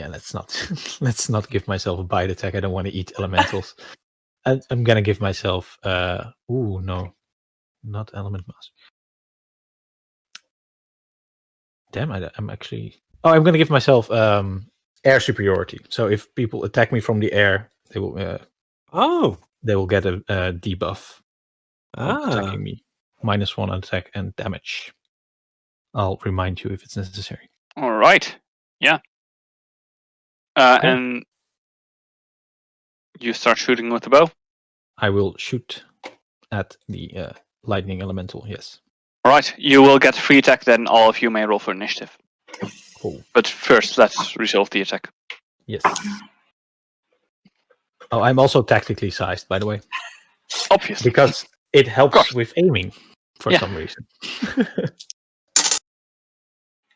let's not give myself a bite attack. I don't want to eat elementals. I'm gonna give myself no, not element master. Damn, I'm actually... Oh, I'm gonna give myself air superiority. So if people attack me from the air, they will get a debuff attacking me. -1 attack and damage. I'll remind you if it's necessary. All right. Yeah. Cool. And you start shooting with the bow? I will shoot at the lightning elemental, yes. All right. You will get free attack, then all of you may roll for initiative. Cool. But first, let's resolve the attack. Yes. Oh, I'm also tactically sized, by the way. Obviously. Because it helps with aiming for some reason.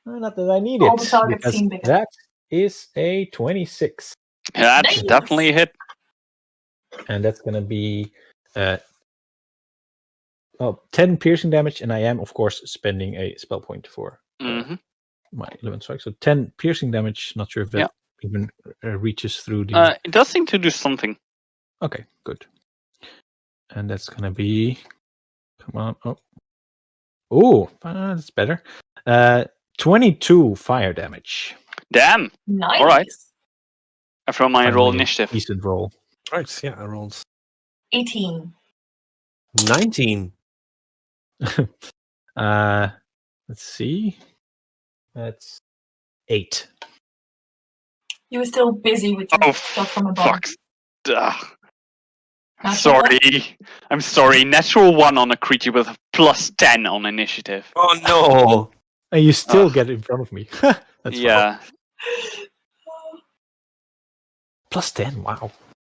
Not that I need All the it, targets because seem bigger. that is a 26. Yeah, that's Nice. definitely a hit. And that's going to be 10 piercing damage, and I am, of course, spending a spell point for my 11 strike. So 10 piercing damage. Not sure if that even reaches through the... It does seem to do something. Okay, good. And that's going to be... Come on. Oh, that's better. 22 fire damage. Damn. Nice. All right. I throw my roll Finally, initiative. Decent roll. Right, yeah, I rolled 18. 19. Let's see. That's 8. You were still busy with your stuff from above. Fuck. Sorry. I'm sorry. Natural 1 on a creature with a +10 on initiative. Oh no! And you still get in front of me. That's yeah. fine. +10, wow.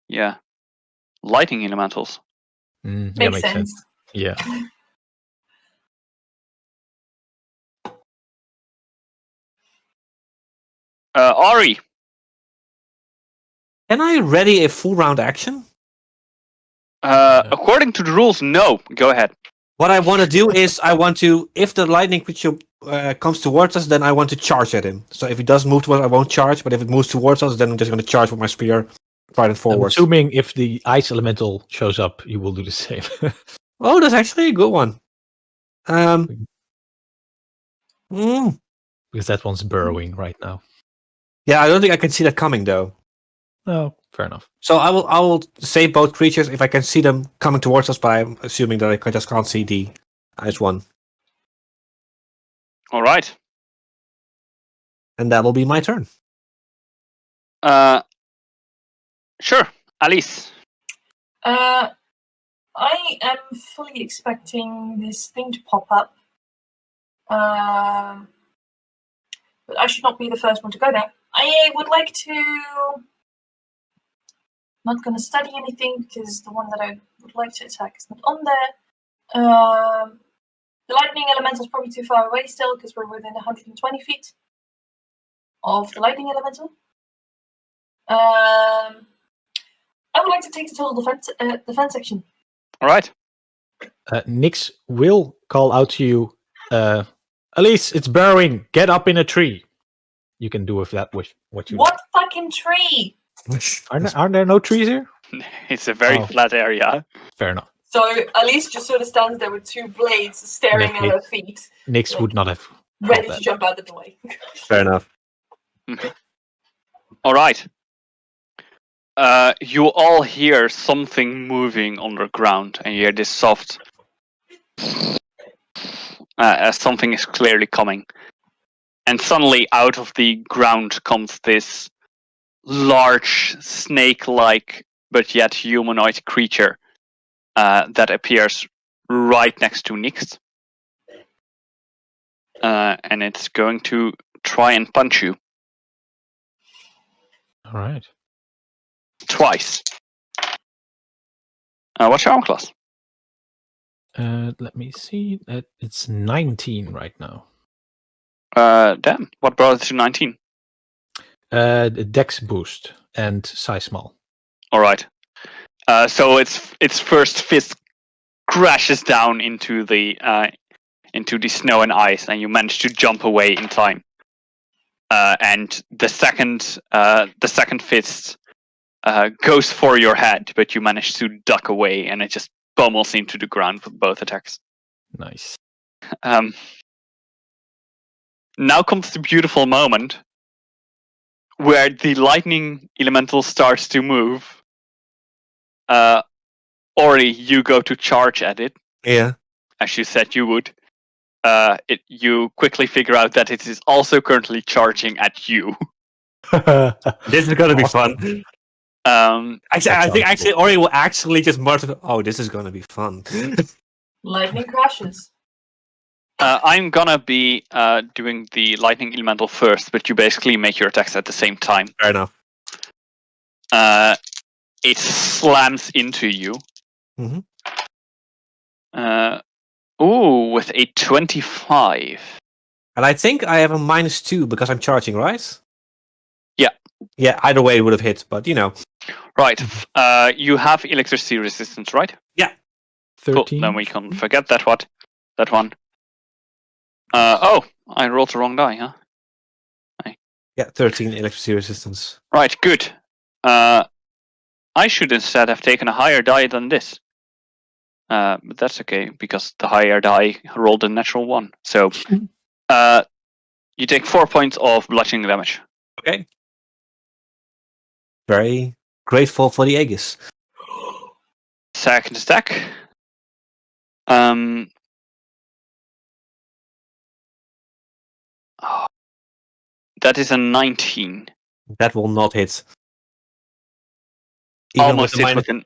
Yeah. Lightning elementals. Makes sense. Yeah. Ari. Can I ready a full round action? According to the rules, no. Go ahead. What I want to do is if the lightning creature comes towards us, then I want to charge at him. So if he does move towards us, I won't charge. But if it moves towards us, then I'm just going to charge with my spear, fight it forward. I'm assuming if the ice elemental shows up, you will do the same. Oh, that's actually a good one. Because that one's burrowing right now. Yeah, I don't think I can see that coming though. Oh, fair enough. So I will save both creatures if I can see them coming towards us, but I'm assuming that I just can't see the ice one. All right. And that will be my turn. Sure. Alice. I am fully expecting this thing to pop up. But I should not be the first one to go there. I would like to... Not going to study anything because the one that I would like to attack is not on there. The lightning elemental is probably too far away still because we're within 120 feet of the lightning elemental. I would like to take the total defense action. All right. Nix will call out to you, Elise, it's burrowing. Get up in a tree. You can do with that what you What fucking tree? Aren't there no trees here? It's a very flat area. Fair enough. So Elise just sort of stands there with 2 blades staring at her feet. Nix would not have ready to jump out of the way. Fair enough. All right. You all hear something moving underground, and you hear this soft as something is clearly coming. And suddenly out of the ground comes this large snake-like but yet humanoid creature that appears right next to Nix. And it's going to try and punch you. All right. Twice. What's your armor class? Let me see. It's 19 right now. Damn. What brought it to 19? The dex boost and size small. All right. So its first fist crashes down into the snow and ice, and you manage to jump away in time. And the second fist goes for your head, but you manage to duck away, and it just pummels into the ground with both attacks. Nice. Now comes the beautiful moment where the lightning elemental starts to move. Ori, you go to charge at it. Yeah. As you said you would. You quickly figure out that it is also currently charging at you. This is gonna be fun. I think actually Ori will actually just mutter, "Oh, this is gonna be fun." Lightning crashes. I'm gonna be doing the lightning elemental first, but you basically make your attacks at the same time. Fair enough. It slams into you. Mhm. With a 25. And I think I have a -2 because I'm charging, right? Yeah. Yeah. Either way, it would have hit, but Right. You have electricity resistance, right? Yeah. 13. Cool. Then we can forget that one. I rolled the wrong die, huh? Yeah, 13 electricity resistance. Right, good. I should instead have taken a higher die than this. But that's okay, because the higher die rolled a natural 1. So, you take 4 points of bludgeoning damage. Okay. Very grateful for the Aegis. Second attack. That is a 19. That will not hit. Almost hit within.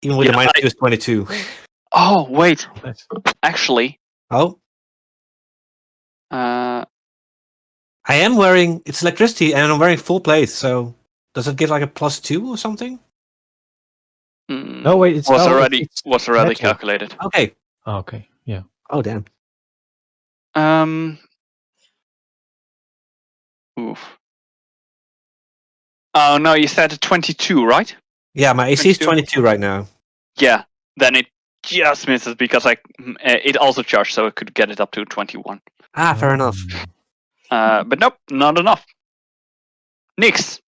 Even with the -2 is 22. Oh, wait. Nice. Actually. Oh. I am wearing, it's electricity and I'm wearing full plate, so does it give like a +2 or something? No, wait, it's already calculated. Okay. Oh, okay, yeah. Oh, damn. Oof. Oh, no, you said 22, right? Yeah, my AC is 22 right now. Yeah, then it just misses because it also charged, so it could get it up to 21. Ah, fair enough. But nope, not enough. Nix.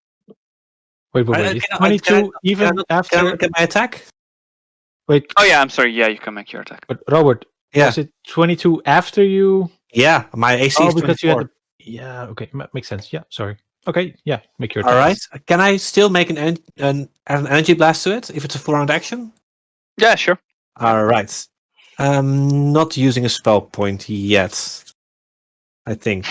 Wait. Is 22 even after? Can I look at my attack? Wait. Oh yeah, I'm sorry. Yeah, you can make your attack. But Robert, was it 22 after you? Yeah, my AC is 24. Because you had yeah, okay, makes sense. Yeah, sorry. Okay, yeah, make your attack. All right. Can I still make an energy blast to it if it's a 4-round action? Yeah, sure. All right. Not using a spell point yet. I think.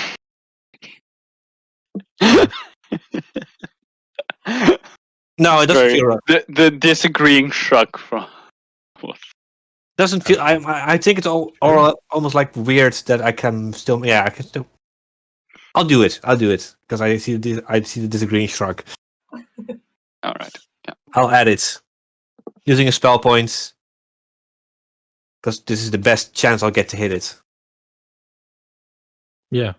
No, it doesn't feel right. The disagreeing shrug from. Doesn't feel. I think it's almost like weird that I can still. Yeah, I can still. I'll do it because I see the disagreeing shrug. All right. Yeah. I'll add it using a spell point because this is the best chance I'll get to hit it. Yeah,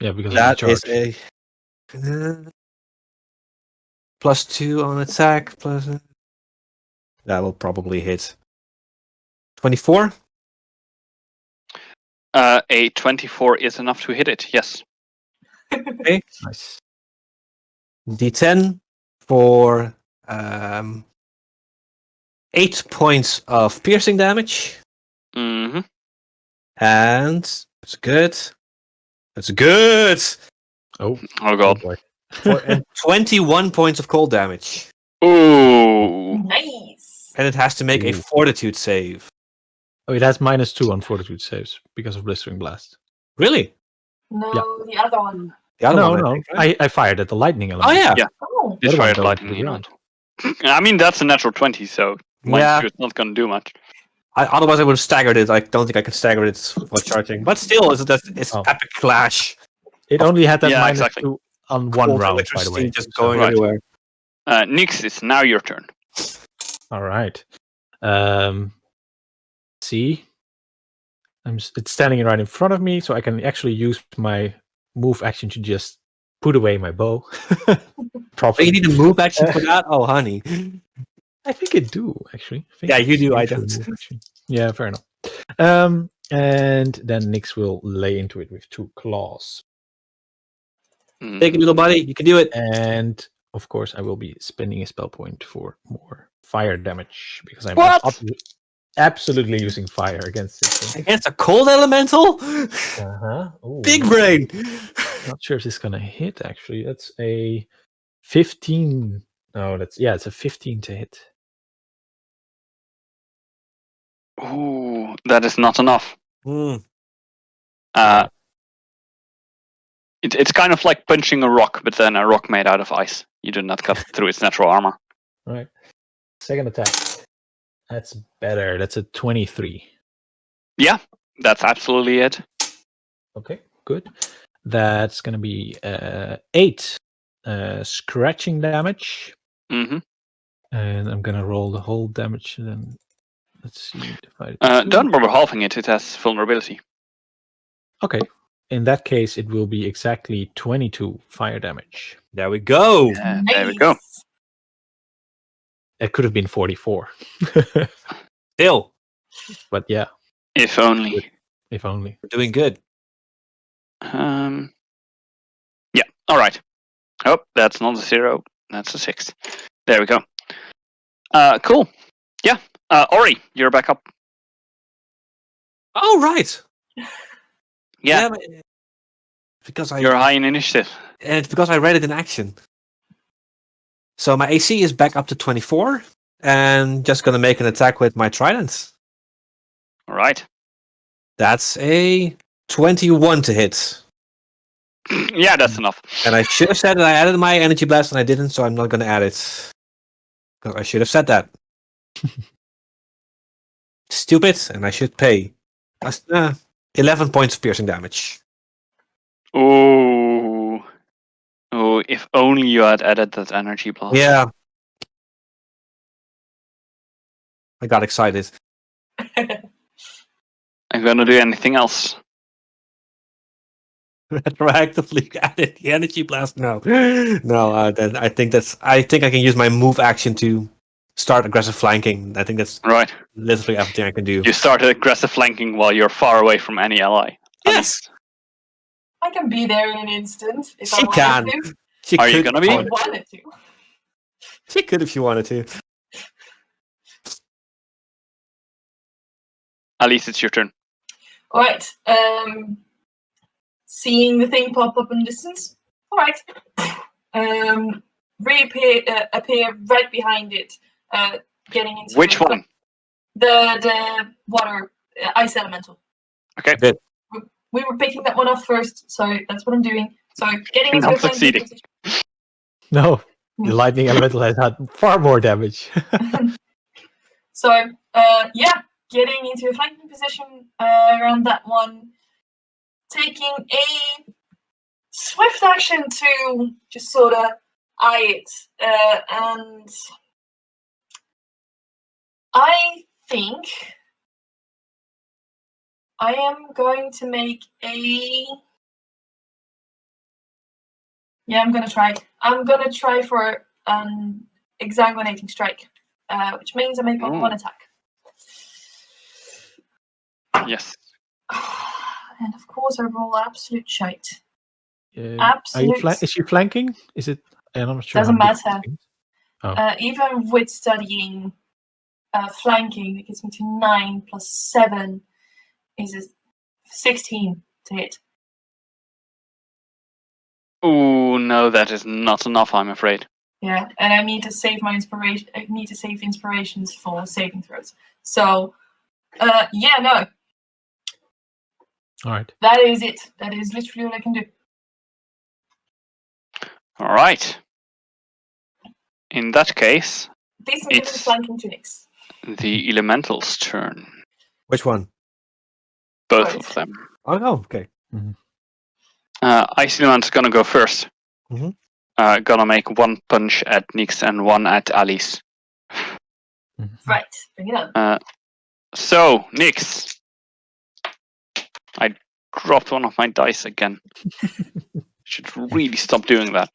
because that is a +2 on attack. That will probably hit. 24. A 24 is enough to hit it. Yes. Okay. Nice. D10 for 8 points of piercing damage. Mm-hmm. And it's good. That's good. Oh god. Boy. And 21 points of cold damage. Ooh. Nice. And it has to make a fortitude save. Oh, it has -2 on fortitude saves because of blistering blast. Really? No, Yeah. the other one. The other one, no. think, right? I fired at the lightning element. Oh yeah. Yeah. Oh. It fired lightning element. I mean, that's a natural 20, so -2 is not going to do much. Otherwise, I would have staggered it. I don't think I can stagger it while charging. But still, it's epic clash. It only had that Yeah, minus exactly. 2 on one Cold round, by the electricity way. just So- going Right. everywhere. Nix, it's now your turn. All right. See, it's standing right in front of me, so I can actually use my move action to just put away my bow. But Properly. you need a move action for that? Oh, honey. I think I do actually. I think Yeah, you it's do, I usually don't. move action. Yeah, fair enough. And then Nyx will lay into it with 2 claws, Take it, little buddy. You can do it. and of course I will be spending a spell point for more fire damage because I'm What? absolutely using fire against this thing. Against a cold elemental? Big brain. Not sure if this is gonna hit. Actually, that's a 15. No, it's a 15 to hit. Ooh, that is not enough. Mm. It's kind of like punching a rock, but then a rock made out of ice. You do not cut through its natural armor. All right. Second attack. That's better. That's a 23. Yeah, that's absolutely it. Okay, good. That's gonna be 8 scratching damage, Mm-hmm. and I'm gonna roll the whole damage. And then let's see. Divided by 2. Don't bother halving it. It has vulnerability. Okay. In that case, it will be exactly 22 fire damage. There we go. There we go. Nice. It could have been 44, Still, but yeah, If only. if only. we're doing good. Yeah. All right. Oh, that's not a 0. That's a 6. There we go. Cool. Yeah. Ori, you're back up. Oh, right. Yeah. but- because I You're high in initiative. and it's because I read it in action. So my AC is back up to 24, and just gonna make an attack with my trident. All right. That's a 21 to hit. Yeah, that's enough. And I should have said that I added my energy blast, and I didn't, so I'm not gonna add it. 'Cause I should have said that. Stupid, and I should pay. That's 11 points of piercing damage. Oh. Oh, if only you had added that energy blast. Yeah. I got excited. I'm gonna do anything else. Retroactively added the energy blast. No, no. Then I think I can use my move action to start aggressive flanking. I think that's Right. literally everything I can do. You start aggressive flanking while you're far away from any ally. Yes, I can be there in an instant if I she wanted can. to. She Are you could gonna if be? I wanted- wanted to. She could if she wanted to. At least it's your turn. All right. Seeing the thing pop up in the distance. All right. Appear right behind it. Getting into Which one? The water ice elemental. Okay. Good. We were picking that one up first, so that's what I'm doing. So getting You're into not a flanking succeeding. position. No, the lightning elemental has had far more damage. So yeah, getting into a flanking position around that one, taking a swift action to just sort of eye it, and I think I am going to make a. Yeah, I'm gonna try. I'm gonna try for an exsanguinating strike, which means I make one attack. Yes. And of course, I roll absolute shite. Are you Absolute. is she flanking? Is it? I'm not sure. Doesn't how big matter. this thing is. Even with studying flanking, it gets me to 9 plus 7 is a 16 to hit. Oh no, that is not enough. I'm afraid. Yeah, and I need to save my inspiration. I need to save inspirations for saving throws. So, yeah, no, All right. that is it. That is literally all I can do. All right. In that case, Decent bit of It's- flanking tunics. the elemental's turn. Which one? Both Both. of them. Oh, no. Okay. Icy Elemental's gonna go first. Mhm. Gonna make one punch at Nix and one at Alice. Right, bring it on. So, Nix. I dropped one of my dice again. Should really stop doing that.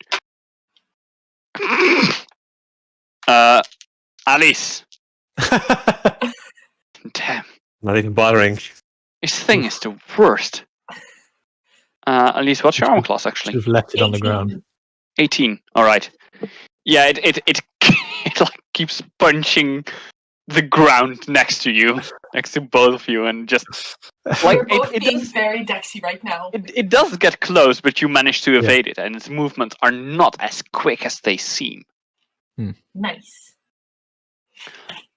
Alice. Damn. Not even bothering. This thing is the worst. Alice, what's your armor class actually? Should have left it on the 18. ground. 18. All right. Yeah, it like keeps punching the ground next to you, next to both of you, and just like We're both it being does. very Dexy right now. It does get close, but you manage to evade it, and its movements are not as quick as they seem. Nice.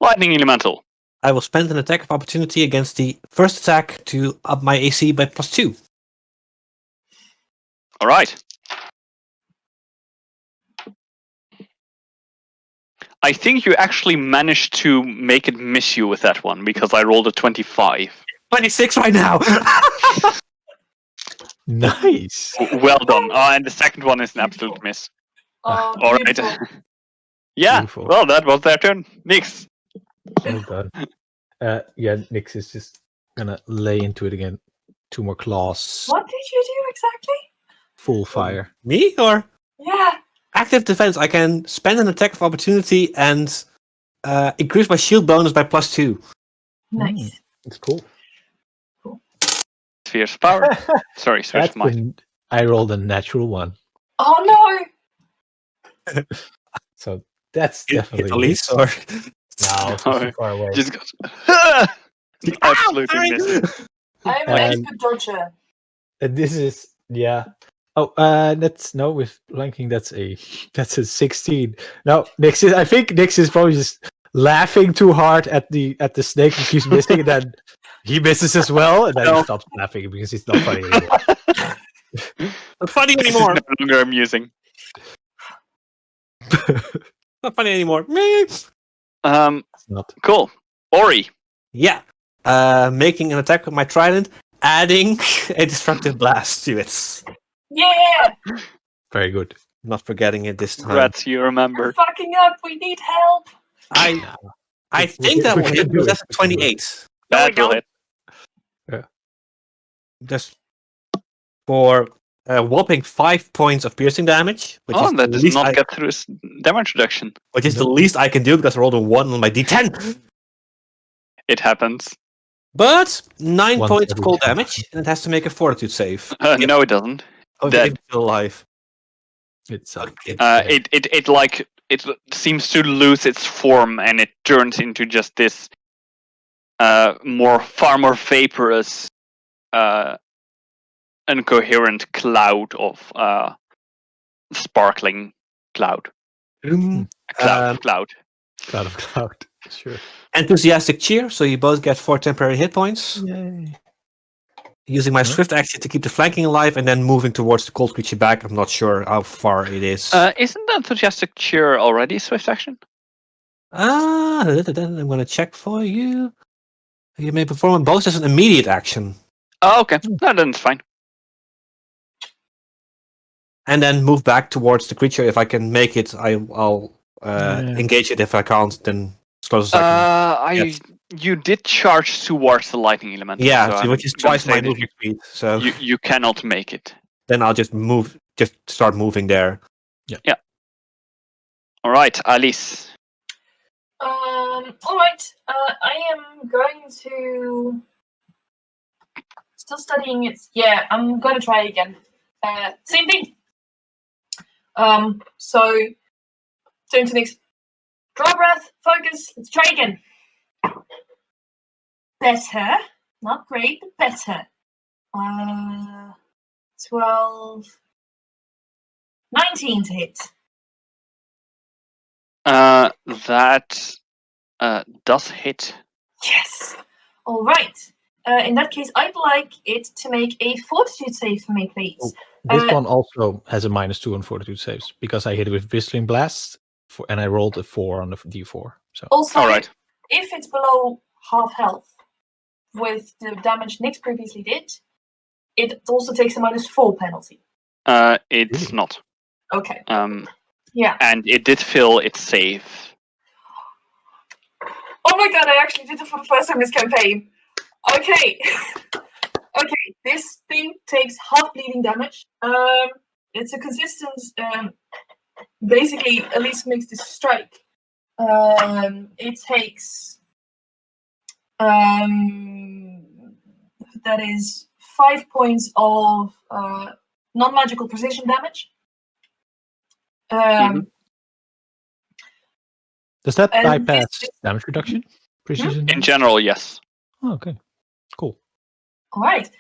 Lightning Elemental. I will spend an attack of opportunity against the first attack to up my AC by +2. All right. I think you actually managed to make it miss you with that one because I rolled a 25. 26 right now! Nice. Well done. And the second one is an absolute miss. Oh, All right. beautiful. Yeah. Beautiful. Well, that was their turn. Nix. Well done. Yeah, Nix is just gonna lay into it again. 2 more claws. What did you do exactly? Full fire. Me or? Yeah. Active defense, I can spend an attack of opportunity and increase my shield bonus by +2. Nice. It's cool. Sphere's power. Sorry, Sphere's might. I rolled a natural 1. Oh no! So that's definitely Elise or? No, it's too far away. Just goes. Absolutely missed. I'm an expert dodger. This is Oh, that's no with blanking. That's a 16. No, I think Nix is probably just laughing too hard at the snake who keeps missing, and then he misses as well, and then he stops laughing because it's not funny anymore. Not funny anymore. No longer amusing. Not funny anymore. It's not. Cool. Ori. Yeah. Making an attack with my trident, adding a destructive blast to it. Yeah! Very good. Not forgetting it this time. Congrats, you We're remember. fucking up. We need help. I think that will hit, but that's a 28. That will hit. Just for a whopping 5 points of piercing damage. Which is That the does least not get through his damage reduction. Which is the least I can do because I rolled a 1 on my d10. It happens. But 9 Once points of every cold 10. damage, and it has to make a fortitude save. No, it doesn't. Oh, Dead. it's still alive. It's It seems to lose its form, and it turns into just this far more vaporous, incoherent cloud of sparkling cloud. Cloud. Cloud of cloud. Sure. Enthusiastic cheer, so you both get 4 temporary hit points. Yay. Using my swift action to keep the flanking alive, and then moving towards the cold creature back. I'm not sure how far it is. Isn't the enthusiastic cheer already swift action? I'm going to check for you. You may perform a both as an immediate action. Oh, okay. No, then it's fine. And then move back towards the creature. If I can make it, I'll engage it. If I can't, then as close as I can. You did charge towards the lightning element. Yeah, so which is twice my movement speed. So you cannot make it. Then I'll just start moving there. Yeah. All right, Alice. All right. I am going to still studying it. Yeah, I'm going to try again. Same thing. So turn to next. Draw breath. Focus. Let's try again. Better. Not great, but better. 12. 19 to hit. That does hit. Yes. All right. In that case, I'd like it to make a fortitude save for me, please. This one also has a -2 on fortitude saves because I hit it with Whistling Blast, and I rolled a 4 on the D4. So. Also, all right. If it's below half health with the damage Nix previously did, it also takes a -4 penalty. It's Really? not. Okay. Yeah. And it did fill its save. Oh my god, I actually did it for the first time this campaign. Okay. Okay, this thing takes half bleeding damage. It's a consistent, basically, Elise makes this strike. It takes, that is 5 points of non-magical precision damage. Does that and bypass this- damage reduction? Precision In damage? general, yes. Oh, okay. Cool. All right.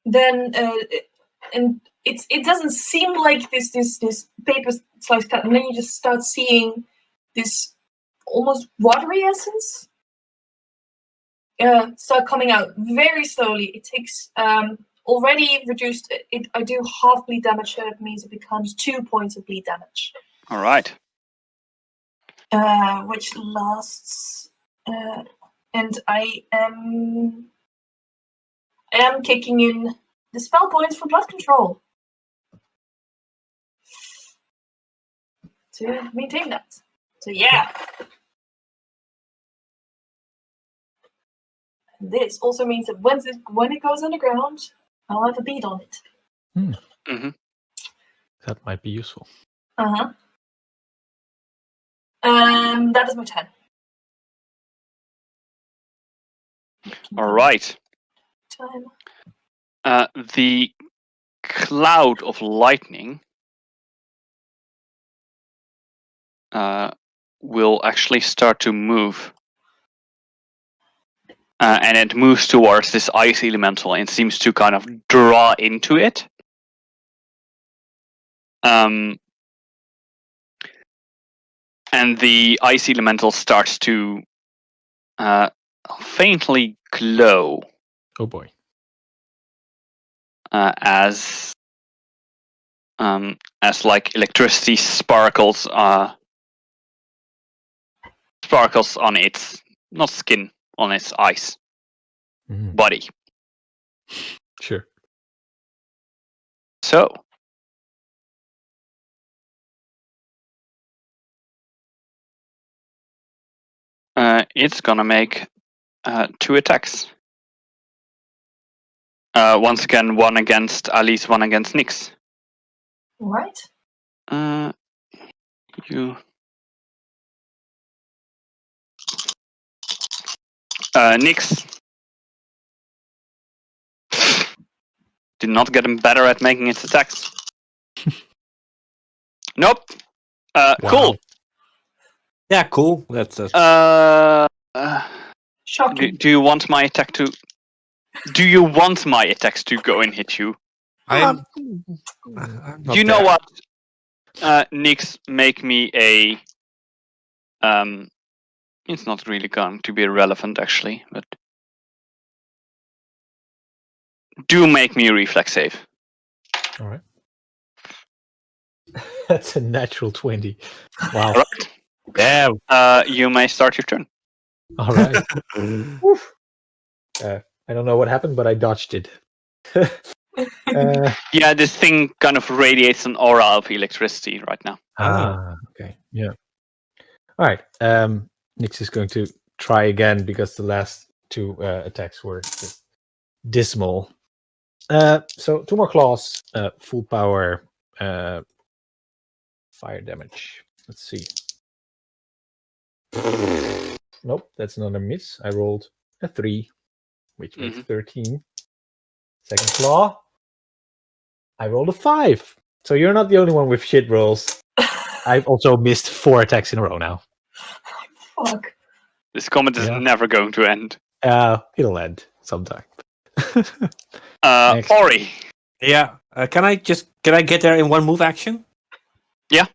Then and it doesn't seem like this paper slice cut, and then you just start seeing this almost watery essence start coming out very slowly. It takes already reduced. I do half bleed damage, so that means it becomes 2 points of bleed damage. All right. Which lasts, and I am kicking in the spell points for blood control to maintain that. So yeah. This also means that when it goes underground, I'll have a bead on it. That might be useful. That is my turn. All right. Time. The cloud of lightning will actually start to move. And it moves towards this ice elemental and seems to kind of draw into it. And the ice elemental starts to faintly glow. Oh boy. As like electricity sparkles on its not skin, on its ice body. Sure. So it's gonna make 2 attacks. Once again, one against Alice, one against Nyx. All right. You. Nyx did not get him better at making its attacks. Nope. Wow. Cool. Yeah, cool. That's Shocking. Do you want my attack to? Do you want my attacks to go and hit you? I'm not You know there. what? Nyx, make me a. It's not really going to be relevant actually, but do make me a reflex save. All right. That's a natural 20. Wow. All right. Damn. You may start your turn. All right. I don't know what happened, but I dodged it. Yeah, this thing kind of radiates an aura of electricity right now. Okay. Yeah. All right. Nyx is going to try again because the last 2 attacks were just dismal. So 2 more claws, full power, fire damage. Let's see. Nope, that's another miss. I rolled a 3, which makes 13. Second claw, I rolled a 5. So you're not the only one with shit rolls. I've also missed 4 attacks in a row now. Fuck. This combat is never going to end. It'll end sometime. Ori. Yeah. Can I get there in one move action? Yeah.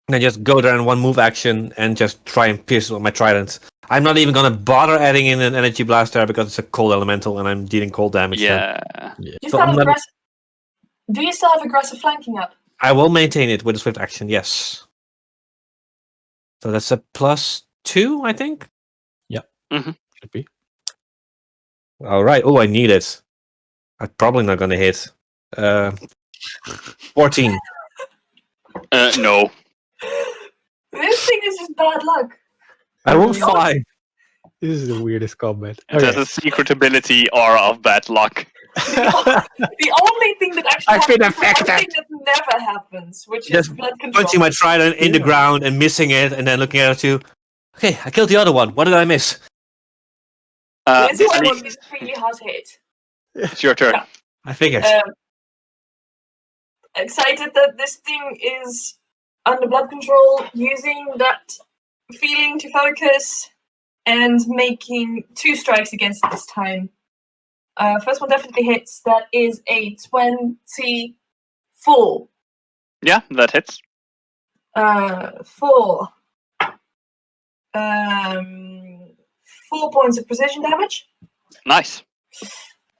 And I just go there in one move action and just try and pierce with my trident. I'm not even gonna bother adding in an energy blast there because it's a cold elemental and I'm dealing cold damage. Yeah. Do you still have aggressive flanking up? I will maintain it with a swift action, yes. So that's a +2, I think? Yeah. Should be. Alright. Oh, I need it. I'm probably not gonna hit. 14. No. This thing is just bad luck. I rolled 5. This is the weirdest combat. It has a secret ability aura of bad luck. The only thing that actually I've been happens is affected. one thing that never happens, which is Just blood control. punching my trident in the ground and missing it, and then looking at you. Okay, I killed the other one. What did I miss? This one Elise, is a really hard hit. it's your turn. Yeah. I figured. Excited that this thing is under blood control, using that feeling to focus and making 2 strikes against it this time. First one definitely hits. That is a 24. Yeah, that hits. 4. 4 points of precision damage. Nice.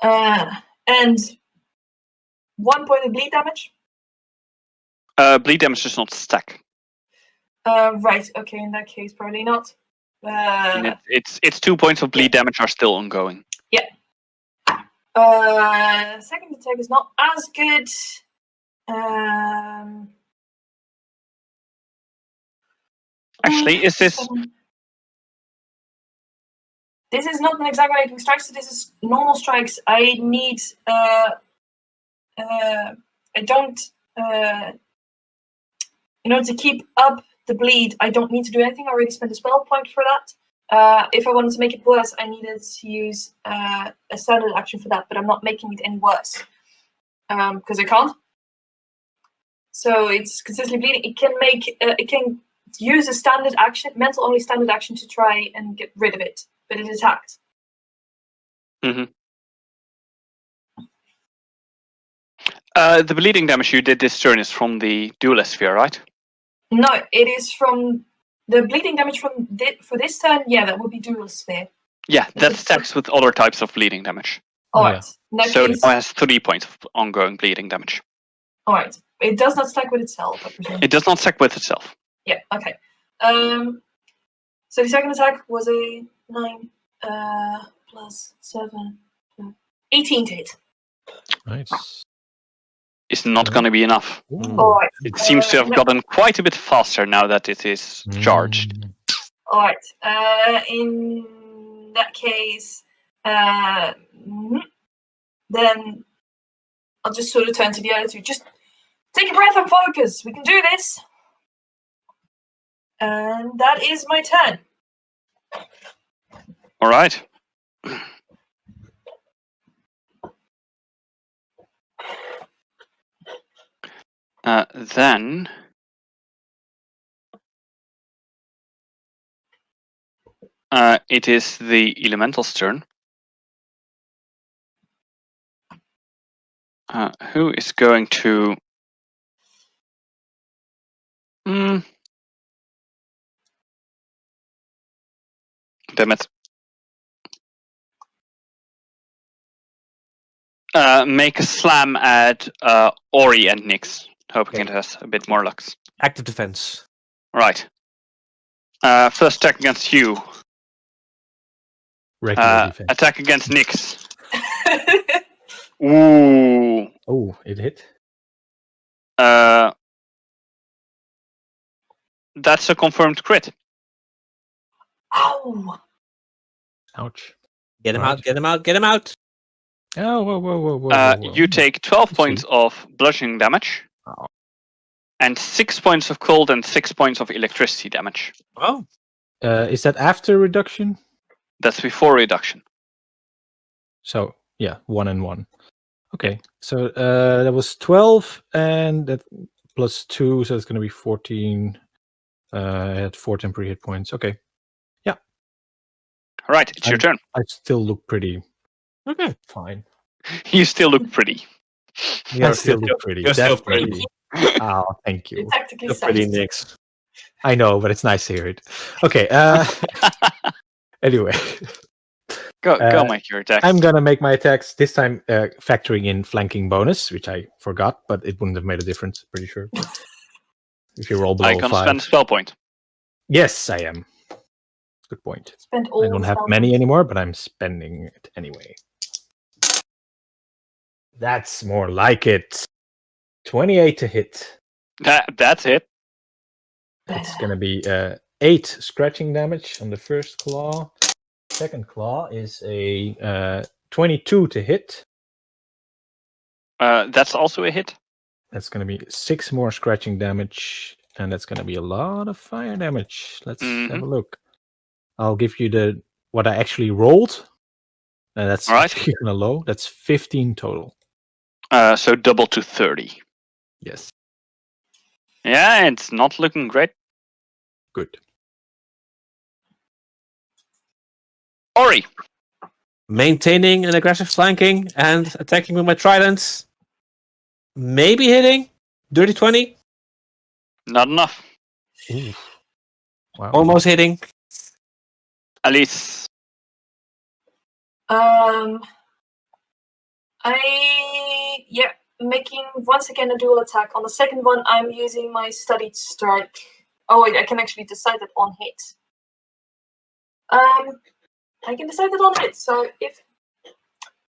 And 1 point of bleed damage. Bleed damage does not stack. Right, okay, in that case, probably not. And it's 2 points of bleed damage are still ongoing. Yeah. Second attack is not as good. Actually, is this... This is not an exaggerating strike, so this is normal strikes. I need... I don't... in order to keep up the bleed, I don't need to do anything. I already spent a spell point for that. If I wanted to make it worse, I needed to use a standard action for that, but I'm not making it any worse. Because I can't. So it's consistently bleeding. It can make... it can use a standard action, mental only standard action, to try and get rid of it. But it attacked. Mm-hmm. The bleeding damage you did this turn is from the duelist sphere, right? No, it is from the bleeding damage for this turn. Yeah, that would be dual sphere. Yeah, that stacks with other types of bleeding damage. Alright. So now it has 3 points of ongoing bleeding damage. Alright. It does not stack with itself, I presume. It does not stack with itself. Yeah, okay. So the second attack was a 9 plus 7. 18 to hit. Nice. It's not going to be enough. Alright. It seems to have gotten quite a bit faster now that it is charged. Alright. In that case, then I'll just sort of turn to the other two. Just take a breath and focus. We can do this. And that is my turn. All right. Then it is the elemental's turn. Who is going to... Damn it. Make a slam at Ori and Nyx, hoping it has a bit more luck. Active defense. Right. First attack against you. Regular defense. Attack against Nyx. Ooh. Oh, it hit. That's a confirmed crit. Ow! Ouch. Get him out, get him out, get him out! Oh, whoa. You take 12 points of bludgeoning damage. Oh. And 6 points of cold and 6 points of electricity damage. Oh. Is that after reduction? That's before reduction. So, yeah, 1 and 1. Okay, so that was 12, and that plus 2, so it's going to be 14. I had 4 temporary hit points. Okay. Yeah. All right, it's your turn. I still look pretty fine. You still look pretty. I still look pretty. You're still pretty. Oh, thank you. Tactically Pretty sized. Nyx. I know, but it's nice to hear it. Okay. Anyway. Go make your attack. I'm going to make my attacks, this time factoring in flanking bonus, which I forgot, but it wouldn't have made a difference, pretty sure. If you roll below Are you going to 5. spend a spell point? Yes, I am. Good point. Spend all I don't the have spell many points. anymore, but I'm spending it anyway. That's more like it. 28 to hit. That's it. It's going to be 8 scratching damage on the first claw. Second claw is a 22 to hit. That's also a hit. That's going to be 6 more scratching damage, and that's going to be a lot of fire damage. Let's have a look. I'll give you what I actually rolled. That's actually kind of low. That's 15 total. So double to 30. Yes. Yeah, it's not looking great. Good. Ori. Maintaining an aggressive flanking and attacking with my tridents. Maybe hitting. Dirty 20. Not enough. Ooh. Wow. Almost hitting. Elise. Making once again a dual attack. On the second one, I'm using my studied strike. Oh wait, I can actually decide that on hit. I can decide that on hit. So if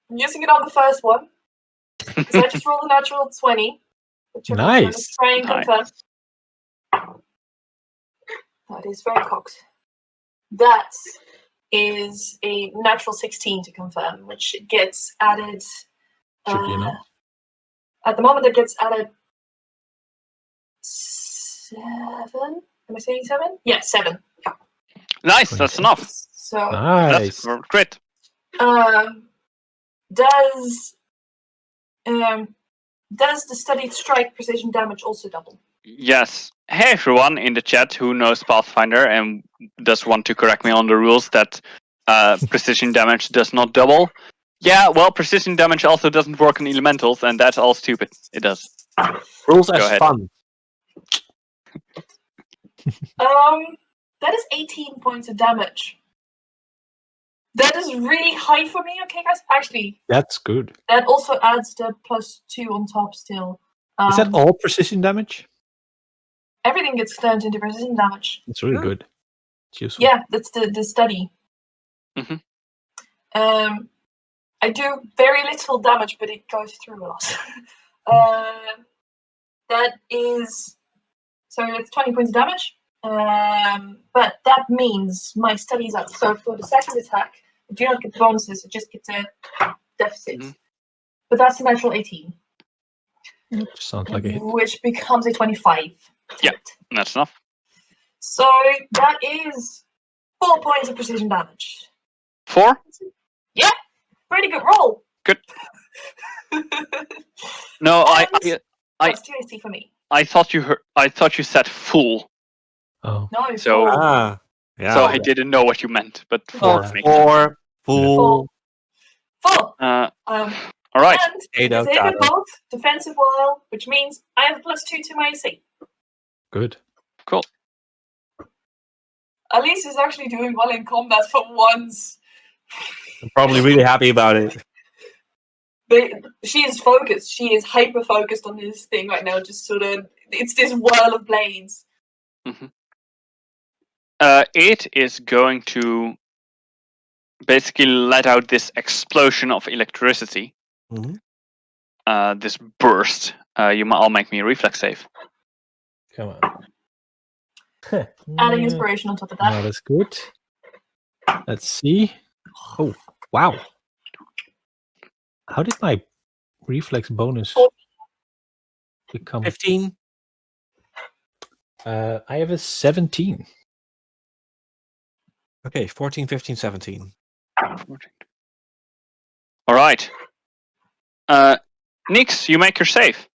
I'm using it on the first one, because I just rolled a natural 20, which I'm going to try and confirm. That is very cocked. That is a natural 16 to confirm, which gets added. Should be enough. At the moment, it gets added 7. Am I saying 7? Yeah, 7. Nice, that's enough. So nice. That's great. Does the studied strike precision damage also double? Yes. Hey everyone in the chat who knows Pathfinder and does want to correct me on the rules that precision damage does not double. Yeah, well, precision damage also doesn't work on elementals, and that's all stupid. It does. Rules as fun. That is 18 points of damage. That is really high for me. Okay, guys. Actually, that's good. That also adds the +2 on top still. Is that all precision damage? Everything gets turned into precision damage. It's really good. It's useful. Yeah, that's the study. Mm-hmm. I do very little damage, but it goes through a lot. That is... So it's 20 points of damage. But that means my study's up. So for the second attack, I do not get bonuses, I just get a deficit. Mm-hmm. But that's a natural 18. Sounds like a hit. Which becomes a 25. Yeah, that's enough. So that is 4 points of precision damage. 4? Yeah, pretty good roll. Good. No, that's 2 AC for me. I thought you said full. Oh. No, so full. Yeah. So I didn't know what you meant, but 4 makes sense. Full. All right. And they both defensive while, which means I have +2 to my AC. Good. Cool. Elise is actually doing well in combat for once. I'm probably really happy about it. She is focused. She is hyper focused on this thing right now. Just sort of, it's this whirl of blades. Mm-hmm. It is going to basically let out this explosion of electricity. Mm-hmm. This burst. You might all make me a reflex save. Come on. Adding inspiration on top of that. No, that's good. Let's see. Oh, wow. How did my reflex bonus become 15? I have a 17. Okay, 14, 15, 17. 14. All right. Nix, you make your save.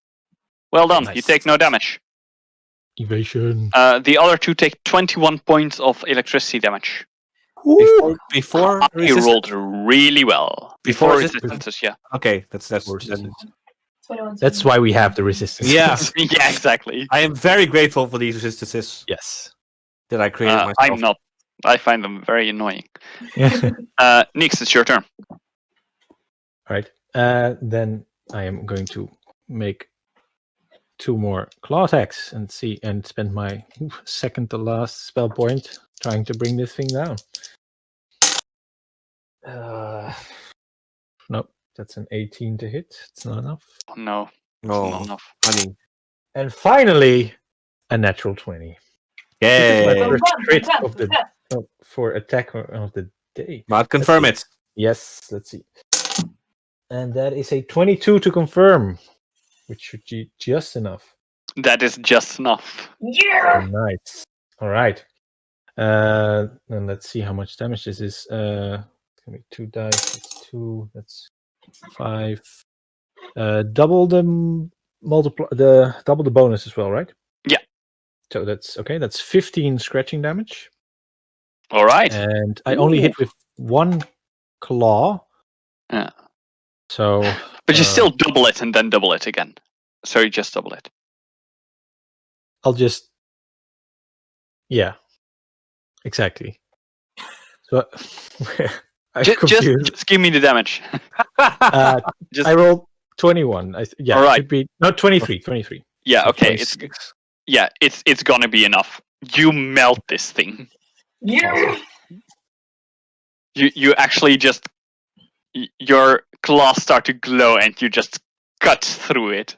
Well done. Nice. You take no damage. Evasion. The other two take 21 points of electricity damage. Before I rolled really well. Before resistances, yeah. Okay, that's why we have the resistance. Yeah. Yeah, exactly. I am very grateful for these resistances. Yes. That I created myself. I'm not. I find them very annoying. Nix, it's your turn. All right. Then I am going to make 2 more claw attacks and spend my second to last spell point trying to bring this thing down. Nope. That's an 18 to hit. It's not enough. No, No, not enough. I mean, And finally, a natural 20. yay. My first crit of for attack of the day. Not confirm it. Yes, let's see. And that is a 22 to confirm, which should be just enough. That is just enough. Yeah. Nice. All right. And let's see how much damage this is. It's gonna be 2 dice. That's 2. That's 5. Double the double the bonus as well, right? Yeah. So that's okay. That's 15 scratching damage. All right. And I only hit with 1 claw. Yeah. So. But you still double it and then double it again. So you just double it. I'll just. Yeah. Exactly. So. Just give me the damage. I rolled 21. Yeah. All right. Should be, no, 23. 23. Yeah. So Okay. 26. It's gonna be enough. You melt this thing. Yeah. You actually just your claws start to glow and you just cut through it.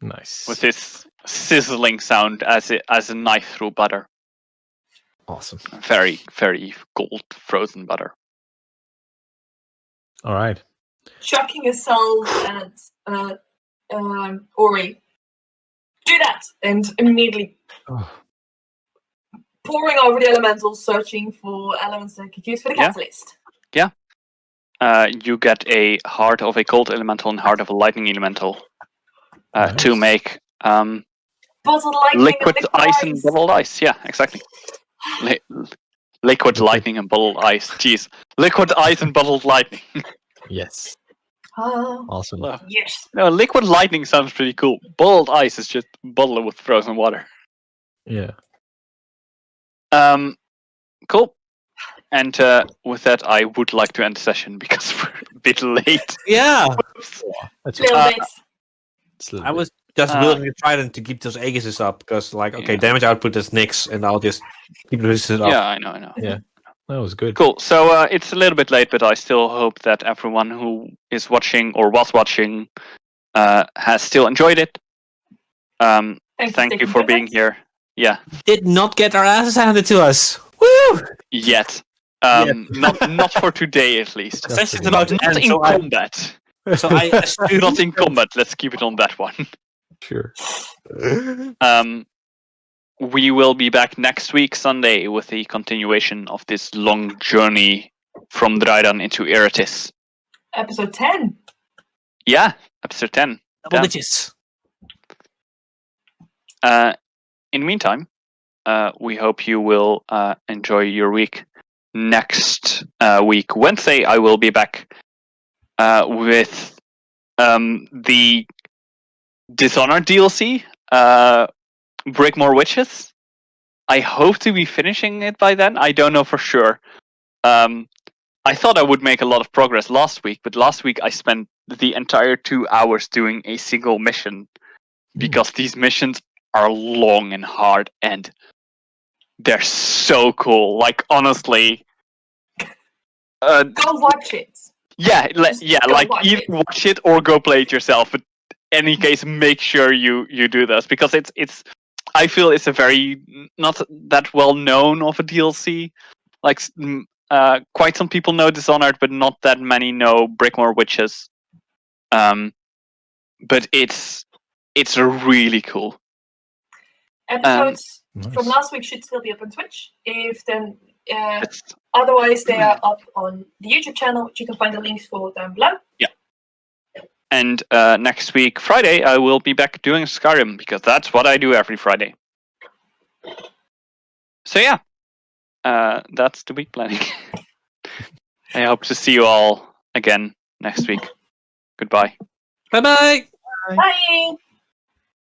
Nice. With this sizzling sound as a knife through butter. Awesome. Very, very cold frozen butter. All right. Chucking yourself at Ori. Do that, and immediately pouring over the elementals, searching for elements that could use for the catalyst. Yeah. You get a heart of a cold elemental and heart of a lightning elemental to make Bottled lightning liquid ice and bottled ice. Yeah, exactly. Liquid lightning and bottled ice. Jeez. Liquid ice and bottled lightning. Yes. Oh, Awesome. yes. No, liquid lightning sounds pretty cool. Bottled ice is just bottled with frozen water. Yeah. Cool. And with that, I would like to end the session because we're a bit late. Yeah. That's Little bit. I was just willing to try to keep those Aegises up because, damage output is nix, and I'll just keep the resistance up. Yeah, I know. Yeah, that was good. Cool. So it's a little bit late, but I still hope that everyone who is watching or was watching has still enjoyed it. Thank you for being here. Yeah. Did not get our asses handed to us. Woo! Yet. Not for today, at least. The session's about to Not end, in combat. So I assume Not in combat. Let's keep it on that one. Sure. We will be back next week, Sunday, with the continuation of this long journey from Dreidan into Iritis. Episode 10. Yeah, episode 10. Double digits. In the meantime, we hope you will enjoy your week. Next week, Wednesday, I will be back with the Dishonored DLC, Breakmore Witches. I hope to be finishing it by then. I don't know for sure. I thought I would make a lot of progress last week, but last week I spent the entire 2 hours doing a single mission because these missions are long and hard and they're so cool. Like, honestly, Go watch it. either watch it or go play it yourself. But in any case, make sure you do this because it's. I feel it's a very not that well known of a DLC. Like, quite some people know Dishonored, but not that many know Breakmore Witches. But it's really cool. Episodes from last week should still be up on Twitch. Otherwise, they are up on the YouTube channel, which you can find the links for down below. Yeah. And next week, Friday, I will be back doing Skyrim because that's what I do every Friday. So yeah, that's the week planning. I hope to see you all again next week. Goodbye. Bye-bye. Bye.